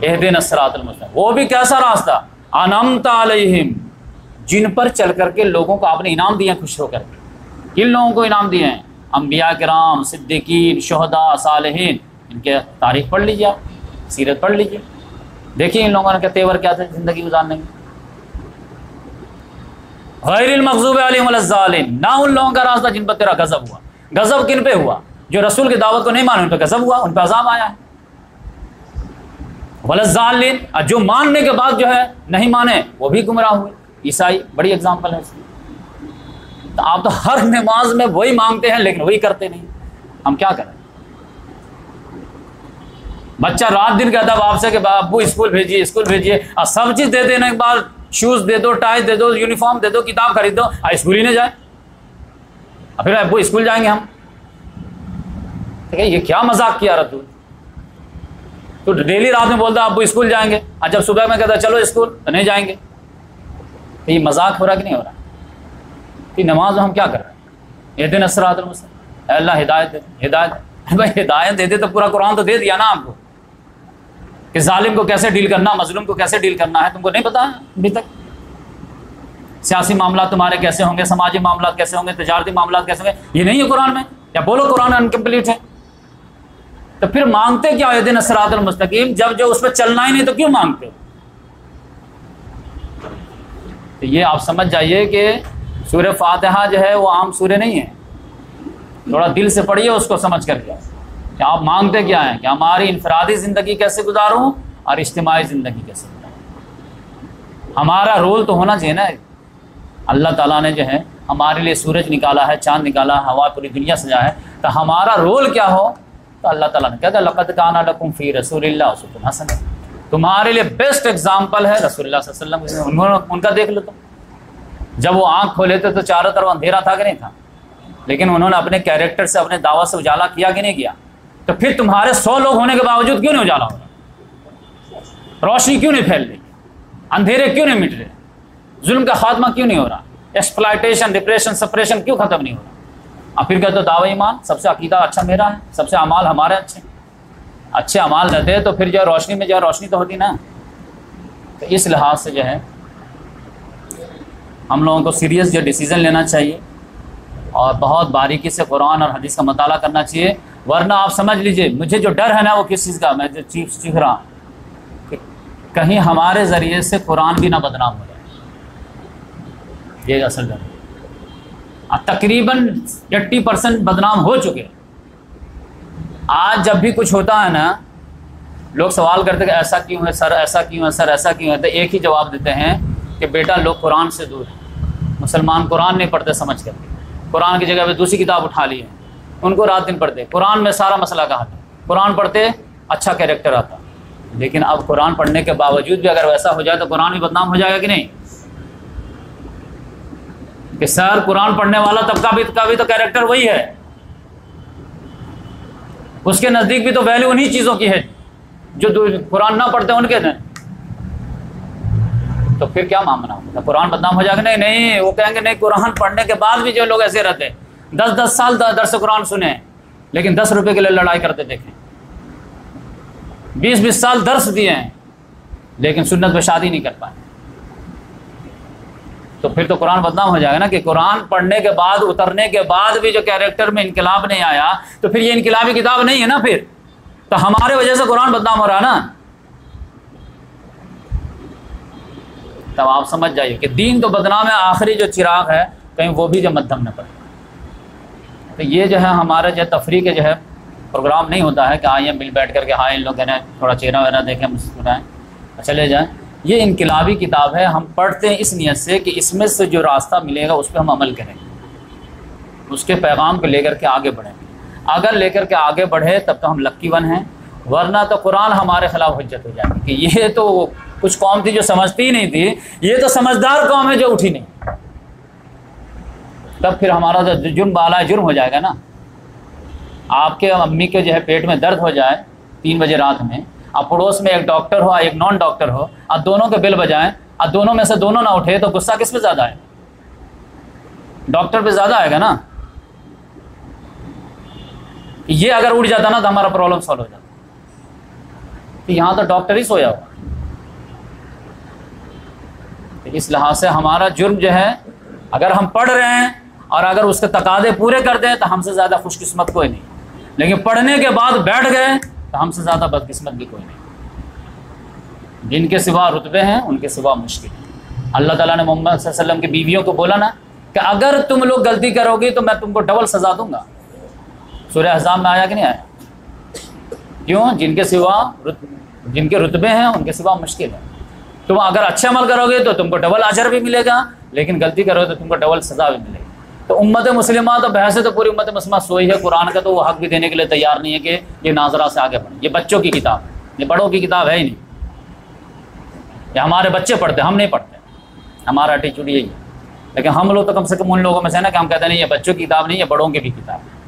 इहदिनस सिरातल मुस्तकीम, वो भी कैसा रास्ता, अनअमता अलैहिम, जिन पर चल करके लोगों को आपने इनाम दिए खुश होकर। किन लोगों को इनाम दिए हैं? अंबिया किराम, सिद्दीकीन, शुहदा, सालिहीन, इनके तारीख पढ़ लीजिए, आप सीरत पढ़ लीजिए, देखिए इन लोगों ने क्या तेवर क्या थे ज़िंदगी गुजारने में। गैरिल मग़ज़ूबि अलैहिम वलज़्ज़ालिमीन, ना उन लोगों का रास्ता जिन पर तेरा गज़ब हुआ। गज़ब किन पे हुआ? जो रसूल की दावत को नहीं माने, उन पर गज़ब हुआ, उन पर अज़ाब आया है। वलज़्ज़ालिमीन, जो मानने के बाद जो है नहीं माने, वो भी गुमराह हुए। ईसाई बड़ी एग्जाम्पल है इसकी। तो आप तो हर नमाज में वही मांगते हैं लेकिन वही करते नहीं, हम क्या करें? बच्चा रात दिन कहता है बाप से कि बाबू स्कूल भेजिए, स्कूल भेजिए, और सब चीज़ दे देने के बाद शूज़ दे दो, टाई दे दो, यूनिफॉर्म दे दो, किताब खरीद दो, स्कूल ही नहीं जाए, और फिर अब्बू स्कूल जाएंगे हम। ठीक है, ये क्या मजाक किया रहा तू डेली रात में बोलता अब्बू स्कूल जाएंगे, और जब सुबह में कहता चलो स्कूल तो नहीं जाएंगे। तो ये मजाक हो रहा कि नहीं हो रहा? कि नमाज में हम क्या कर रहे हैं? इहदिनस सिरातल मुस्तकीम, अल्लाह हिदायत दे, हिदायत भाई हिदायत दे दे तो पूरा कुरान तो दे दिया ना आपको, कि जालिम को कैसे डील करना, मजलूम को कैसे डील करना है, तुमको नहीं पता है अभी तक? सियासी मामला तुम्हारे कैसे होंगे, समाजी मामला कैसे होंगे, तिजारती मामला कैसे होंगे, ये नहीं है कुरान में? या बोलो कुरान अनकम्प्लीट है? तो फिर मांगते क्या इहदिनस सिरातल मुस्तकीम, जब जो उस पर चलना ही नहीं तो क्यों मांगते हो? तो ये आप समझ जाइए कि सूरह फातिहा जो है वो आम सूरह नहीं है, थोड़ा दिल से पढ़िए उसको समझ करके कि आप मांगते क्या हैं, कि हमारी इनफरादी ज़िंदगी कैसे गुजारूं और इज्तिमाई ज़िंदगी कैसे गुजारूं। हमारा रोल तो होना चाहिए ना। अल्लाह ताला ने जो है हमारे लिए सूरज निकाला है, चाँद निकाला है, हवा पूरी दुनिया सजा है, तो हमारा रोल क्या हो? तो अल्लाह ताला ने कहता है लक़द काना लकुम फ़ी रसूलिल्लाह उस्वतुन हसना, तुम्हारे लिए बेस्ट एग्जाम्पल है रसूलुल्लाह सल्लल्लाहु अलैहि वसल्लम। उन्होंने उनका देख लो तो, जब वो आँख खोले थे तो चारों तरफ अंधेरा था कि नहीं था, लेकिन उन्होंने अपने कैरेक्टर से, अपने दावा से उजाला किया कि नहीं किया? तो फिर तुम्हारे 100 लोग होने के बावजूद क्यों नहीं उजाला हो रहा? रोशनी क्यों नहीं फैल रही? अंधेरे क्यों नहीं मिट रहे? जुल्म का खात्मा क्यों नहीं हो रहा? एक्सप्लॉयटेशन, डिप्रेशन, सप्रेशन क्यों खत्म नहीं हो रहा? और फिर कहते हो दावा ईमान, सबसे अकीदा अच्छा मेरा है, सबसे अमाल हमारे अच्छे अमाल रहते हैं, तो फिर जो है रोशनी में जो है रोशनी तो होती ना। तो इस लिहाज से जो है हम लोगों को सीरियस जो डिसीज़न लेना चाहिए और बहुत बारीकी से कुरान और हदीस का मताला करना चाहिए। वरना आप समझ लीजिए, मुझे जो डर है ना वो किस चीज़ का, मैं जो सीख रहा हूँ कि कहीं हमारे ज़रिए से कुरान भी ना बदनाम हो जाए, ये असल डर है। तकरीबन 80% बदनाम हो चुके। आज जब भी कुछ होता है ना, लोग सवाल करते हैं कि ऐसा क्यों है सर, ऐसा क्यों है सर, ऐसा क्यों है, तो एक ही जवाब देते हैं कि बेटा लोग कुरान से दूर हैं, मुसलमान कुरान नहीं पढ़ते समझ करके, कुरान की जगह पे दूसरी किताब उठा ली है, उनको रात दिन पढ़ते, कुरान में सारा मसला का हल है, कुरान पढ़ते अच्छा कैरेक्टर आता। लेकिन अब कुरान पढ़ने के बावजूद भी अगर वैसा हो जाए तो कुरान भी बदनाम हो जाएगा कि नहीं? कि सर कुरान पढ़ने वाला तबका भी तो कैरेक्टर वही है, उसके नज़दीक भी तो वैल्यू उन्हीं चीज़ों की है जो कुरान ना पढ़ते उनके ने। तो फिर क्या मामला होगा? कुरान बदनाम हो जाएगा? नहीं नहीं, वो कहेंगे नहीं, कुरान पढ़ने के बाद भी जो लोग ऐसे रहते हैं 10-10 साल दर्स कुरान सुने लेकिन 10 रुपए के लिए लड़ाई करते देखें, 20-20 साल दर्स दिए हैं लेकिन सुन्नत पे शादी नहीं कर पाए। तो फिर तो कुरान बदनाम हो जाएगा ना, कि कुरान पढ़ने के बाद उतरने के बाद भी जो कैरेक्टर में इनकलाब नहीं आया तो फिर ये इनकलाबी किताब नहीं है ना, फिर तो हमारे वजह से कुरान बदनाम हो रहा है ना। तब आप समझ जाइए कि दीन तो बदनाम है, आखिरी जो चिराग है कहीं वो भी जो मध्यम न पड़े। तो ये जो है हमारा जो तफरी के जो है प्रोग्राम नहीं होता है कि आइए मिल बैठ करके हाँ इन लोग है थोड़ा चेहरा वगैरह देखें मुस्कुराएं चले जाएं। ये इनकलाबी किताब है, हम पढ़ते हैं इस नियत से कि इसमें से जो रास्ता मिलेगा उस पर हम अमल करेंगे, उसके पैगाम को लेकर के आगे बढ़ेंगे। अगर लेकर के आगे बढ़े तब तो हम लक्की वन हैं, वरना तो कुरान हमारे खिलाफ हुज्जत हो जाएगी कि ये तो कुछ कौम थी जो समझती ही नहीं थी, ये तो समझदार कौम है जो उठी नहीं। तब फिर हमारा जो जुर्म बाला जुर्म हो जाएगा ना। आपके अम्मी के जो है पेट में दर्द हो जाए 3 बजे रात में, अब पड़ोस में एक डॉक्टर हो एक नॉन डॉक्टर हो, अब दोनों के बिल बजाएं, अब दोनों में से दोनों ना उठे तो गुस्सा किस पे ज़्यादा है? डॉक्टर पे ज़्यादा आएगा ना। ये अगर उठ जाता ना तो हमारा प्रॉब्लम सॉल्व हो जाता। तो यहाँ तो डॉक्टर ही सोया हुआ। तो इस लिहाज से हमारा जुर्म जो है, अगर हम पढ़ रहे हैं और अगर उसके तकादे पूरे कर दें तो हमसे ज़्यादा खुशकिस्मत कोई नहीं, लेकिन पढ़ने के बाद बैठ गए तो हमसे ज़्यादा बदकिस्मत भी कोई नहीं। जिनके सिवा रुतबे हैं उनके सिवा मुश्किल है। अल्लाह ताला ने मोहम्मद सल्लल्लाहु अलैहि वसल्लम की बीवियों को बोला ना कि अगर तुम लोग गलती करोगे तो मैं तुमको डबल सज़ा दूंगा। सूरह अहज़ाब में आया कि नहीं आया? क्यों? जिनके रुतबे हैं उनके सिवा मुश्किल है। तुम अगर अच्छे अमल करोगे तो तुमको डबल अजर भी मिलेगा, लेकिन गलती करोगे तो तुमको डबल सज़ा भी मिलेगी। तो उम्मत मुस्लिमा तो बहस है तो पूरी उम्मत मुस्लिमा सोई है, कुरान का तो वो हक भी देने के लिए तैयार नहीं है कि ये नाजरा से आगे बढ़े। ये बच्चों की किताब है, ये बड़ों की किताब है ही नहीं। ये हमारे बच्चे पढ़ते, हम नहीं पढ़ते, हमारा एटीट्यूड यही है। लेकिन हम लोग तो कम से कम उन लोगों में से ना कि हम कहते नहीं ये बच्चों की किताब नहीं, ये बड़ों की भी किताब है।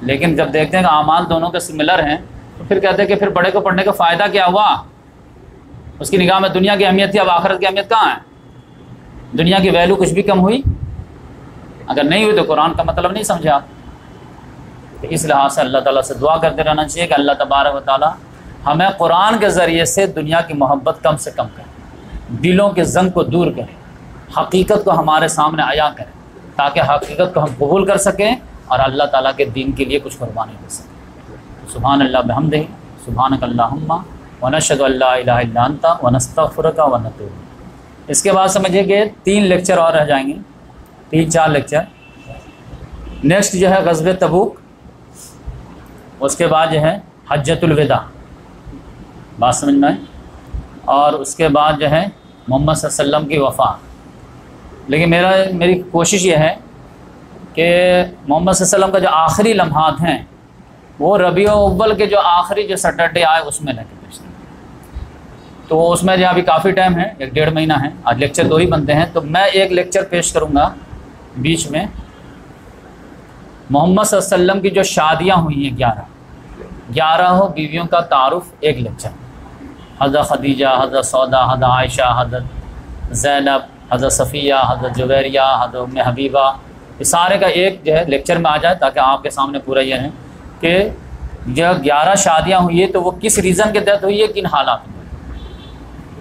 लेकिन जब देखते हैं कि आमाल दोनों के सिमिलर हैं तो फिर कहते हैं कि फिर बड़े को पढ़ने का फ़ायदा क्या हुआ? उसकी निगाह में दुनिया की अहमियत थी, अब आखिरत की अहमियत कहाँ है? दुनिया की वैल्यू कुछ भी कम हुई? अगर नहीं हुई तो कुरान का मतलब नहीं समझे आप। तो इस लिहाज से अल्लाह ताला से दुआ करते रहना चाहिए कि अल्लाह तबारक व तआला हमें कुरान के ज़रिए से दुनिया की मोहब्बत कम से कम करे, दिलों के जंग को दूर करे, हकीकत को हमारे सामने आया करें, ताकि हकीकत को हम कबूल कर सकें और अल्लाह ताला के दीन के लिए कुछ कुर्बानी दे सकें। सुभान अल्लाह बिहम्दिही, सुभानक अल्लाहुम्मा व नशहदु अल्ला इलाहा इल्ला अंता व नस्तगफिरुका व नतूबु। इसके बाद समझिए कि 3 लेक्चर और रह जाएंगे, 3-4 लेक्चर। नेक्स्ट जो है ग़ज़वे तबूक, उसके बाद जो है हज्जतुल विदा, बात समझ में आए, और उसके बाद जो है मोहम्मद सल्लल्लाहु अलैहि वसल्लम की वफ़ात। लेकिन मेरी कोशिश ये है कि मोहम्मद सल्लल्लाहु अलैहि वसल्लम का जो आखिरी लम्हात हैं वो रबीउल अव्वल के जो आखिरी जो सैटरडे आए उसमें लेकर पेश करें। तो उसमें जो अभी काफ़ी टाइम है, 1-1.5 महीना है, आज लेक्चर 2 ही बनते हैं। तो मैं एक लेक्चर पेश करूँगा बीच में, मोहम्मद सल्लल्लाहु अलैहि वसल्लम की जो शादियाँ हुई हैं 11 बीवियों का तारुफ, एक लेक्चर। हज़रत खदीजा, हज़रत सौदा, हज़रत आयशा, हज़रत ज़ैनब, हज़रत सफ़िया, हज़रत जुवैरिया, हज़रत उम्मे हबीबा, ये सारे का एक जो है लेक्चर में आ जाए, ताकि आपके सामने पूरा ये है कि जब 11 शादियाँ हुई है तो वो किस रीज़न के तहत हुई है, किन हालात में।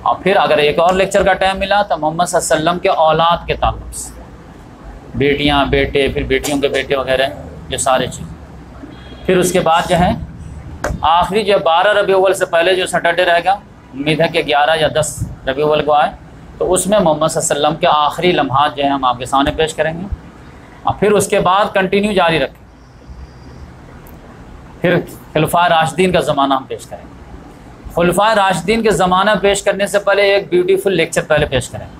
और फिर अगर एक और लेक्चर का टाइम मिला तो मोहम्मद सल्लल्लाहु अलैहि वसल्लम के औलाद के ताल्लुक़ से, बेटियाँ, बेटे, फिर बेटियों के बेटे वगैरह, ये सारे चीज़। फिर उसके बाद जो है आखिरी जो 12 रबीउल अव्वल से पहले जो सैटरडे रहेगा, उम्मीद है कि 11 या 10 रबीउल अव्वल को आए, तो उसमें मोहम्मद सल्लल्लाहु अलैहि वसल्लम के आखिरी लम्हात जो है हम आपके सामने पेश करेंगे। और फिर उसके बाद कंटिन्यू जारी रखें, फिर खुलफाए राशिदीन का ज़माना हम पेश करेंगे। खुलफाए राशिदीन के ज़माना पेश करने से पहले एक ब्यूटीफुल लेक्चर पहले पेश करेंगे।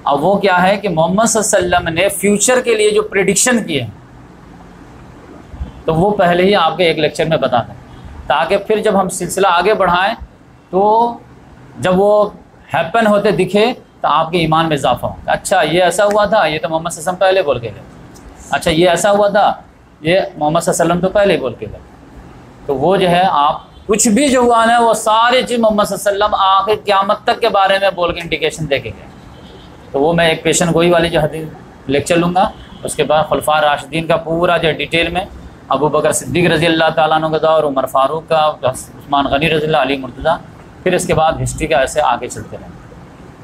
अब वो क्या है कि मोहम्मद सल्लल्लाहु अलैहि वसल्लम ने फ्यूचर के लिए जो प्रेडिक्शन किए हैं तो वो पहले ही आपके एक लेक्चर में बता दें, ताकि फिर जब हम सिलसिला आगे बढ़ाएं तो जब वो हैपन होते दिखे तो आपके ईमान में इजाफा होगा। अच्छा ये ऐसा हुआ था, ये तो मोहम्मद सल्लल्लाहु अलैहि वसल्लम पहले बोल के गए। अच्छा ये ऐसा हुआ था, ये मोहम्मद सल्लल्लाहु अलैहि वसल्लम तो पहले ही बोल के गए। तो वो जो है आप कुछ भी जो हुआ है वो सारी चीज़ मोहम्मद सल्लल्लाहु अलैहि वसल्लम आखिर क़यामत तक के बारे में बोल के इंडिकेशन दे के गए। तो वो मैं एक पेशन गोई वाली जो हदीस लेक्चर लूँगा, उसके बाद खुलफा राशिदीन का पूरा जो डिटेल में, अबू बकर सिद्दीक़ रज़ी अल्लाह तआला अन्हु का दौर, उमर फ़ारूक का, उस्मान गनी रज़ी अल्लाह, अली मुर्तज़ा, फिर इसके बाद हिस्ट्री का ऐसे आगे चलते रहें।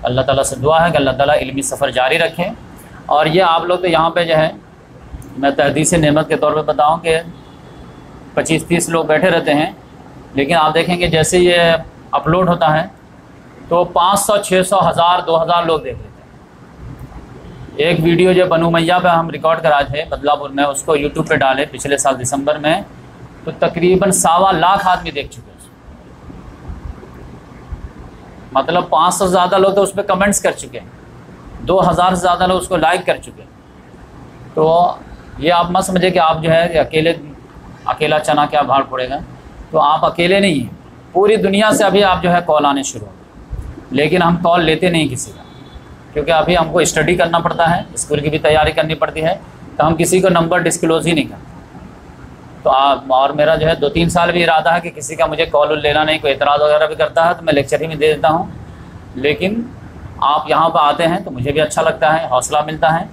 अल्लाह ताला से दुआ है कि अल्लाह ताला इल्मी सफ़र जारी रखें। और ये आप लोग तो यहाँ पे जो है मैं तहदीस नेमत के तौर पे बताऊँ कि 25-30 लोग बैठे रहते हैं, लेकिन आप देखेंगे जैसे ये अपलोड होता है तो 500, 600, 1000, 2000 लोग देख लेते हैं। एक वीडियो जो बनु मैया पे हम रिकॉर्ड कराए थे बदलापुर में, उसको यूट्यूब पे डाले पिछले साल दिसंबर में, तो तकरीबन 1.25 लाख आदमी देख चुके हैं। मतलब 500 से ज़्यादा लोग तो उस पर कमेंट्स कर चुके हैं, 2000 से ज़्यादा लोग उसको लाइक कर चुके हैं। तो ये आप मत समझे कि आप जो है अकेला चना क्या भाड़ पड़ेगा, तो आप अकेले नहीं हैं, पूरी दुनिया से अभी आप जो है कॉल आने शुरू हो। लेकिन हम कॉल लेते नहीं किसी का, क्योंकि अभी हमको स्टडी करना पड़ता है, स्कूल की भी तैयारी करनी पड़ती है, तो हम किसी को नंबर डिस्क्लोज़ ही नहीं करते। तो आप और मेरा जो है 2-3 साल भी इरादा है कि किसी का मुझे कॉल लेना नहीं, कोई एतराज़ वगैरह भी करता है तो मैं लेक्चर ही में दे देता हूँ। लेकिन आप यहाँ पर आते हैं तो मुझे भी अच्छा लगता है, हौसला मिलता है,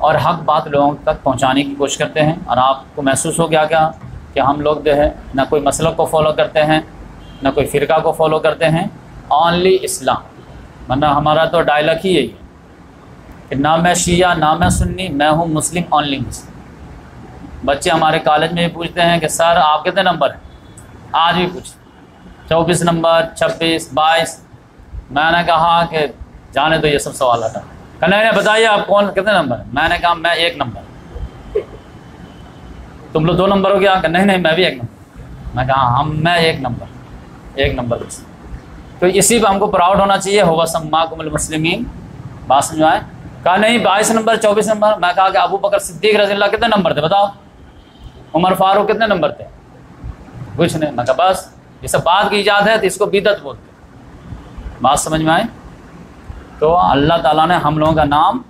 और हक़ बात लोगों तक पहुँचाने की कोशिश करते हैं। और आपको महसूस हो गया क्या कि हम लोग जो है ना कोई मसलक को फॉलो करते हैं, ना कोई फ़िरका को फॉलो करते हैं, ओनली इस्लाम। वरना हमारा तो डायलॉग ही यही है कि ना मैं शिया ना मैं सुन्नी, मैं हूँ मुस्लिम, ओनली मुस्लिम। बच्चे हमारे कॉलेज में भी पूछते हैं कि सर आप कितने नंबर हैं, आज भी पूछ 24 नंबर, 26, 22। मैंने कहा कि जाने दो ये सब सवाल हटा। कहने बताइए आप कौन कितने नंबर हैं। मैंने कहा मैं 1 नंबर। तुम लोग 2 नंबर हो गया? नहीं मैं भी 1 नंबर। मैं कहा मैं 1 नंबर, 1 नंबर बस। तो इसी पर हमको प्राउड होना चाहिए। हुवा सम्माकुमुल मुस्लिमीन, बात समझ आए? कहा नहीं 22 नंबर, 24 नंबर। मैं कहा कि अबू बकर सिद्दीक़ रज़ी अल्लाह कितने नंबर थे बताओ, उमर फारूक कितने नंबर थे? कुछ नहीं। मैं कहा बस ये सब बात की इजाज़त है तो इसको बिदअत बोलते। बात समझ में आए? तो अल्लाह ताला ने हम लोगों का नाम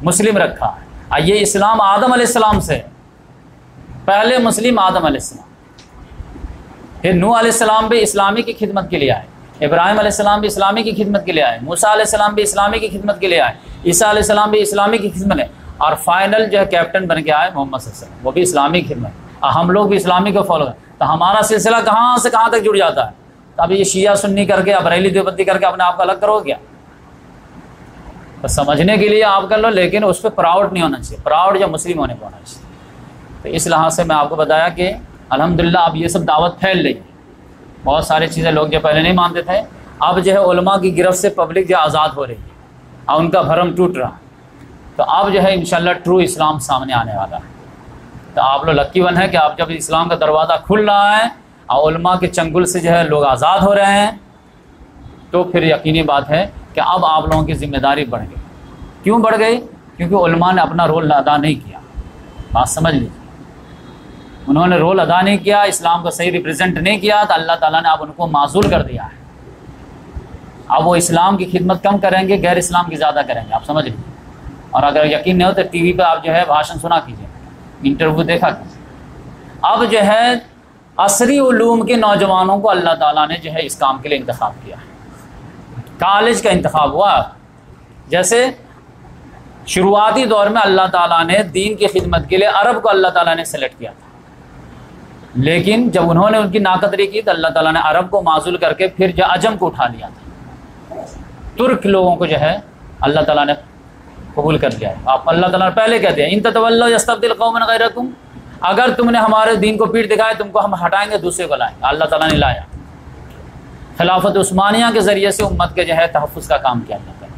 मुस्लिम रखा है। ये इस्लाम आदम अलैहिस्सलाम से, पहले मुस्लिम आदम अलैहिस्सलाम, फिर नूह अलैहिस्सलाम भी इस्लामी की खिदमत के लिए आए, इब्राहिम अलैहिस्सलाम भी इस्लामी की खिदमत के लिए आए, मूसा अलैहिस्सलाम भी इस्लामी की खिदमत के लिए आए, ईसा अलैहिस्सलाम भी इस्लामी की खिदमत है, और फाइनल जो है कैप्टन बन के आए मोहम्मद सल्लल्लाहु अलैहि वसल्लम, वो भी इस्लामी की खिदमत। और हम लोग भी इस्लामी को फॉलो करें तो हमारा सिलसिला कहाँ से कहाँ तक जुड़ जाता है। तो अभी ये शिया सुन्नी करके, अब बरेली देवबंदी करके अपने आप को अलग करो क्या? तो समझने के लिए आप कर लो, लेकिन उस पर प्राउड नहीं होना चाहिए। प्राउड जो मुस्लिम होने को होना चाहिए। तो इस लिहाज से मैं आपको बताया कि अल्हम्दुलिल्लाह अब ये सब दावत फैल रही है। बहुत सारी चीज़ें लोग जो पहले नहीं मानते थे, अब जो है उलमा की गिरफ्त से पब्लिक जो आज़ाद हो रही है और उनका भरम टूट रहा है। तो अब जो है इंशाल्लाह ट्रू इस्लाम सामने आने वाला है। तो आप लोग लक्की वन है कि आप जब इस्लाम का दरवाज़ा खुल रहा है और उलमा के चंगुल से जो है लोग आज़ाद हो रहे हैं, तो फिर यकीनी बात है कि अब आप लोगों की ज़िम्मेदारी बढ़ गई। क्यों बढ़ गई? क्योंकि उलमा ने अपना रोल अदा नहीं किया। बात समझ लीजिए, उन्होंने रोल अदा नहीं किया, इस्लाम को सही रिप्रेजेंट नहीं किया, तो अल्लाह ताला ने अब उनको माजूल कर दिया है। अब वो इस्लाम की खिदमत कम करेंगे, गैर इस्लाम की ज़्यादा करेंगे। आप समझ लीजिए। और अगर यकीन नहीं हो तो टीवी पे आप जो है भाषण सुना कीजिए, इंटरव्यू देखा कीजिए। अब जो है असरी उलूम के नौजवानों को अल्लाह ताला ने जो है इस काम के लिए इंतखाब किया है। कॉलेज का इंतखाब हुआ। जैसे शुरुआती दौर में अल्लाह ताला ने दीन की खिदमत के लिए अरब को अल्लाह ताला ने सेलेक्ट किया था, लेकिन जब उन्होंने उनकी नाकदरी की तो अल्लाह ताला ने अरब को माजूल करके फिर जो अजम को उठा लिया था। तुर्क लोगों को जो है अल्लाह ताला ने कबूल कर लिया है। आप अल्लाह ताला ने पहले कहते हैं इन ततवल्लौ यस्तब्दिल कौमन गैरकुम, अगर तुमने हमारे दीन को पीठ दिखाए तुमको हम हटाएंगे, दूसरे को लाएंगे। अल्लाह ताला ने लाया। खिलाफत उस्मानिया के ज़रिए से उम्मत के जो है तहफ़्फ़ुज़ का काम किया जाता है।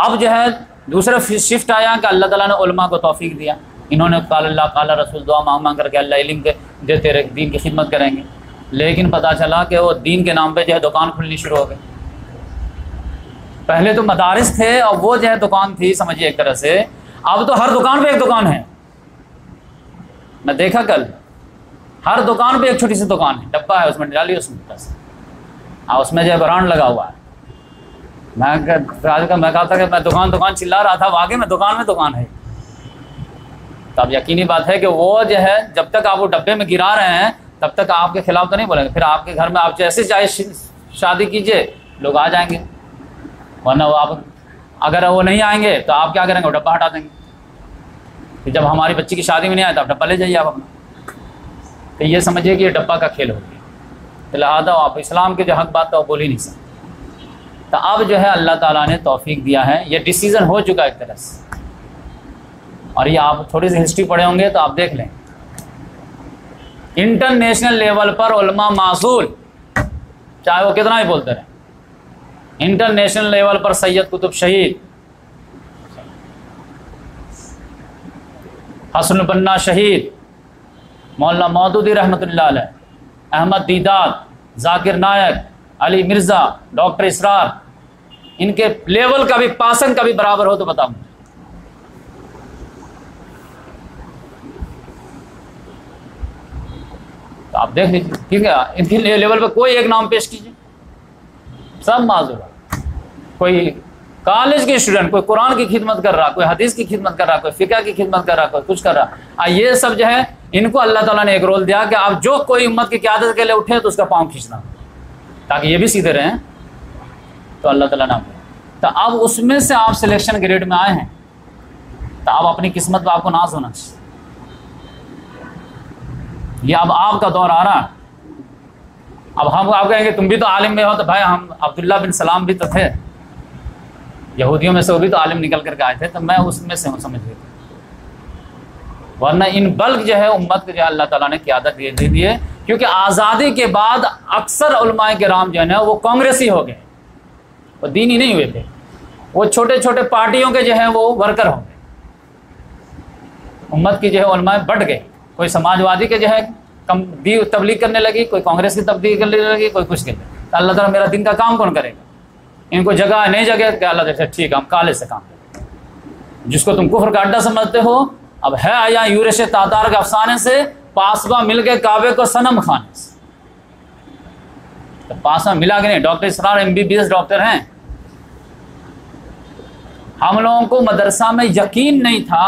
अब जो है दूसरा शिफ्ट आया कि अल्लाह ताला ने उलमा को तौफीक दिया। इन्होंने काल अल्लाह काल रसूल दुआ मांग मांग करके अल्लाह इल्म के देते रहे, दीन की खिदमत करेंगे। लेकिन पता चला कि वो दीन के नाम पे जो है दुकान खुलनी शुरू हो गई। पहले तो मदारिस थे और वो जो है दुकान थी, समझिए एक तरह से। अब तो हर दुकान पे एक दुकान है। मैं देखा कल, हर दुकान पे एक छोटी सी दुकान है, डब्बा है उसमें डालिए उसमें बस, उसमें जो है ब्रांड लगा हुआ है। मैं कहा था कि मैं दुकान चिल्ला रहा था, वाकई में दुकान है। तो अब यकीनी बात है कि वो जो है जब तक आप वो डब्बे में गिरा रहे हैं तब तक आपके खिलाफ तो नहीं बोलेंगे, फिर आपके घर में आप जैसे चाहे शादी कीजिए लोग आ जाएंगे, वरना वो आप अगर वो नहीं आएंगे तो आप क्या करेंगे, वो डब्बा हटा देंगे। फिर जब हमारी बच्ची की शादी में नहीं आए तो आप डब्बा ले जाइए आप अपना। तो ये समझिए कि ये डब्बा का खेल हो गया। तो लिहाजा आप इस्लाम के जो हक बात तो आप बोल ही नहीं सकते। तो अब जो है अल्लाह ताला ने तौफीक दिया है, ये डिसीज़न हो चुका है एक तरह से। और ये आप थोड़ी सी हिस्ट्री पढ़े होंगे तो आप देख लें, इंटरनेशनल लेवल पर उलमा मासूल, चाहे वो कितना ही बोलते रहे, इंटरनेशनल लेवल पर सैयद कुतुब शहीद, हसन बन्ना शहीद, मौलाना मौदूदी रहमतुल्लाह अलैह, अहमद दीदात, जाकिर नायक, अली मिर्ज़ा, डॉक्टर इसरार, इनके लेवल का भी पासन का भी बराबर हो तो बताऊँ। तो आप देख लीजिए, ठीक है, इनके लेवल पे कोई एक नाम पेश कीजिए, सब माजूर है। कोई कॉलेज के स्टूडेंट, कोई कुरान की खिदमत कर रहा, कोई हदीस की खिदमत कर रहा, कोई फिक़ह की खिदमत कर रहा, कोई कुछ कर रहा। ये सब जो है इनको अल्लाह ताला ने एक रोल दिया कि आप जो कोई उम्मत की क़यादत के लिए उठे तो उसका पाँव खींचना, ताकि ये भी सीधे रहें। तो अल्लाह ताला ने तो अब उसमें से आप सिलेक्शन ग्रेड में आए हैं, तो अब अपनी किस्मत पर आपको नाज होना चाहिए। ये अब आपका दौर आ रहा है। अब हम आप कहेंगे तुम भी तो आलिम में हो, तो भाई हम अब्दुल्ला बिन सलाम भी तो थे, यहूदियों में से वो भी तो आलिम निकल करके आए थे, तो मैं उसमें से हूँ, समझ लीजिए। वरना इन बल्क जो है उम्मत को जो है अल्लाह ताला ने क़यादत दे दी है, क्योंकि आज़ादी के बाद अक्सर उलमाए किराम जो है ना वो कांग्रेसी हो गए, वो दीनी नहीं हुए थे, वो छोटे छोटे पार्टियों के जो है वो वर्कर हो गए। उम्मत की जो है उलमाए बढ़ गए, कोई समाजवादी के जो है कम तबलीग करने लगी, कोई कांग्रेस की तबलीग करने लगी, कोई कुछ के। तो अल्लाह ताला मेरा दिन का काम कौन करेगा, इनको जगह नहीं जगह कि अल्लाह देखा ठीक है हम काले से काम करें। जिसको तुम कुफ्र का अड्डा समझते हो, अब है आया यूरेश तातार के अफसाने से पासवा मिल गए काबे को सनम खाने से, तो पासवा मिला कि नहीं। डॉक्टर इसरार MBBS डॉक्टर हैं। हम लोगों को मदरसा में यकीन नहीं था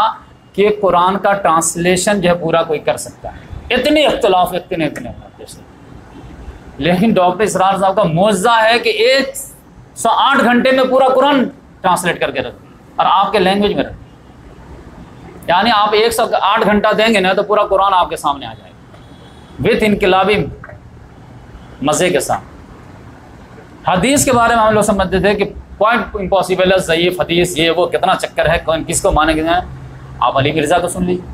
कि कुरान का ट्रांसलेशन जो है पूरा कोई कर सकता है, इतने इख्तलाफ, इतने लेकिन डॉक्टर इसरार साहब का मौजज़ा है कि 108 घंटे में पूरा कुरान ट्रांसलेट करके रख दिया, और आपके लैंग्वेज में रख दिया। यानी आप 108 घंटा देंगे ना तो पूरा कुरान आपके सामने आ जाएगा विथ इनकलाबी मज़े के साथ। हदीस के बारे में हम लोग समझते थे कि पॉइंट इम्पॉसिबल है, ज़ईफ़ हदीस, ये वो कितना चक्कर है, कौन किसको मानेंगे। आप अली मिर्ज़ा को सुन लीजिए,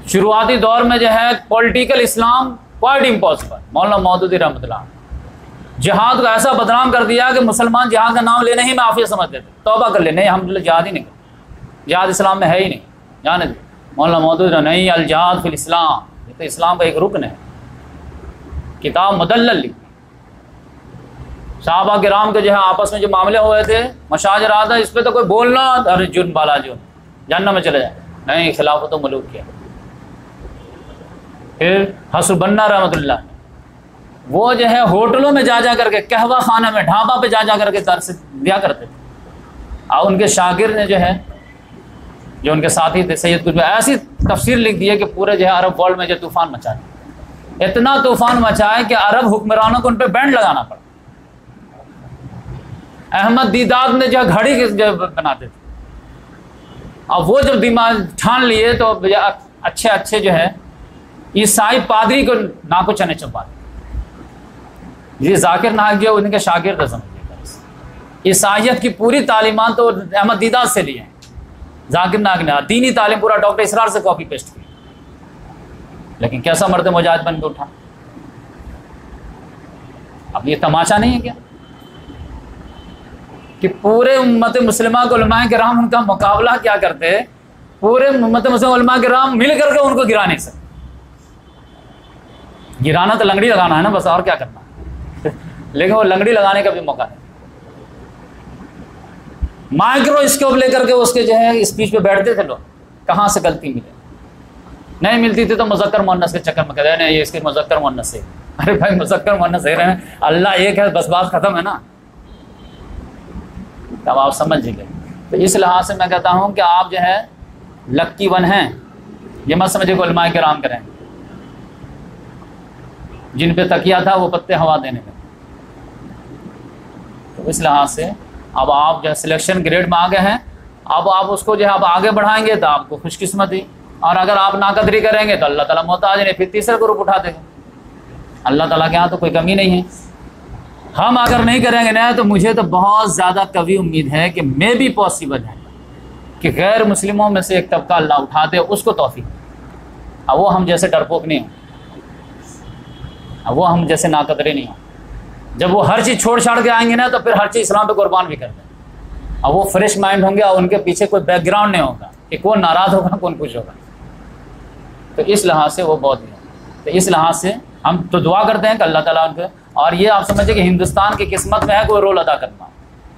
शुरुआती दौर में जो है पॉलिटिकल इस्लाम क्वाइट इम्पॉसिबल। मौलाना मौदूदी रहमतुल्लाह जिहाद को ऐसा बदनाम कर दिया कि मुसलमान जिहाद का नाम लेने ही में आफियत समझते थे, तौबा कर ले, नहीं हम जिहाद ही नहीं करते, जिहाद इस्लाम में है ही नहीं, जाने दे। मौलाना मौदूदी नहीं, अल जिहाद फिल इस्लाम, ये तो इस्लाम का एक रुकन है। किताब मुदल्लल लिखी, साहबा किराम के जो है आपस में जो मामले हुए थे, मशाजरा था, इस पर तो कोई बोलना अरे जुर्म बाला जुर्म, जन्नत में चले जाए, नहीं खिलाफत तो मलूक किया। फिर हसन बन्ना रहमतुल्लाह वो जो है होटलों में जा जा करके, कहवा खाना में, ढाबा पे जा जा करके दर्स दिया करते थे। और उनके शागिर ने जो है, जो उनके साथी थे सैयद कुतुब, ऐसी तफसीर लिख दी है कि पूरे जो है अरब वर्ल्ड में जो तूफान मचा दिया, इतना तूफान मचाए कि अरब हुक्मरानों को उन पर बैंड लगाना पड़ा। अहमद दीदात ने जो घड़ी जो बनाते थे, अब वो जब दिमाग ठान लिए तो अच्छे अच्छे जो है ईसाई पादरी को नाको चने चबाते। ये जाकिर नायक जो उनके शागिर्द समझिएगा, ईसाइयत की पूरी तालीमात तो अहमद दीदात से लिए हैं। जाकिर नायक ने दीनी तालीम पूरा डॉक्टर इसरार से कॉपी पेस्ट की, लेकिन कैसा मर्द मुजाहिद बन के उठा। अब ये तमाशा नहीं है क्या कि पूरे उम्मत मुस्लिमा को उलमाए किराम उनका मुकाबला क्या करते हैं, पूरे उम्मत मुस्लिमा उलमाए किराम मिल करके उनको गिरा नहीं सकते। गिराना तो लंगड़ी लगाना है ना बस, और क्या करना। लेकिन वो लंगड़ी लगाने का भी मौका है। माइक्रोस्कोप लेकर के उसके जो है स्पीच पे बैठते थे लोग, कहाँ से गलती मिले, नहीं मिलती थी तो मुज़क्कर मुअन्नस के चक्कर में कहते नहीं ये इसके मुज़क्कर मुअन्नस है। अरे भाई मुज़क्कर मुअन्नस है, अल्लाह एक है, बस बात खत्म है ना। तब आप समझ गए। तो इस लिहाज से मैं कहता हूँ कि आप जो है लक्की वन हैं, ये मत समझिए कि उलमाए किराम करें, जिन पे तकिया था वो पत्ते हवा देने में। तो इस लिहाज से अब आप जो है सिलेक्शन ग्रेड में आ गए हैं, अब आप उसको जो है अब आगे बढ़ाएंगे तो आपको खुशकिस्मती, और अगर आप नाकदरी करेंगे तो अल्लाह ताला मोहताज नहीं, फिर तीसरे ग्रुप उठा देंगे। अल्लाह ताला के यहाँ तो कोई कमी नहीं है। हम अगर नहीं करेंगे ना तो मुझे तो बहुत ज़्यादा कभी उम्मीद है कि मे भी पॉसिबल है कि गैर मुस्लिमों में से एक तबका अल्लाह उठा दे, उसको तौफीक। अब वो हम जैसे डरपोक नहीं हो, अब वो हम जैसे नाकदरे नहीं हो। जब वो हर चीज़ छोड़ छाड़ के आएंगे ना तो फिर हर चीज़ इस्लाम पे कुर्बान भी कर दें। अब वो फ्रेश माइंड होंगे और उनके पीछे कोई बैकग्राउंड नहीं होगा कि कौन नाराज़ होगा कौन कुछ होगा। तो इस लिहाज से वो बहुत है। तो इस लिहाज से हम तो दुआ करते हैं कि अल्लाह ताला उनके, और ये आप समझिए कि हिंदुस्तान की किस्मत में है कोई रोल अदा करना,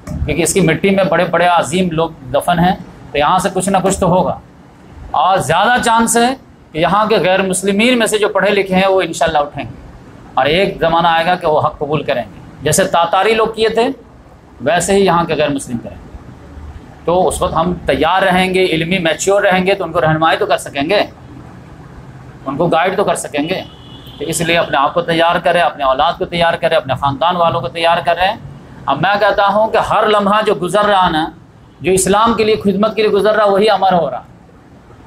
क्योंकि इसकी मिट्टी में बड़े बड़े अजीम लोग दफन हैं, तो यहाँ से कुछ ना कुछ तो होगा। और ज़्यादा चांस है कि यहाँ के गैर मुस्लिमीन में से जो पढ़े लिखे हैं वो इंशाल्लाह उठेंगे, और एक ज़माना आएगा कि वो हक़ कबूल करेंगे। जैसे तातारी लोग किए थे वैसे ही यहाँ के गैर मुस्लिम करेंगे। तो उस वक्त हम तैयार रहेंगे, इल्मी मैच्योर रहेंगे, तो उनको रहनुमाई तो कर सकेंगे, उनको गाइड तो कर सकेंगे। तो इसलिए अपने आप को तैयार करें, अपने औलाद को तैयार करें, अपने ख़ानदान वालों को तैयार करें। अब मैं कहता हूँ कि हर लम्हा जो गुजर रहा ना, जो इस्लाम के लिए खिदमत के लिए गुजर रहा, वही अमर हो रहा,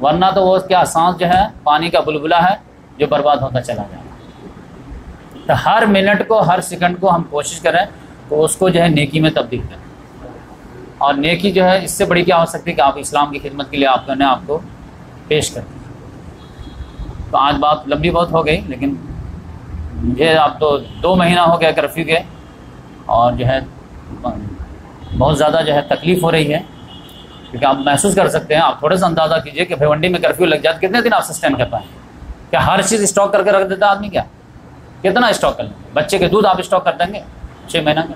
वरना तो वो क्या सांस जो है पानी का बुलबुला है जो बर्बाद होता चला जाएगा। तो हर मिनट को, हर सेकंड को हम कोशिश करें तो उसको जो है नेकी में तब्दील करें। और नेकी जो है इससे बड़ी क्या हो सकती है कि आप इस्लाम की खिदमत के लिए आप अपने आपको पेश करते हैं। तो आज बात लंबी बहुत हो गई, लेकिन मुझे अब तो 2 महीना हो गया कर्फ्यू के, और जो है बहुत ज़्यादा जो है तकलीफ़ हो रही है, क्योंकि आप महसूस कर सकते हैं। आप थोड़ा सा अंदाज़ा कीजिए कि भिवंडी में कर्फ्यू लग जाए कितने दिन आप सस्टेन कर पाएँ? क्या हर चीज़ स्टॉक करके रख देता आदमी? क्या कितना स्टॉक कर लेंगे? बच्चे के दूध आप स्टॉक कर देंगे 6 महीना का?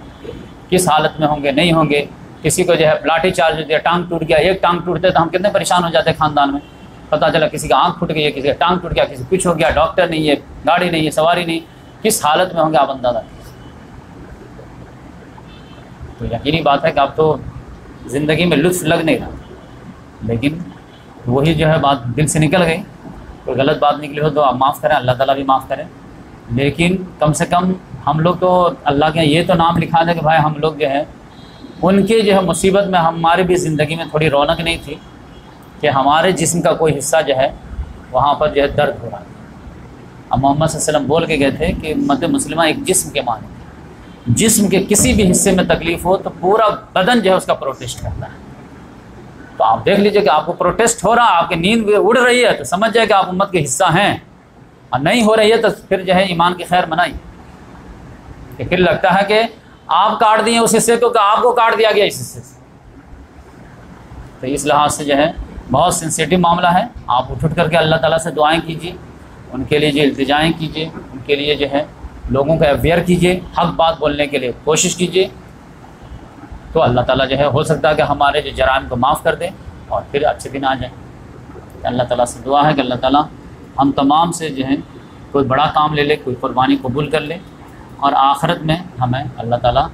किस हालत में होंगे, नहीं होंगे? किसी को जो है लाठी चार्ज दिया, टांग टूट गया, एक टांग टूटते तो हम कितने परेशान हो जाते ख़ानदान में। पता चला किसी का आँख फूट गई है, किसी का टांग टूट गया, किसी कुछ हो गया, डॉक्टर नहीं है, गाड़ी नहीं है, सवारी नहीं, किस हालत में होंगे आप अंदाज़ा कीजिए। तो यकीनी बात है कि आप तो ज़िंदगी में लुत्फ़ लग नहीं रहा, लेकिन वही जो है बात दिल से निकल गई। कोई गलत बात निकली हो तो आप माफ़ करें, अल्लाह ताला भी माफ़ करें। लेकिन कम से कम हम लोग तो अल्लाह के ये तो नाम लिखा दें कि भाई हम लोग जो है उनके जो है मुसीबत में हमारी भी ज़िंदगी में थोड़ी रौनक नहीं थी कि हमारे जिस्म का कोई हिस्सा जो है वहाँ पर जो है दर्द हो रहा है। अब मोहम्मद सल्लल्लाहु अलैहि वसल्लम बोल के गए थे कि उम्मत मुस्लिमा एक जिस्म के माने, जिस्म के किसी भी हिस्से में तकलीफ़ हो तो पूरा बदन जो है उसका प्रोटेस्ट करता है। तो आप देख लीजिए कि आपको प्रोटेस्ट हो रहा है, आपकी नींद उड़ रही है, तो समझ जाए कि आप उम्मत के हिस्सा हैं, और नहीं हो रही है तो फिर जो है ईमान की खैर मनाई। फिर लगता है कि आप काट दिए उस हिस्से को, कि आपको काट दिया गया इस हिस्से से। तो इस लिहाज से जो है बहुत सेंसिटिव मामला है। आप उठ करके अल्लाह ताला से दुआएं कीजिए, उनके लिए जो इल्तिजाएँ कीजिए, उनके लिए जो है लोगों को अवेयर कीजिए, हक बात बोलने के लिए कोशिश कीजिए। तो अल्लाह ताला जो है हो सकता है कि हमारे जो जराइम को माफ़ कर दे और फिर अच्छे दिन आ जाए। अल्लाह ताला से दुआ है कि अल्लाह ताला हम तमाम से जो है कोई बड़ा काम ले ले, कोई कुर्बानी कबूल कर ले, और आखिरत में हमें अल्लाह ताला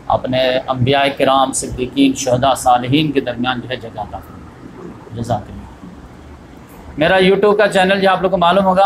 अपने अंबिया किराम, सिद्दीकीन, शुहदा, सालिहीन के दरमियान जो है जगह अता फरमाए। जज़ाकल्लाह। मेरा यूट्यूब का चैनल जो आप लोग को मालूम होगा